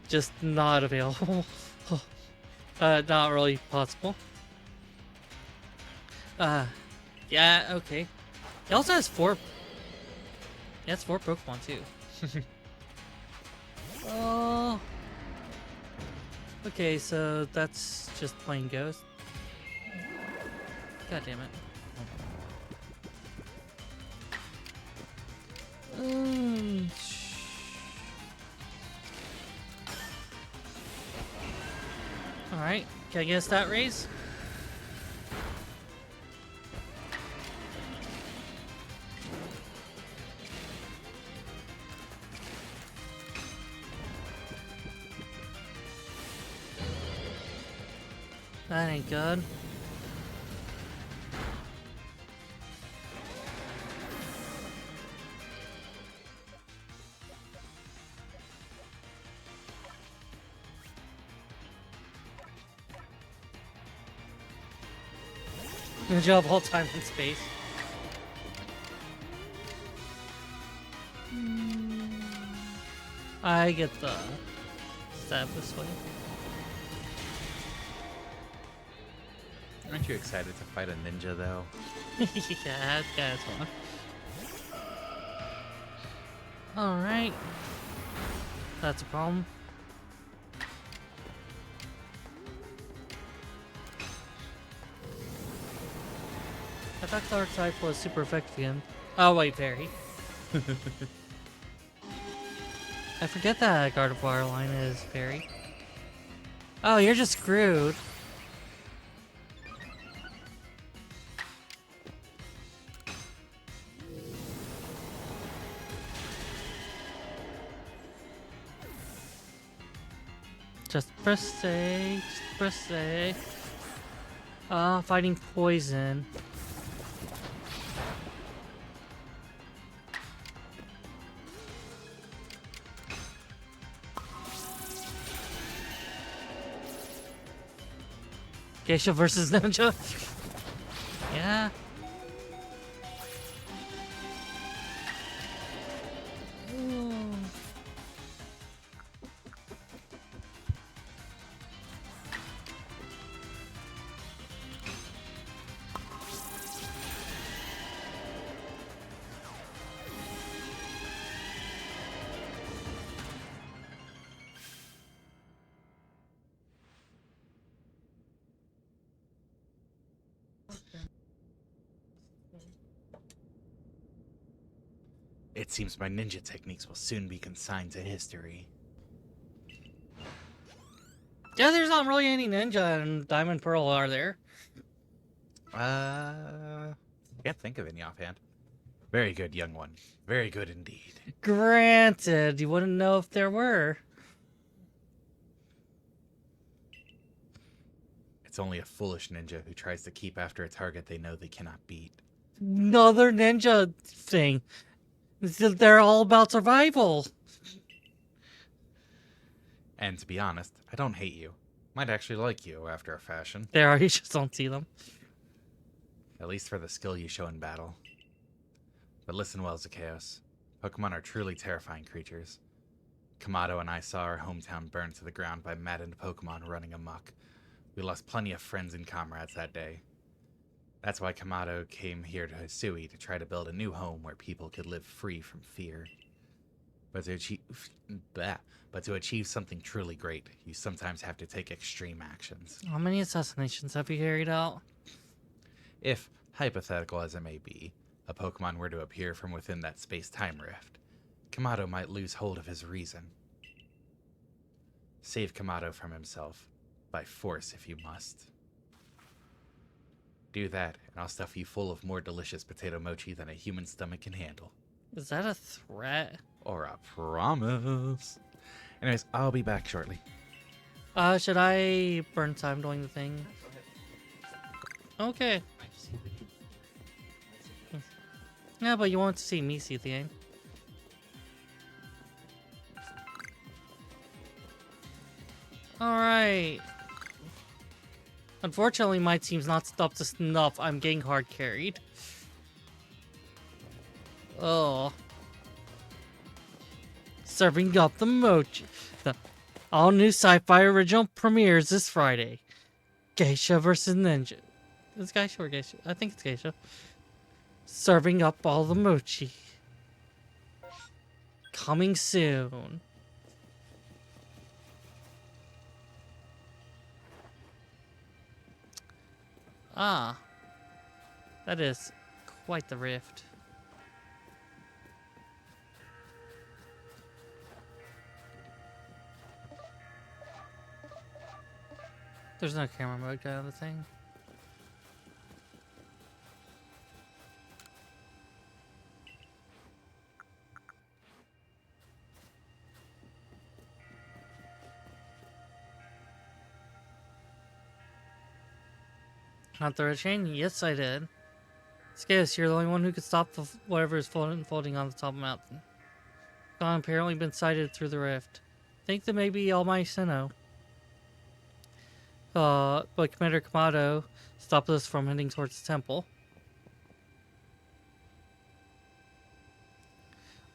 just not available. Not really possible. Yeah, okay. He also has 4. He has 4 Pokemon too. Oh. Okay, so that's just plain Ghost. God damn it. Alright, can I get a stat raise? That ain't good. Ninja of all time in space. I get the stab this way. Aren't you excited to fight a ninja, though? Yeah, that's fun. Alright. That's a problem. I thought Dark type was super effective again. Oh wait, parry. I forget that Gardevoir line is parry. Oh, you're just screwed. Just press A, just press A. Fighting poison. Geisha versus Ninja. Yeah. Ooh. It seems my ninja techniques will soon be consigned to history. Yeah, there's not really any ninja in Diamond Pearl, are there? Can't think of any offhand. Very good, young one. Very good indeed. Granted, you wouldn't know if there were. It's only a foolish ninja who tries to keep after a target they know they cannot beat. Another ninja thing. They're all about survival. And to be honest, I don't hate you. Might actually like you after a fashion. They are, you just don't see them. At least for the skill you show in battle. But listen well, Zacchaeus. Pokemon are truly terrifying creatures. Kamado and I saw our hometown burned to the ground by maddened Pokemon running amok. We lost plenty of friends and comrades that day. That's why Kamado came here to Hisui to try to build a new home where people could live free from fear. But to achieve something truly great, you sometimes have to take extreme actions. How many assassinations have you carried out? If, hypothetical as it may be, a Pokemon were to appear from within that space-time rift, Kamado might lose hold of his reason. Save Kamado from himself, by force if you must. Do that, and I'll stuff you full of more delicious potato mochi than a human stomach can handle. Is that a threat? Or a promise. Anyways, I'll be back shortly. Should I burn time doing the thing? Okay. Yeah, but you want to see me see the game. Alright. Unfortunately, my team's not up to snuff. I'm getting hard carried. Oh. Serving up the mochi. The all-new sci-fi original premieres this Friday. Geisha versus Ninja. Is it Geisha or Geisha? I think it's Geisha. Serving up all the mochi. Coming soon. Ah. That is quite the rift. There's no camera mode kind of a thing. Not the red chain? Yes, I did. Arceus, you're the only one who could stop the whatever is folding on the top of the mountain. Gone apparently been sighted through the rift. Think that maybe Almighty Sinnoh. But Commander Kamado stopped us from heading towards the temple.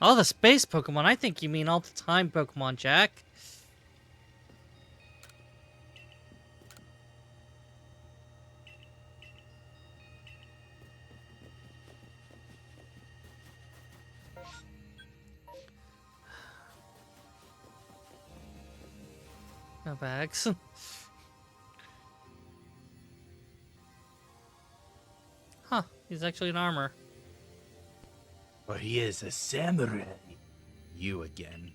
Oh, the space Pokemon. I think you mean all the time Pokemon, Jack. No bags. Huh, he's actually in armor. But he is a samurai. You again.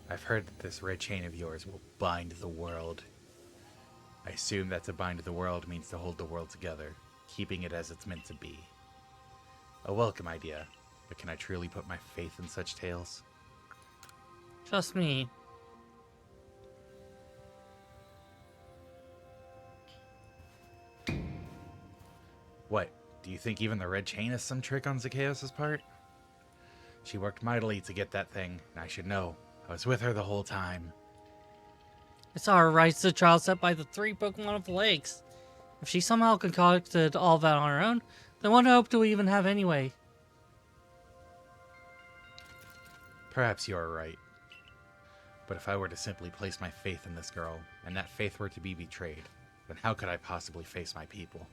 I've heard that this red chain of yours will bind the world. I assume that to bind the world means to hold the world together, keeping it as it's meant to be. A welcome idea, but can I truly put my faith in such tales? Trust me. What? Do you think even the red chain is some trick on Zacchaeus' part? She worked mightily to get that thing, and I should know. I was with her the whole time. I saw her rise to the trial set by the 3 Pokemon of the lakes. If she somehow concocted all that on her own, then what hope do we even have anyway? Perhaps you are right. But if I were to simply place my faith in this girl, and that faith were to be betrayed, then how could I possibly face my people?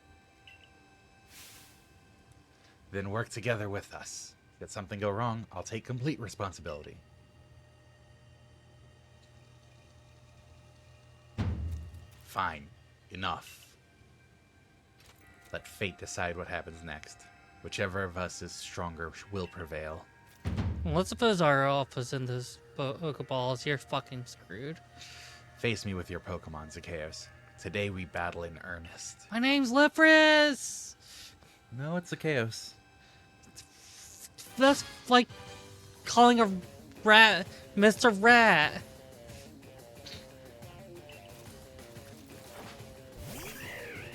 Then work together with us. If something go wrong, I'll take complete responsibility. Fine. Enough. Let fate decide what happens next. Whichever of us is stronger will prevail. Well, suppose our office in this Pokeballs, you're fucking screwed. Face me with your Pokemon, Zacchaeus. Today we battle in earnest. My name's Lifris! No, it's Zacchaeus. That's like calling a rat Mr. Rat.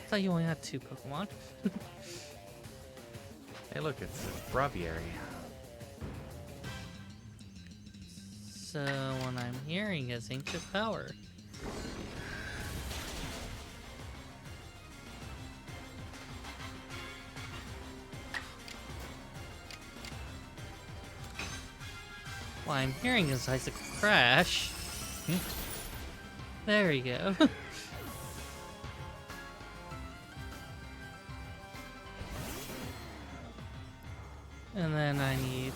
I thought you only had 2 Pokemon. Hey, look, it's a Braviary. So what I'm hearing is Ancient Power. What I'm hearing is Icicle Crash. There you go. And then I need...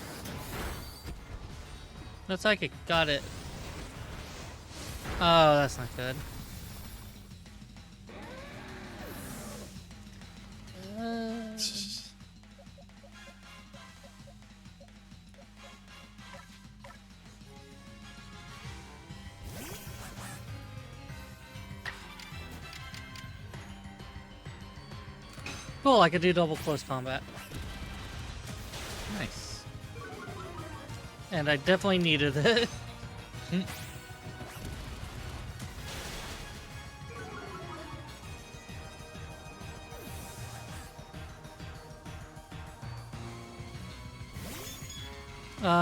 No Psychic, got it. Oh, that's not good. Cool, I could do double close combat. Nice. And I definitely needed it.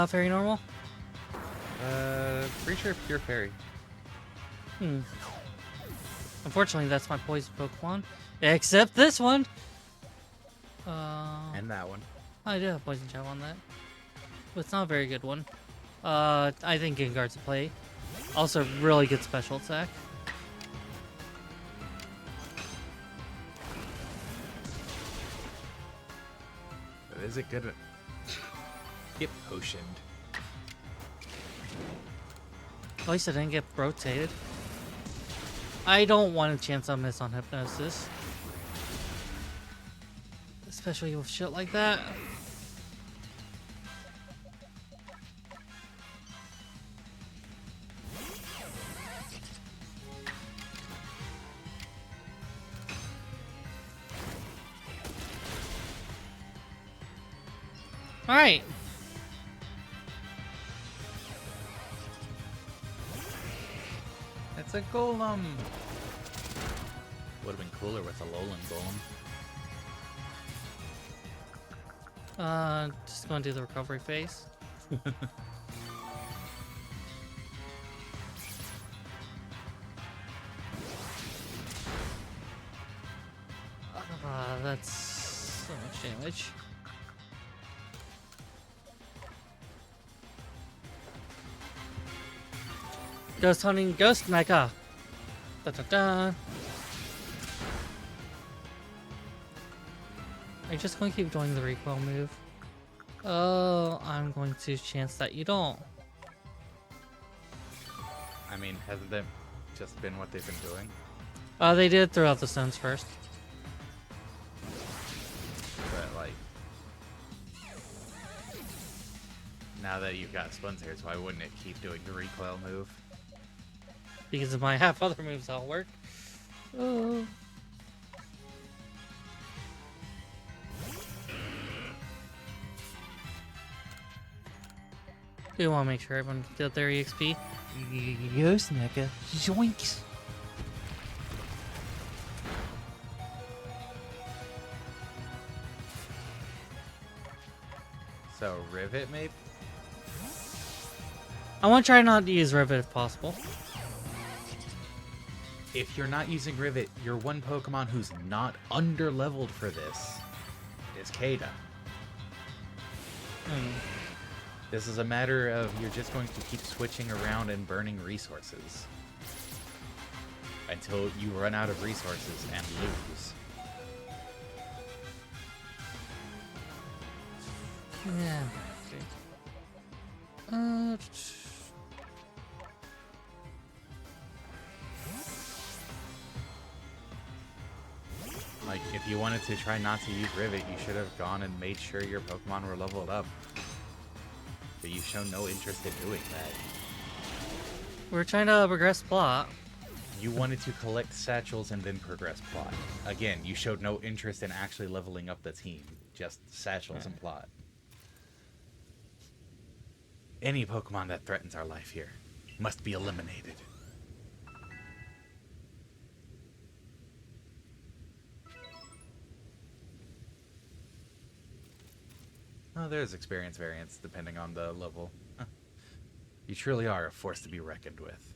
Fairy normal? Pretty sure pure fairy. Unfortunately, that's my poison Pokemon. Except this one! And that one. I do have Poison Jab on that. But it's not a very good one. I think Gengar's a play. Also, really good special attack. But is it good at... Get potioned. At least I didn't get rotated. I don't want a chance I'll miss on Hypnosis. Especially with shit like that. Alright. It's a golem. Would have been cooler with a Alolan golem. Just gonna do the recovery phase. That's so much damage. Ghost hunting, Ghost Mecha. Da da da. Are you just going to keep doing the recoil move? Oh, I'm going to chance that you don't. I mean, hasn't that just been what they've been doing? They did throw out the stones first. But, like... Now that you've got Splinter's, why wouldn't it keep doing the recoil move? Because of my half other moves that'll work. Oh. Do want to make sure everyone get their EXP. Ghost Mecha. Yoinks. So, Rivet, maybe? I want to try not to use Rivet if possible. If you're not using Rivet, your one Pokemon who's not under-leveled for this is Kada. This is a matter of you're just going to keep switching around and burning resources until you run out of resources and lose. Yeah. Like, if you wanted to try not to use Rivet, you should have gone and made sure your Pokemon were leveled up. But you've shown no interest in doing that. We're trying to progress plot. You wanted to collect satchels and then progress plot. Again, you showed no interest in actually leveling up the team. Just satchels and plot. Any Pokemon that threatens our life here must be eliminated. Oh, there's experience variance depending on the level. You truly are a force to be reckoned with.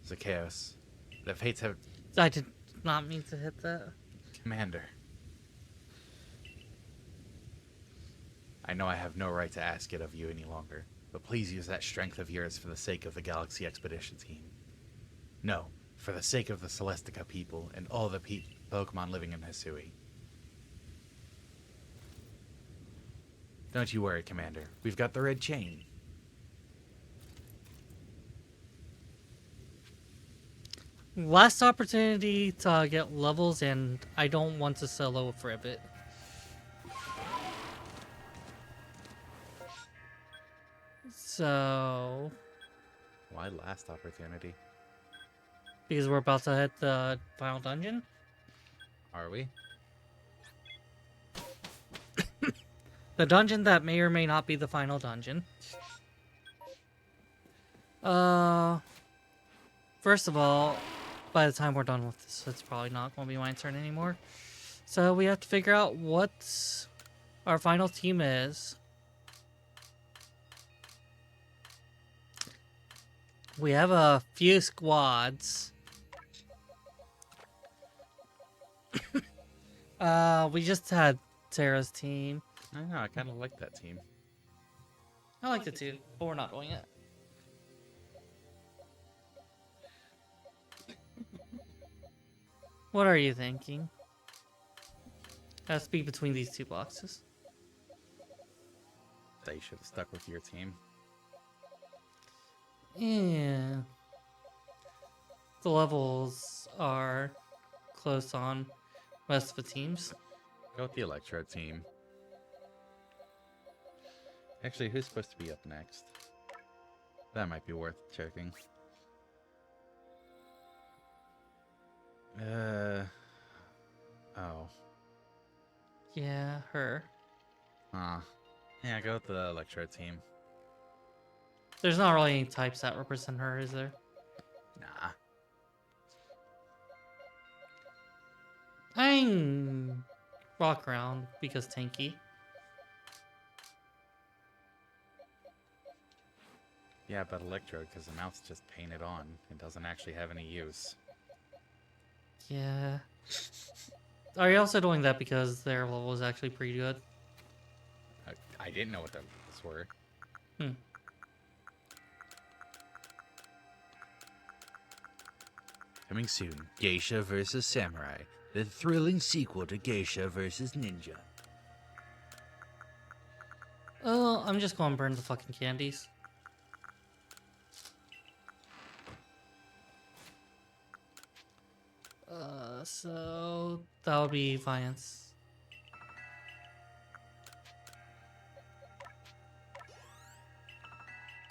Zacchaeus, the fates have... I did not mean to hit that. Commander. I know I have no right to ask it of you any longer, but please use that strength of yours for the sake of the Galaxy Expedition Team. No, for the sake of the Celestica people and all the Pokemon living in Hisui. Don't you worry, Commander. We've got the red chain. Last opportunity to get levels, and I don't want to solo for a bit. So, Why last opportunity? because we're about to hit the final dungeon. Are we? The dungeon that may or may not be the final dungeon. First of all, by the time we're done with this, it's probably not going to be my turn anymore. So we have to figure out what our final team is. We have a few squads. We just had Sarah's team. I know, I kind of like that team. I liked it too, but we're not doing it. What are you thinking? Has to be between these two boxes. That you should have stuck with your team. Yeah. The levels are close on most of the teams. Go with the Electro team. Actually, who's supposed to be up next? That might be worth checking. Oh. Yeah, her. Yeah, go with the Electro team. There's not really any types that represent her, is there? Nah. I'm rock around because tanky. Yeah, but Electro, because the mouth's just painted on. It doesn't actually have any use. Yeah. Are you also doing that because their level is actually pretty good? I didn't know what those were. Coming soon, Geisha vs. Samurai, the thrilling sequel to Geisha vs. Ninja. Oh, I'm just going to burn the fucking candies. So that would be Viance.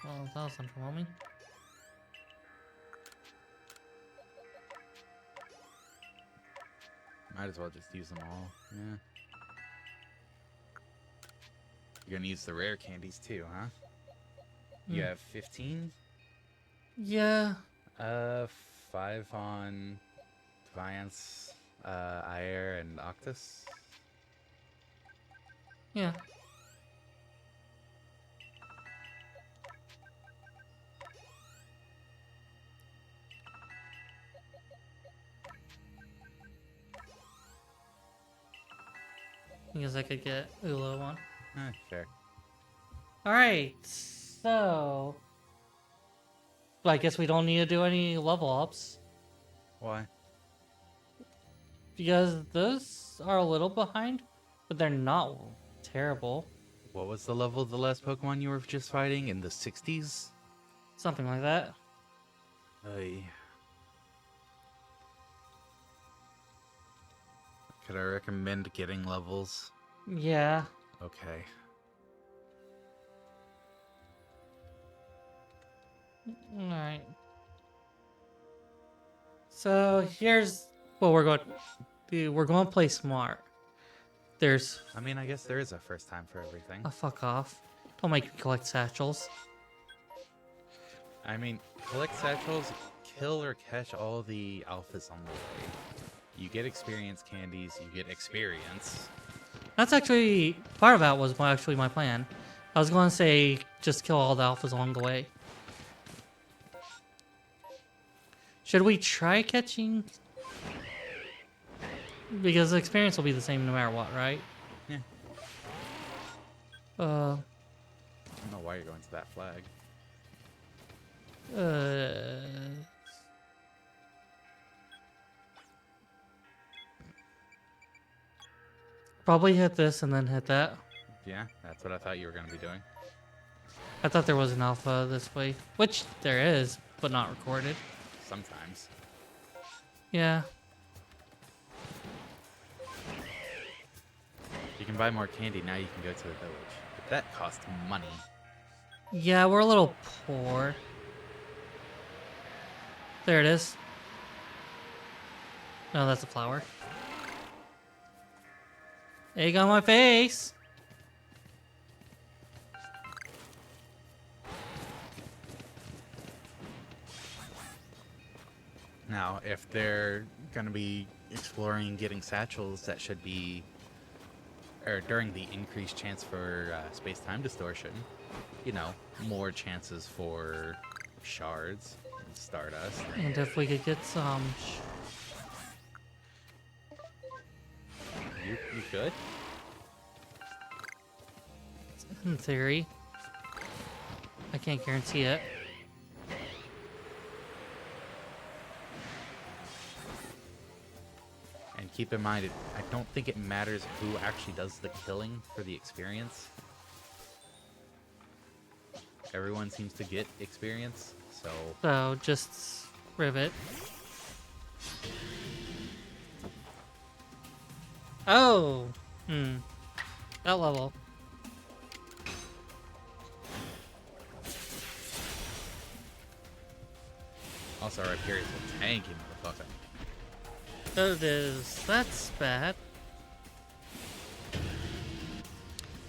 Well, that was underwhelming. Might as well just use them all. Yeah. You're gonna use the rare candies too, huh? You have 15? Yeah. 5 on Defiance, Ayer, and Octus. Yeah. I guess I could get Ulo one. Fair. Alright, so... I guess we don't need to do any level ups. Why? Because those are a little behind, but they're not terrible. What was the level of the last Pokemon you were just fighting? In the 60s? Something like that. Ay. Could I recommend getting levels? Yeah. Okay. Alright. So here's what we're going to do. We're going to play smart. There's... I mean, I guess there is a first time for everything. Oh, fuck off. Don't make me collect satchels. I mean, collect satchels, kill or catch all the alphas on the way. You get experience candies, you get experience. That's actually part of that was actually my plan. I was going to say just kill all the alphas along the way. Should we try catching? Because the experience will be the same no matter what, right? Yeah. Uh. I don't know why you're going to that flag. Probably hit this and then hit that. Yeah, that's what I thought you were going to be doing. I thought there was an alpha this way, which there is, but not recorded. Sometimes. Yeah. You can buy more candy, now you can go to the village. But that costs money. Yeah, we're a little poor. There it is. No, that's a flower. Egg on my face. Now, if they're going to be exploring getting satchels, that should be... Or during the increased chance for space-time distortion, you know, more chances for shards and stardust. And if we could get some... You good? In theory. I can't guarantee it. And keep in mind, I don't think it matters who actually does the killing for the experience. Everyone seems to get experience, so... So, just rivet. Oh! That level. Also, our Arceus will tank him, motherfucker. That is... That's bad.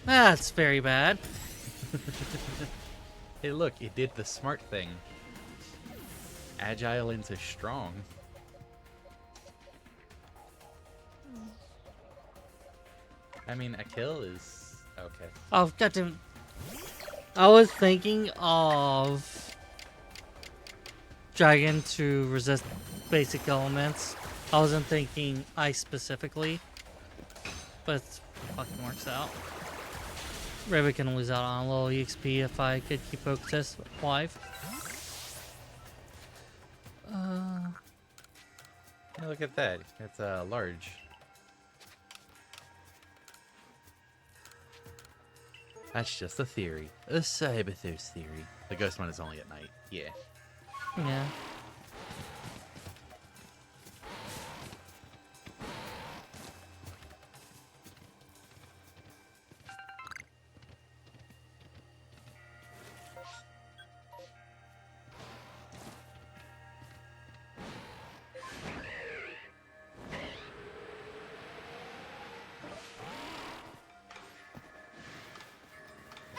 That's very bad. Hey, look, it did the smart thing. Agile into strong. I mean, a kill is... okay. Oh, goddamn. I was thinking of dragon to resist basic elements. I wasn't thinking ice specifically, but it fucking works out. Rivet can lose out on a little EXP if I could keep focus alive. Hey, look at that. It's a large. That's just a theory. A Cyberthirst theory. The ghost one is only at night. Yeah. Yeah.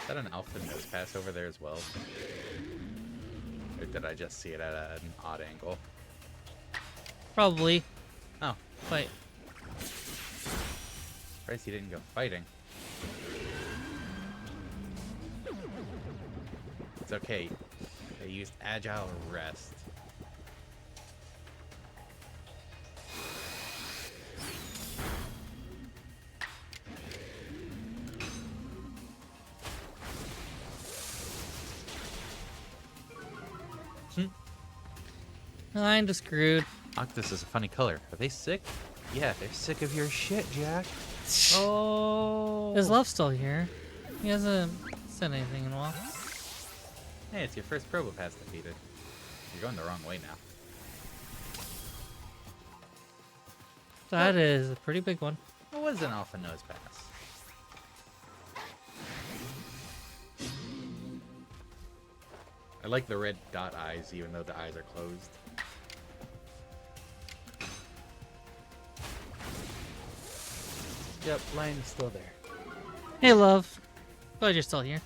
Is that an alpha nose pass over there as well? Or did I just see it at an odd angle? Probably. Oh, Wait. Surprised he didn't go fighting. It's okay. They used agile rest. Kinda screwed. Octus is a funny color. Are they sick? Yeah, they're sick of your shit, Jack. Oh. Is Love still here? He hasn't said anything in a while. Hey, it's your first Probopass defeated. You're going the wrong way now. That is a pretty big one. What was an alpha nose pass? I like the red dot eyes, even though the eyes are closed. Yep, Lion is still there. Hey, Love. Glad you're still here.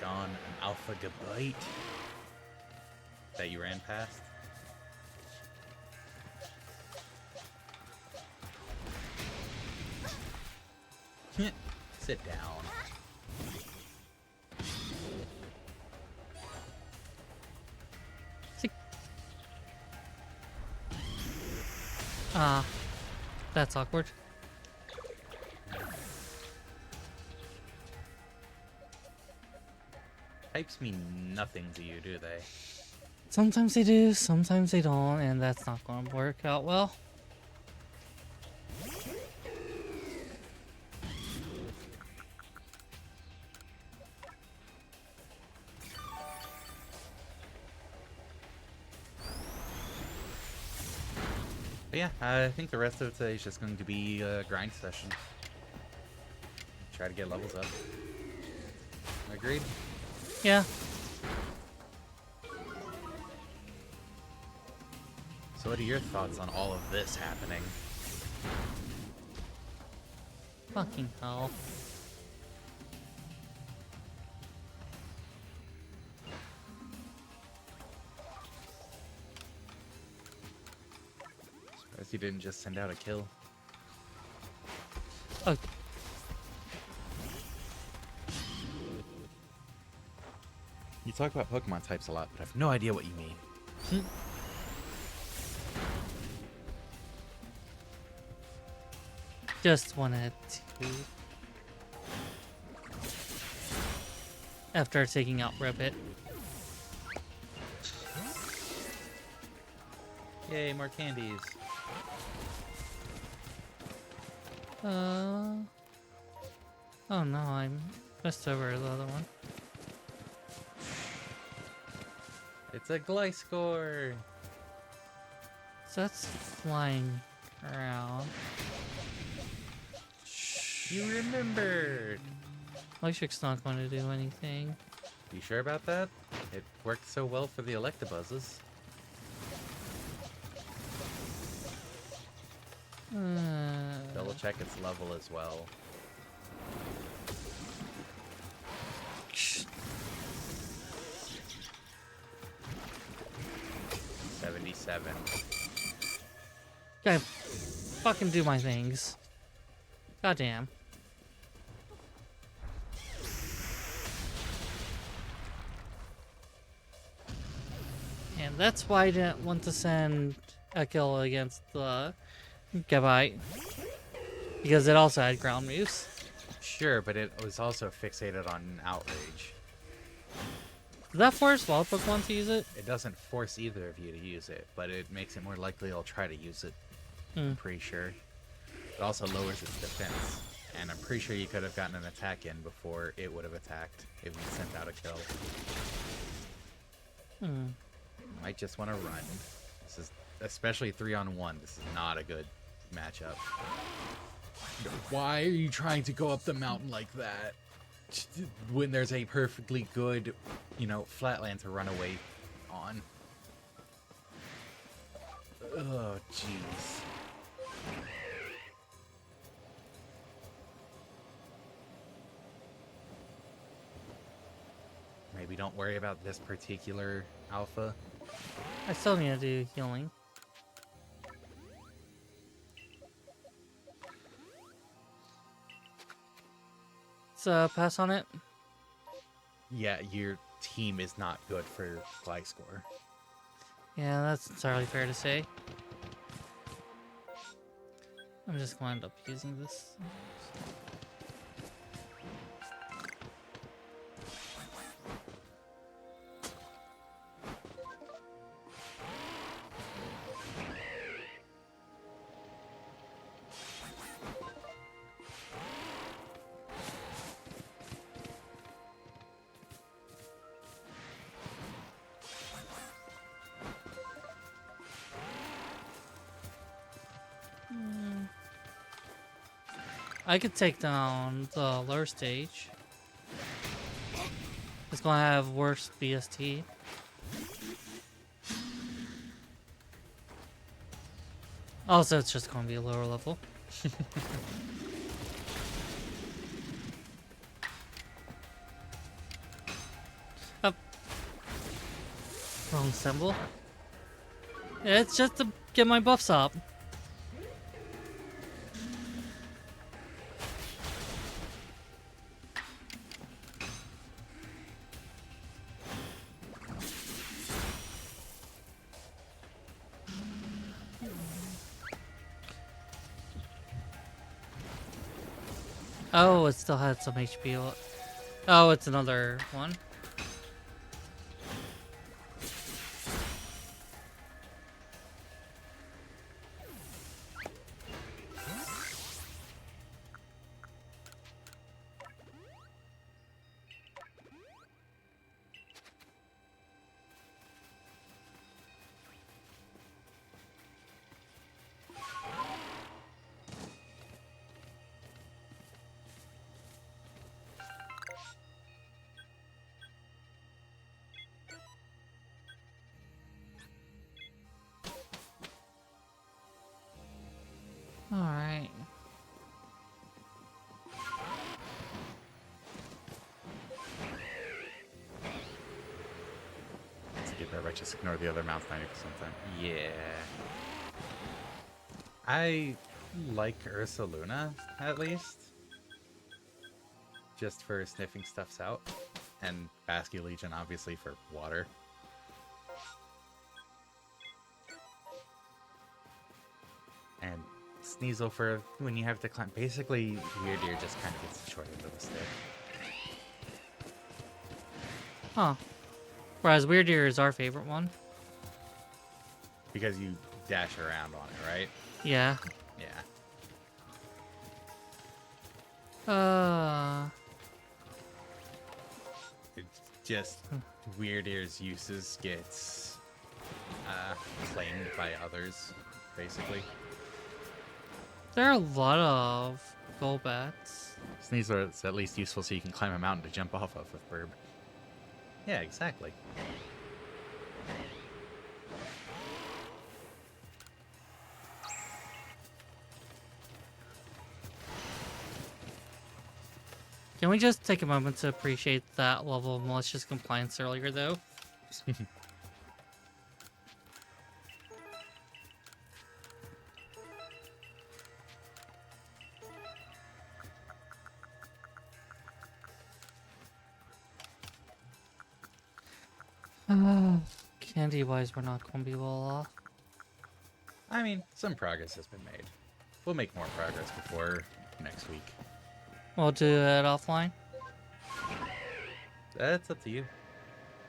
on an alpha Gabite that you ran past. Sit down. That's awkward. Types mean nothing to you, do they? Sometimes they do, sometimes they don't, and that's not going to work out well. But yeah, I think the rest of today is just going to be a grind session. Try to get levels up. Agreed? Yeah. So what are your thoughts on all of this happening? Fucking hell. Surprised you didn't just send out a kill. Oh. You talk about Pokemon types a lot, but I have no idea what you mean. Just wanted to. After taking out Ribbit. Yay, more candies. Oh no, I messed over the other one. It's a Gliscor. So that's flying around. You remembered. Electric's not going to do anything. You sure about that? It worked so well for the Electabuzzes. Double check its level as well. 77. Gotta fucking do my things. Goddamn. And that's why I didn't want to send a kill against the Gabite. Because it also had ground moves. Sure, but it was also fixated on Outrage. Does that force wild Pokemon to use it? It doesn't force either of you to use it, but it makes it more likely they'll try to use it. I'm pretty sure. It also lowers its defense. And I'm pretty sure you could have gotten an attack in before it would have attacked if you sent out a kill. Might just want to run. This is especially 3-on-1. This is not a good matchup. Why are you trying to go up the mountain like that? When there's a perfectly good, flatland to run away on. Oh, jeez. Maybe don't worry about this particular alpha. I still need to do healing. Let's pass on it. Yeah, your team is not good for Gliscor. Yeah, that's entirely fair to say. I'm just going to end up using this. I could take down the lower stage. It's gonna have worse BST. Also, it's just gonna be a lower level. Wrong symbol. It's just to get my buffs up. Oh, it still had some HP. Oh, it's another one. Alright. Let's get that right. Just ignore the other mouth 90% time. Yeah. I like Ursa Luna, at least. Just for sniffing stuffs out. And Basque Legion, obviously, for water. And Sneasel for when you have to climb. Basically, Weird Ear just kind of gets the short end of the stick. Huh. Whereas Weird Ear is our favorite one. Because you dash around on it, right? Yeah. Yeah. It's just Weird Ear's uses gets claimed by others, basically. There are a lot of Golbats. Sneasel is at least useful so you can climb a mountain to jump off of with Burb. Yeah, exactly. Can we just take a moment to appreciate that level of malicious compliance earlier, though? Candy-wise, we're not going to be well off. I mean, some progress has been made. We'll make more progress before next week. We'll do it offline. That's up to you.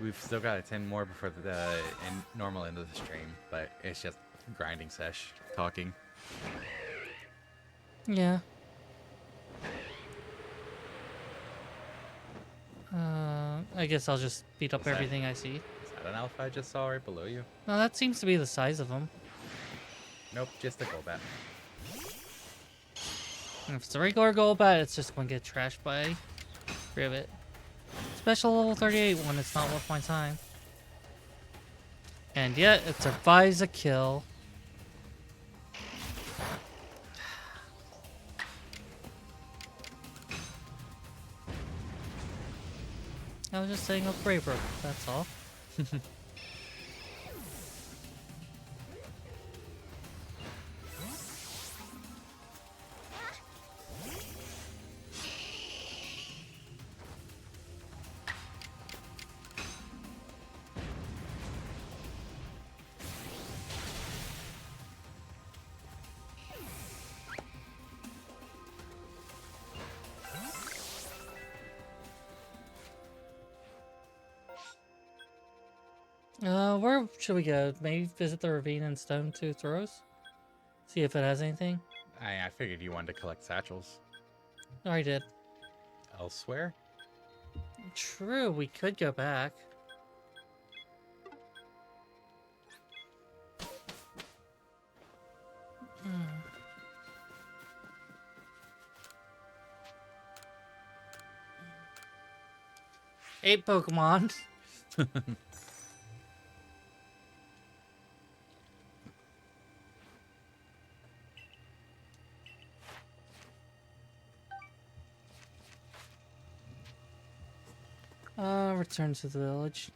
We've still got 10 more before the normal end of the stream, but it's just grinding sesh, talking. Yeah. I guess I'll just beat up everything I see. Is that an alpha I just saw right below you? No, that seems to be the size of them. Nope, just a Golbat. And if it's a regular Golbat, it's just going to get trashed by Rivet. Special level 38 when it's not worth my time. And yet, it survives a kill. I was just saying up braver, that's all. Where should we go? Maybe visit the ravine in Stone Tooth Rose? See if it has anything? I figured you wanted to collect satchels. Oh, I did. Elsewhere? True, we could go back. Hmm. 8 Pokemon. Return to the village.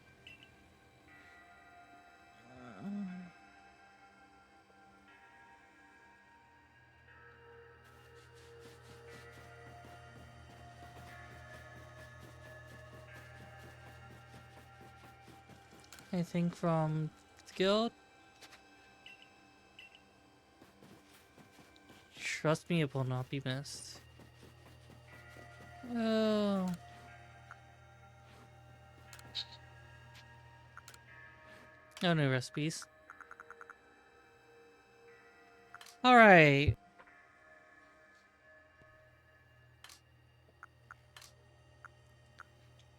Anything from the guild? Trust me, it will not be missed. Oh. No new recipes. Alright.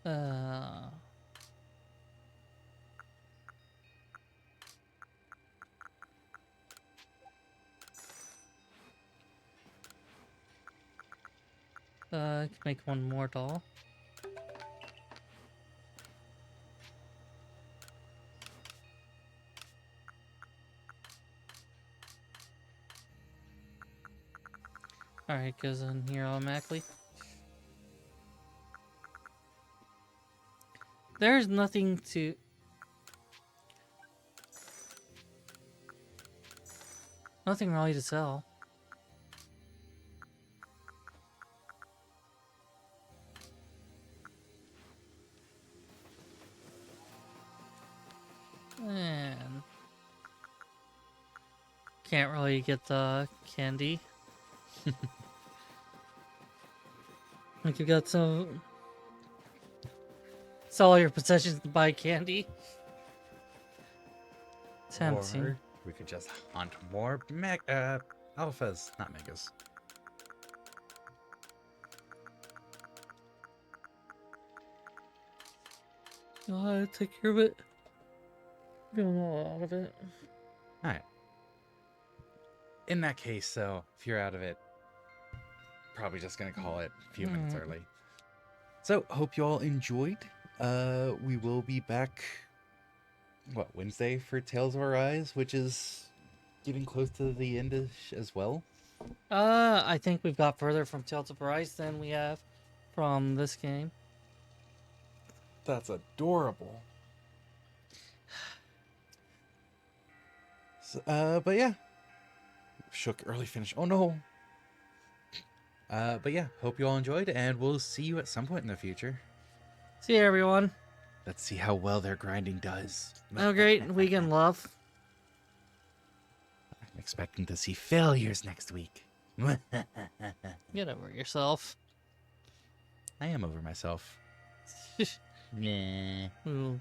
Uh... I can make one more doll. Alright, goes in here automatically. There's nothing to... Nothing really to sell. Man. Can't really get the candy. Like you got some... Sell all your possessions to buy candy. Tempting. Or we could just hunt more alphas, not megas. I'll take care of it. Doing a lot of it. Alright. In that case, so if you're out of it, probably just gonna call it a few minutes early. So hope you all enjoyed. We will be back Wednesday for Tales of Arise, which is getting close to the end as well. I think we've got further from Tales of Arise than we have from this game. That's adorable. So, but yeah. Shook early finish. Oh no. But yeah, hope you all enjoyed, and we'll see you at some point in the future. See you, everyone. Let's see how well their grinding does. Have a great weekend, love. I'm expecting to see failures next week. Get over yourself. I am over myself. Nah. Ooh,